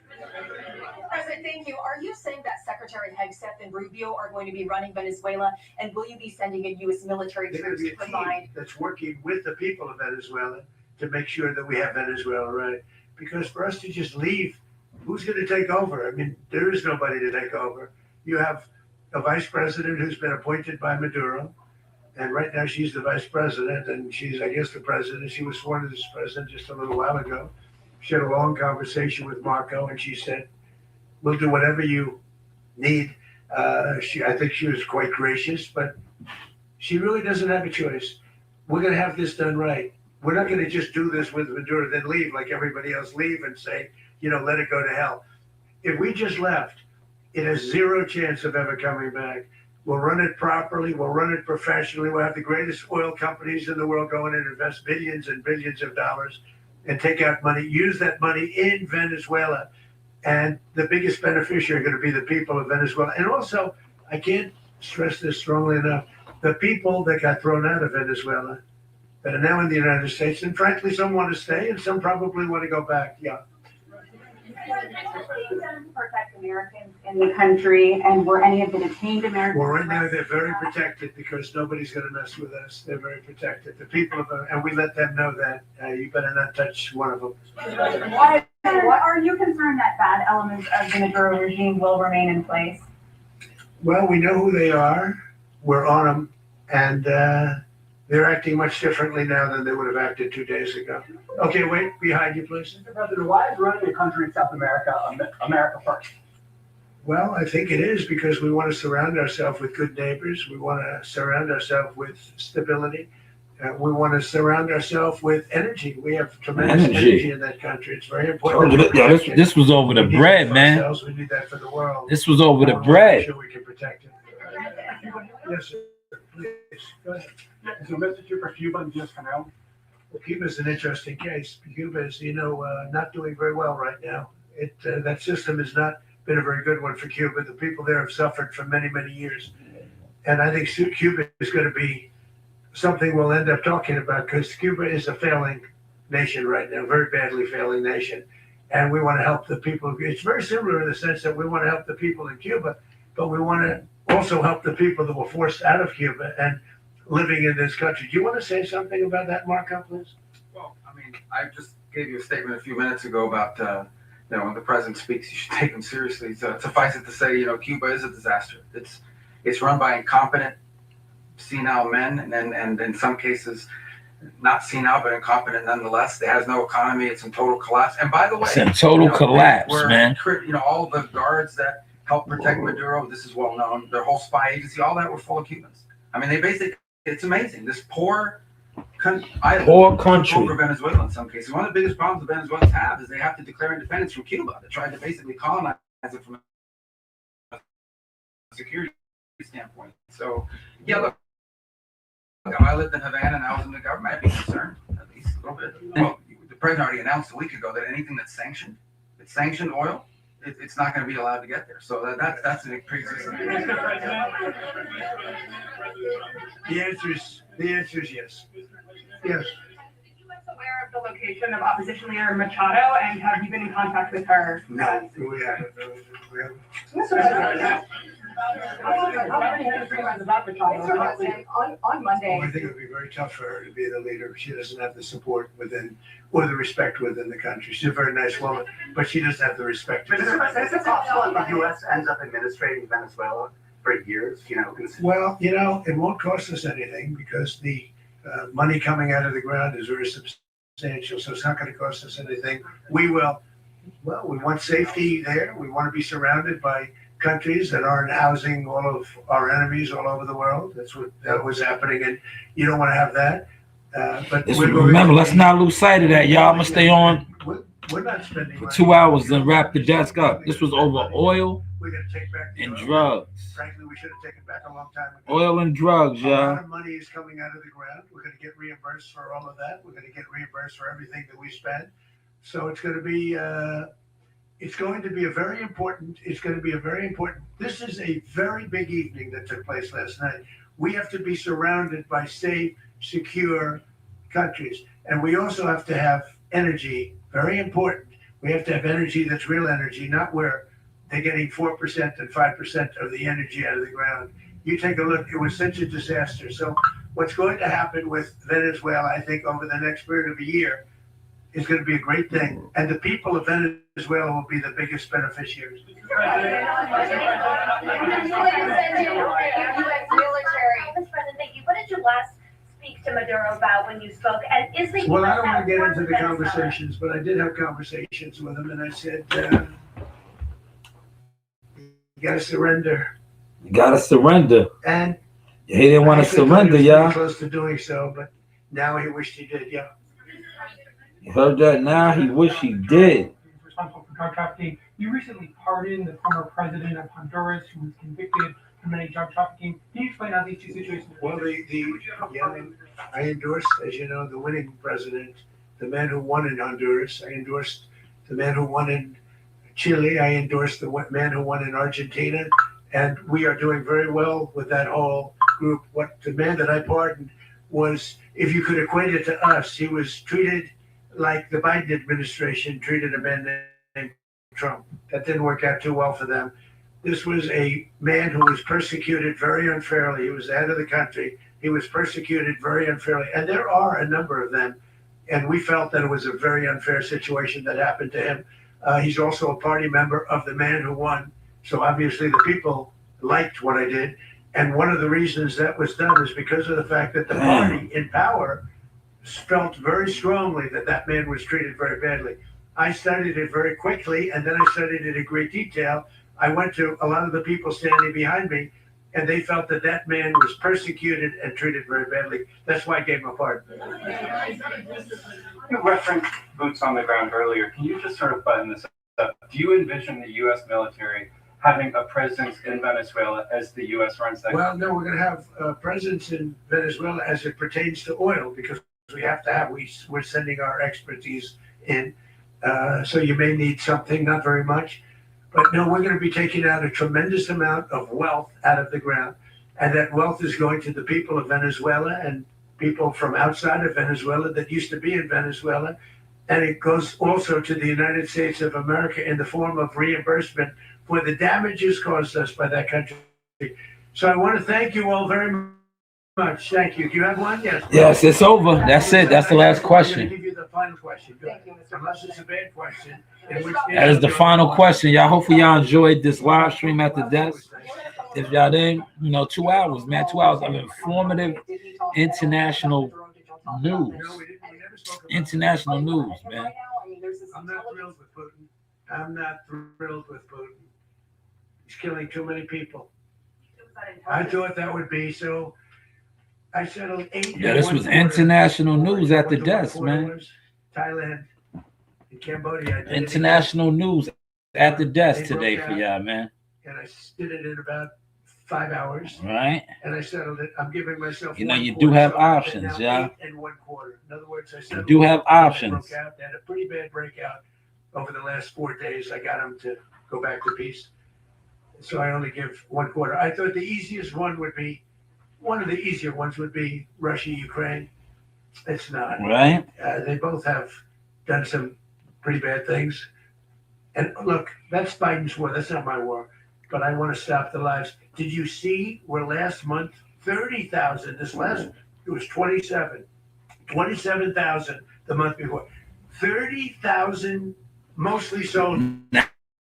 O: President, thank you. Are you saying that Secretary Hegseth and Rubio are going to be running Venezuela, and will you be sending in U.S. military
D: There's going
O: troops
D: to be
O: to
D: a
O: provide?
D: team that's working with the people of Venezuela to make sure that we have Venezuela right. because for us to just leave, who's going to take over? I mean, there is nobody to take over. You have a vice president who's been appointed by Maduro, and right now she's the vice president, and she's, I guess, the president. She was sworn as president just a little while ago. She had a long conversation with Marco, and she said, "We'll do whatever you need." I think she was quite gracious, but she really doesn't have a choice. We're going to have this done right. We're not going to just do this with Maduro, then leave like everybody else, leave and say, let it go to hell. If we just left, it has zero chance of ever coming back. We'll run it properly. We'll run it professionally. We'll have the greatest oil companies in the world go in and invest billions and billions of dollars and take out money, use that money in Venezuela. And the biggest beneficiary are going to be the people of Venezuela. And also, I can't stress this strongly enough, the people that got thrown out of Venezuela that are now in the United States, and frankly, some want to stay and some probably want to go back. Yeah.
C: Protect Americans in the country, and were any of the detained Americans?
D: Well, right now they're very protected because nobody's going to mess with us. They're very protected. The people of, and we let them know that you better not touch one of them.
C: Are you concerned that bad elements of the Maduro regime will remain in place?
D: Well, we know who they are. We're on them, and they're acting much differently now than they would have acted 2 days ago. Okay, wait, behind you, please.
N: Mr. President, why is running a country in South America America first?
D: Well, I think it is because we want to surround ourselves with good neighbors. We want to surround ourselves with stability. We want to surround ourselves with energy. We have tremendous energy in that country. It's very important.
G: This was over the bread, man.
D: We need that for the world.
G: This was over the bread.
D: Make sure we can protect it. Yes, sir. Please, go ahead.
N: Is there a message here for Cuba and just Canal?
D: Well, Cuba is an interesting case. Cuba is, not doing very well right now. That system has not been a very good one for Cuba. The people there have suffered for many, many years. And I think Cuba is going to be something we'll end up talking about because Cuba is a failing nation right now, very badly failing nation. And we want to help the people. It's very similar in the sense that we want to help the people in Cuba, but we want to also help the people that were forced out of Cuba and living in this country. Do you want to say something about that, Marco, please?
M: Well, I mean, I just gave you a statement a few minutes ago about, when the president speaks, you should take him seriously. So suffice it to say, Cuba is a disaster. It's run by incompetent, senile men, and in some cases, not senile, but incompetent nonetheless. It has no economy. It's in total collapse. And by the way,
G: it's in total collapse, man.
M: All the guards that helped protect Maduro, this is well known, their whole spy agency, all that were full of Cubans. I mean, they basically, it's amazing. This poor country over Venezuela in some cases. One of the biggest problems the Venezuelans have is they have to declare independence from Cuba. They tried to basically colonize it from a security standpoint. So, yeah, look, I lived in Havana and I was in the government. I'd be concerned, at least a little bit. Well, the president already announced a week ago that anything that's sanctioned oil, it's not going to be allowed to get there. So that's a pre-existing.
D: The answer is yes. Yes.
C: Are you aware of the location of opposition leader Machado, and have you been in contact with her?
D: No, we haven't.
C: On Monday.
D: I think it would be very tough for her to be the leader. She doesn't have the support within, or the respect within the country. She's a very nice woman, but she doesn't have the respect.
S: Is it possible that the U.S. ends up administrating Venezuela for years?
D: Well, it won't cost us anything because the money coming out of the ground is very substantial, so it's not going to cost us anything. We want safety there. We want to be surrounded by countries that aren't housing all of our enemies all over the world. That was happening, and you don't want to have that. But
G: remember, let's not lose sight of that, y'all. I'm gonna stay on
D: we're not spending
G: for
D: money.
G: 2 hours and wrap the desk up. This was over oil
D: We're going to take back
G: and drugs.
D: Frankly, we should have taken back a long time ago.
G: Oil and drugs,
D: A lot
G: y'all.
D: of money is coming out of the ground. We're going to get reimbursed for all of that. We're going to get reimbursed for everything that we spend. So it's going to be a very important. This is a very big evening that took place last night. We have to be surrounded by safe, secure countries, and we also have to have energy. Very important. We have to have energy that's real energy, not where they're getting 4% and 5% of the energy out of the ground. You take a look, it was such a disaster. So what's going to happen with Venezuela, I think over the next period of a year, is going to be a great thing, and the people of Venezuela will be the biggest beneficiaries.
Q: What did you last speak to Maduro about when you spoke? And is the
D: Well, I don't want to get into the conversations, but I did have conversations with him, and I said, you got to surrender.
G: You gotta surrender.
D: And
G: he didn't want to surrender,
D: he was
G: y'all.
D: close to doing so, but now he wished he did. Yeah.
G: You heard that? Now he wish he did.
T: Responsible for drug trafficking. You recently pardoned the former president of Honduras, who was convicted of committing drug trafficking. Can you explain how these two situations are?
D: Well, I endorsed, as you know, the winning president, the man who won in Honduras. I endorsed the man who won in Chile. I endorsed the man who won in Argentina. And we are doing very well with that whole group. What the man that I pardoned was, if you could equate it to us, he was treated like the Biden administration treated a man named Trump. That didn't work out too well for them. This was a man who was persecuted very unfairly. He was the head of the country. He was persecuted very unfairly. And there are a number of them. And we felt that it was a very unfair situation that happened to him. He's also a party member of the man who won. So obviously the people liked what I did. And one of the reasons that was done is because of the fact that the party in power felt very strongly that that man was treated very badly. I studied it very quickly, and then I studied it in great detail. I went to a lot of the people standing behind me, and they felt that that man was persecuted and treated very badly. That's why I gave him a pardon.
U: You referenced boots on the ground earlier. Can you just sort of button this up? Do you envision the U.S. military having a presence in Venezuela as the U.S. runs that?
D: Well, no, we're going to have a presence in Venezuela as it pertains to oil, because we have to have, we're sending our expertise in. So you may need something, not very much. But no, we're going to be taking out a tremendous amount of wealth out of the ground. And that wealth is going to the people of Venezuela and people from outside of Venezuela that used to be in Venezuela. And it goes also to the United States of America in the form of reimbursement for the damages caused us by that country. So I want to thank you all very much. Thank you. Do you have one? Yes.
G: Yes, it's over. That's it. That's the last question.
D: I'm going to give you the final question. Unless it's a bad question.
G: That is the final question, y'all. Hopefully y'all enjoyed this live stream at the desk. If y'all didn't, 2 hours, man. 2 hours of informative international news. International news, man.
D: I'm not thrilled with Putin. I'm not thrilled with Putin. He's killing too many people. I thought that would be so. I settled 8.
G: Yeah, this was international news at the desk, man.
D: Thailand and Cambodia.
G: International news at the desk today for y'all, man.
D: And I did it in about 5 hours.
G: Right.
D: And I settled it. I'm giving myself.
G: You do have options, y'all.
D: 8 1/4. In other words, I settled.
G: You do have options.
D: They had a pretty bad breakout over the last 4 days. I got them to go back to peace. So I only give 1/4. I thought the easiest one would be, one of the easier ones would be Russia, Ukraine. It's not.
G: Right.
D: They both have done some pretty bad things. And look, that's Biden's war. That's not my war. But I want to stop the lives. Did you see where last month, 30,000, it was 27,000 the month before. 30,000, mostly soldiers,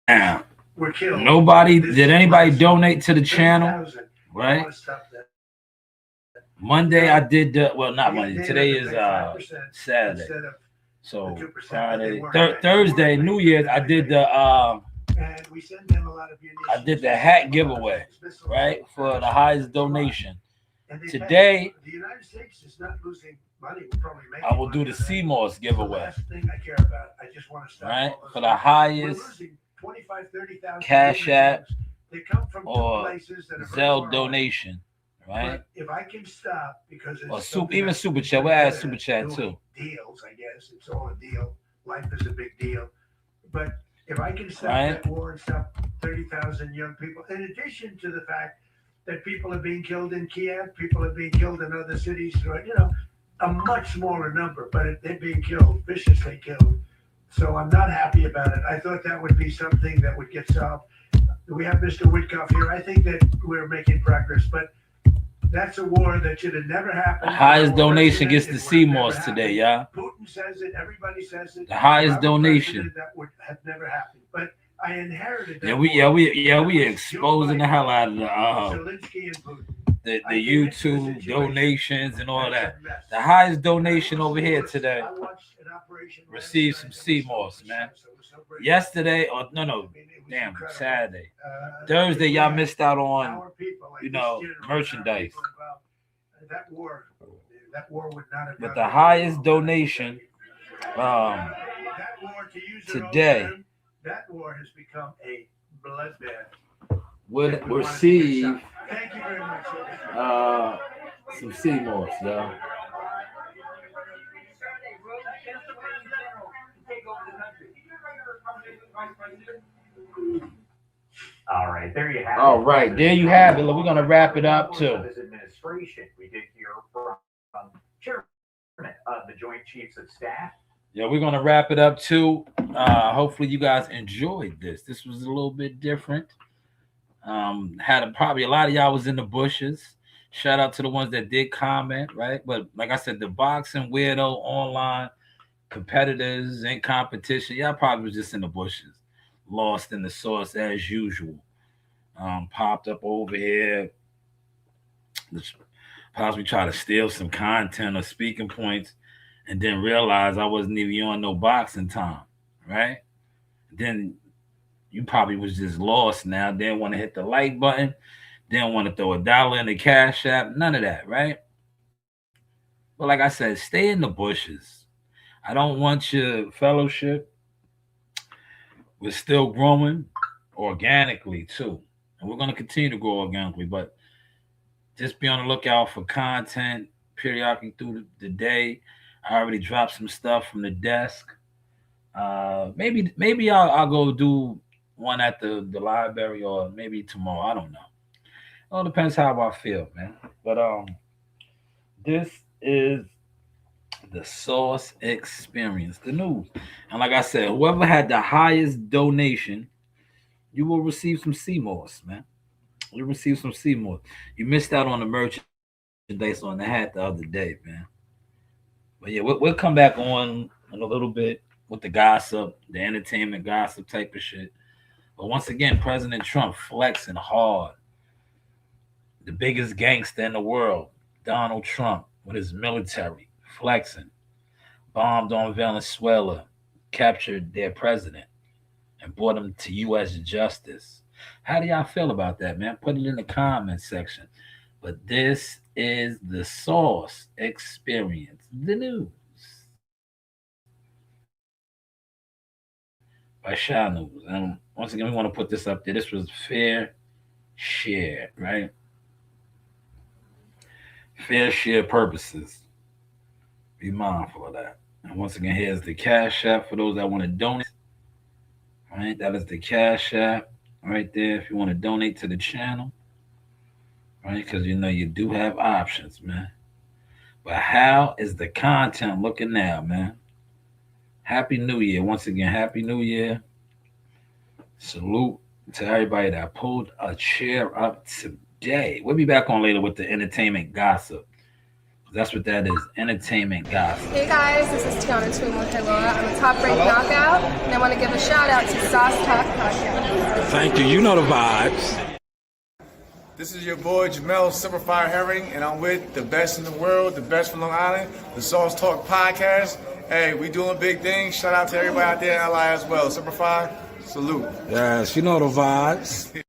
G: Now,
D: were killed.
G: did anybody donate to the channel? Right. Monday I did not Monday. Today is Saturday. So Friday, Thursday, New Year's, I did the hat giveaway, right, for the highest donation. Today,
D: the United States is not losing money. We're probably making
G: I will do the Seymour's giveaway,
D: last thing I care about. I just want to stop
G: right,
D: all this.
G: for the highest
D: 25, 30,000
G: Cash App
D: They come from
G: or
D: places that are very
G: Zelle
D: far away.
G: donation, right?
D: But if I can stop, because it's
G: Or
D: something
G: even
D: that-
G: super chat. We'll add super chat too.
D: Deals, I guess. It's all a deal. Life is a big deal. But if I can stop
G: Right.
D: that war and stop 30,000 young people, in addition to the fact that people are being killed in Kiev, people are being killed in other cities, a much smaller number, but they're being killed, viciously killed. So I'm not happy about it. I thought that would be something that would get solved. We have Mr. Witkoff here. I think that we're making progress, but that's a war that should have never happened.
G: The highest donation gets the Seymour's today, y'all.
D: Putin Putin says it. Everybody says it.
G: The highest
D: If I were
G: donation.
D: president, that would have never happened. But I inherited that.
G: We exposing the hell out of
D: Zelensky and Putin.
G: the YouTube donations and all that. The highest donation over here today received some CMOS, man. Yesterday, or damn, Saturday. Thursday, y'all missed out on, merchandise.
D: That war would not have.
G: But the highest donation today
D: that war has become a bloodbath.
G: would receive
D: Thank you very much.
G: some CMOS, yo.
E: All right, there you have it.
G: All right, there you have it. We're gonna wrap it up too.
E: This administration, we did hear from Chairman of the Joint Chiefs of Staff.
G: Yeah, we're gonna wrap it up too. Hopefully you guys enjoyed this. This was a little bit different. Probably a lot of y'all was in the bushes. Shout out to the ones that did comment, right? But like I said, the boxing weirdo online competitors in competition, y'all probably was just in the bushes, lost in the sauce as usual. Popped up over here, possibly try to steal some content or speaking points, and then realize I wasn't even on no boxing time, right? Then you probably was just lost now. Didn't want to hit the like button. Didn't want to throw $1 in the Cash App. None of that, right? But like I said, stay in the bushes. I don't want your fellowship. We're still growing organically too. And we're going to continue to grow organically. But just be on the lookout for content periodically through the day. I already dropped some stuff from the desk. Maybe I'll go do one at the library, or maybe tomorrow. I don't know. It all depends how I feel, man. But this is the Sauce Experience, the news. And like I said, whoever had the highest donation, you will receive some CMOS, man. You receive some CMOS. You missed out on the merchandise on the hat the other day, man. But yeah, we'll come back on in a little bit with the gossip, the entertainment gossip type of shit. But once again, President Trump flexing hard. The biggest gangster in the world, Donald Trump, with his military, flexing. Bombed on Venezuela, captured their president, and brought him to U.S. justice. How do y'all feel about that, man? Put it in the comment section. But this is the Sauce Experience, the news. By Shanewz. And once again, we want to put this up there. This was fair share, right? Fair share purposes. Be mindful of that. And once again, here's the Cash App for those that want to donate. All right, that is the Cash App right there if you want to donate to the channel. Right, because you do have options, man. But how is the content looking now, man? Happy New Year. Once again, Happy New Year. Salute to everybody that pulled a chair up today. We'll be back on later with the entertainment gossip. That's what that is, entertainment gossip.
B: Hey guys, this is Tiana Tuimu-Helora. I'm a top-ranked knockout, and I want to give a shout-out to Sauce Talk Podcast.
G: Thank you. You know the vibes.
V: This is your boy Jamel Superfire Herring, and I'm with the best in the world, the best from Long Island, the Sauce Talk Podcast. Hey, we doing big things. Shout out to everybody out there in LA as well. Superfire, salute.
G: Yes, you know the vibes.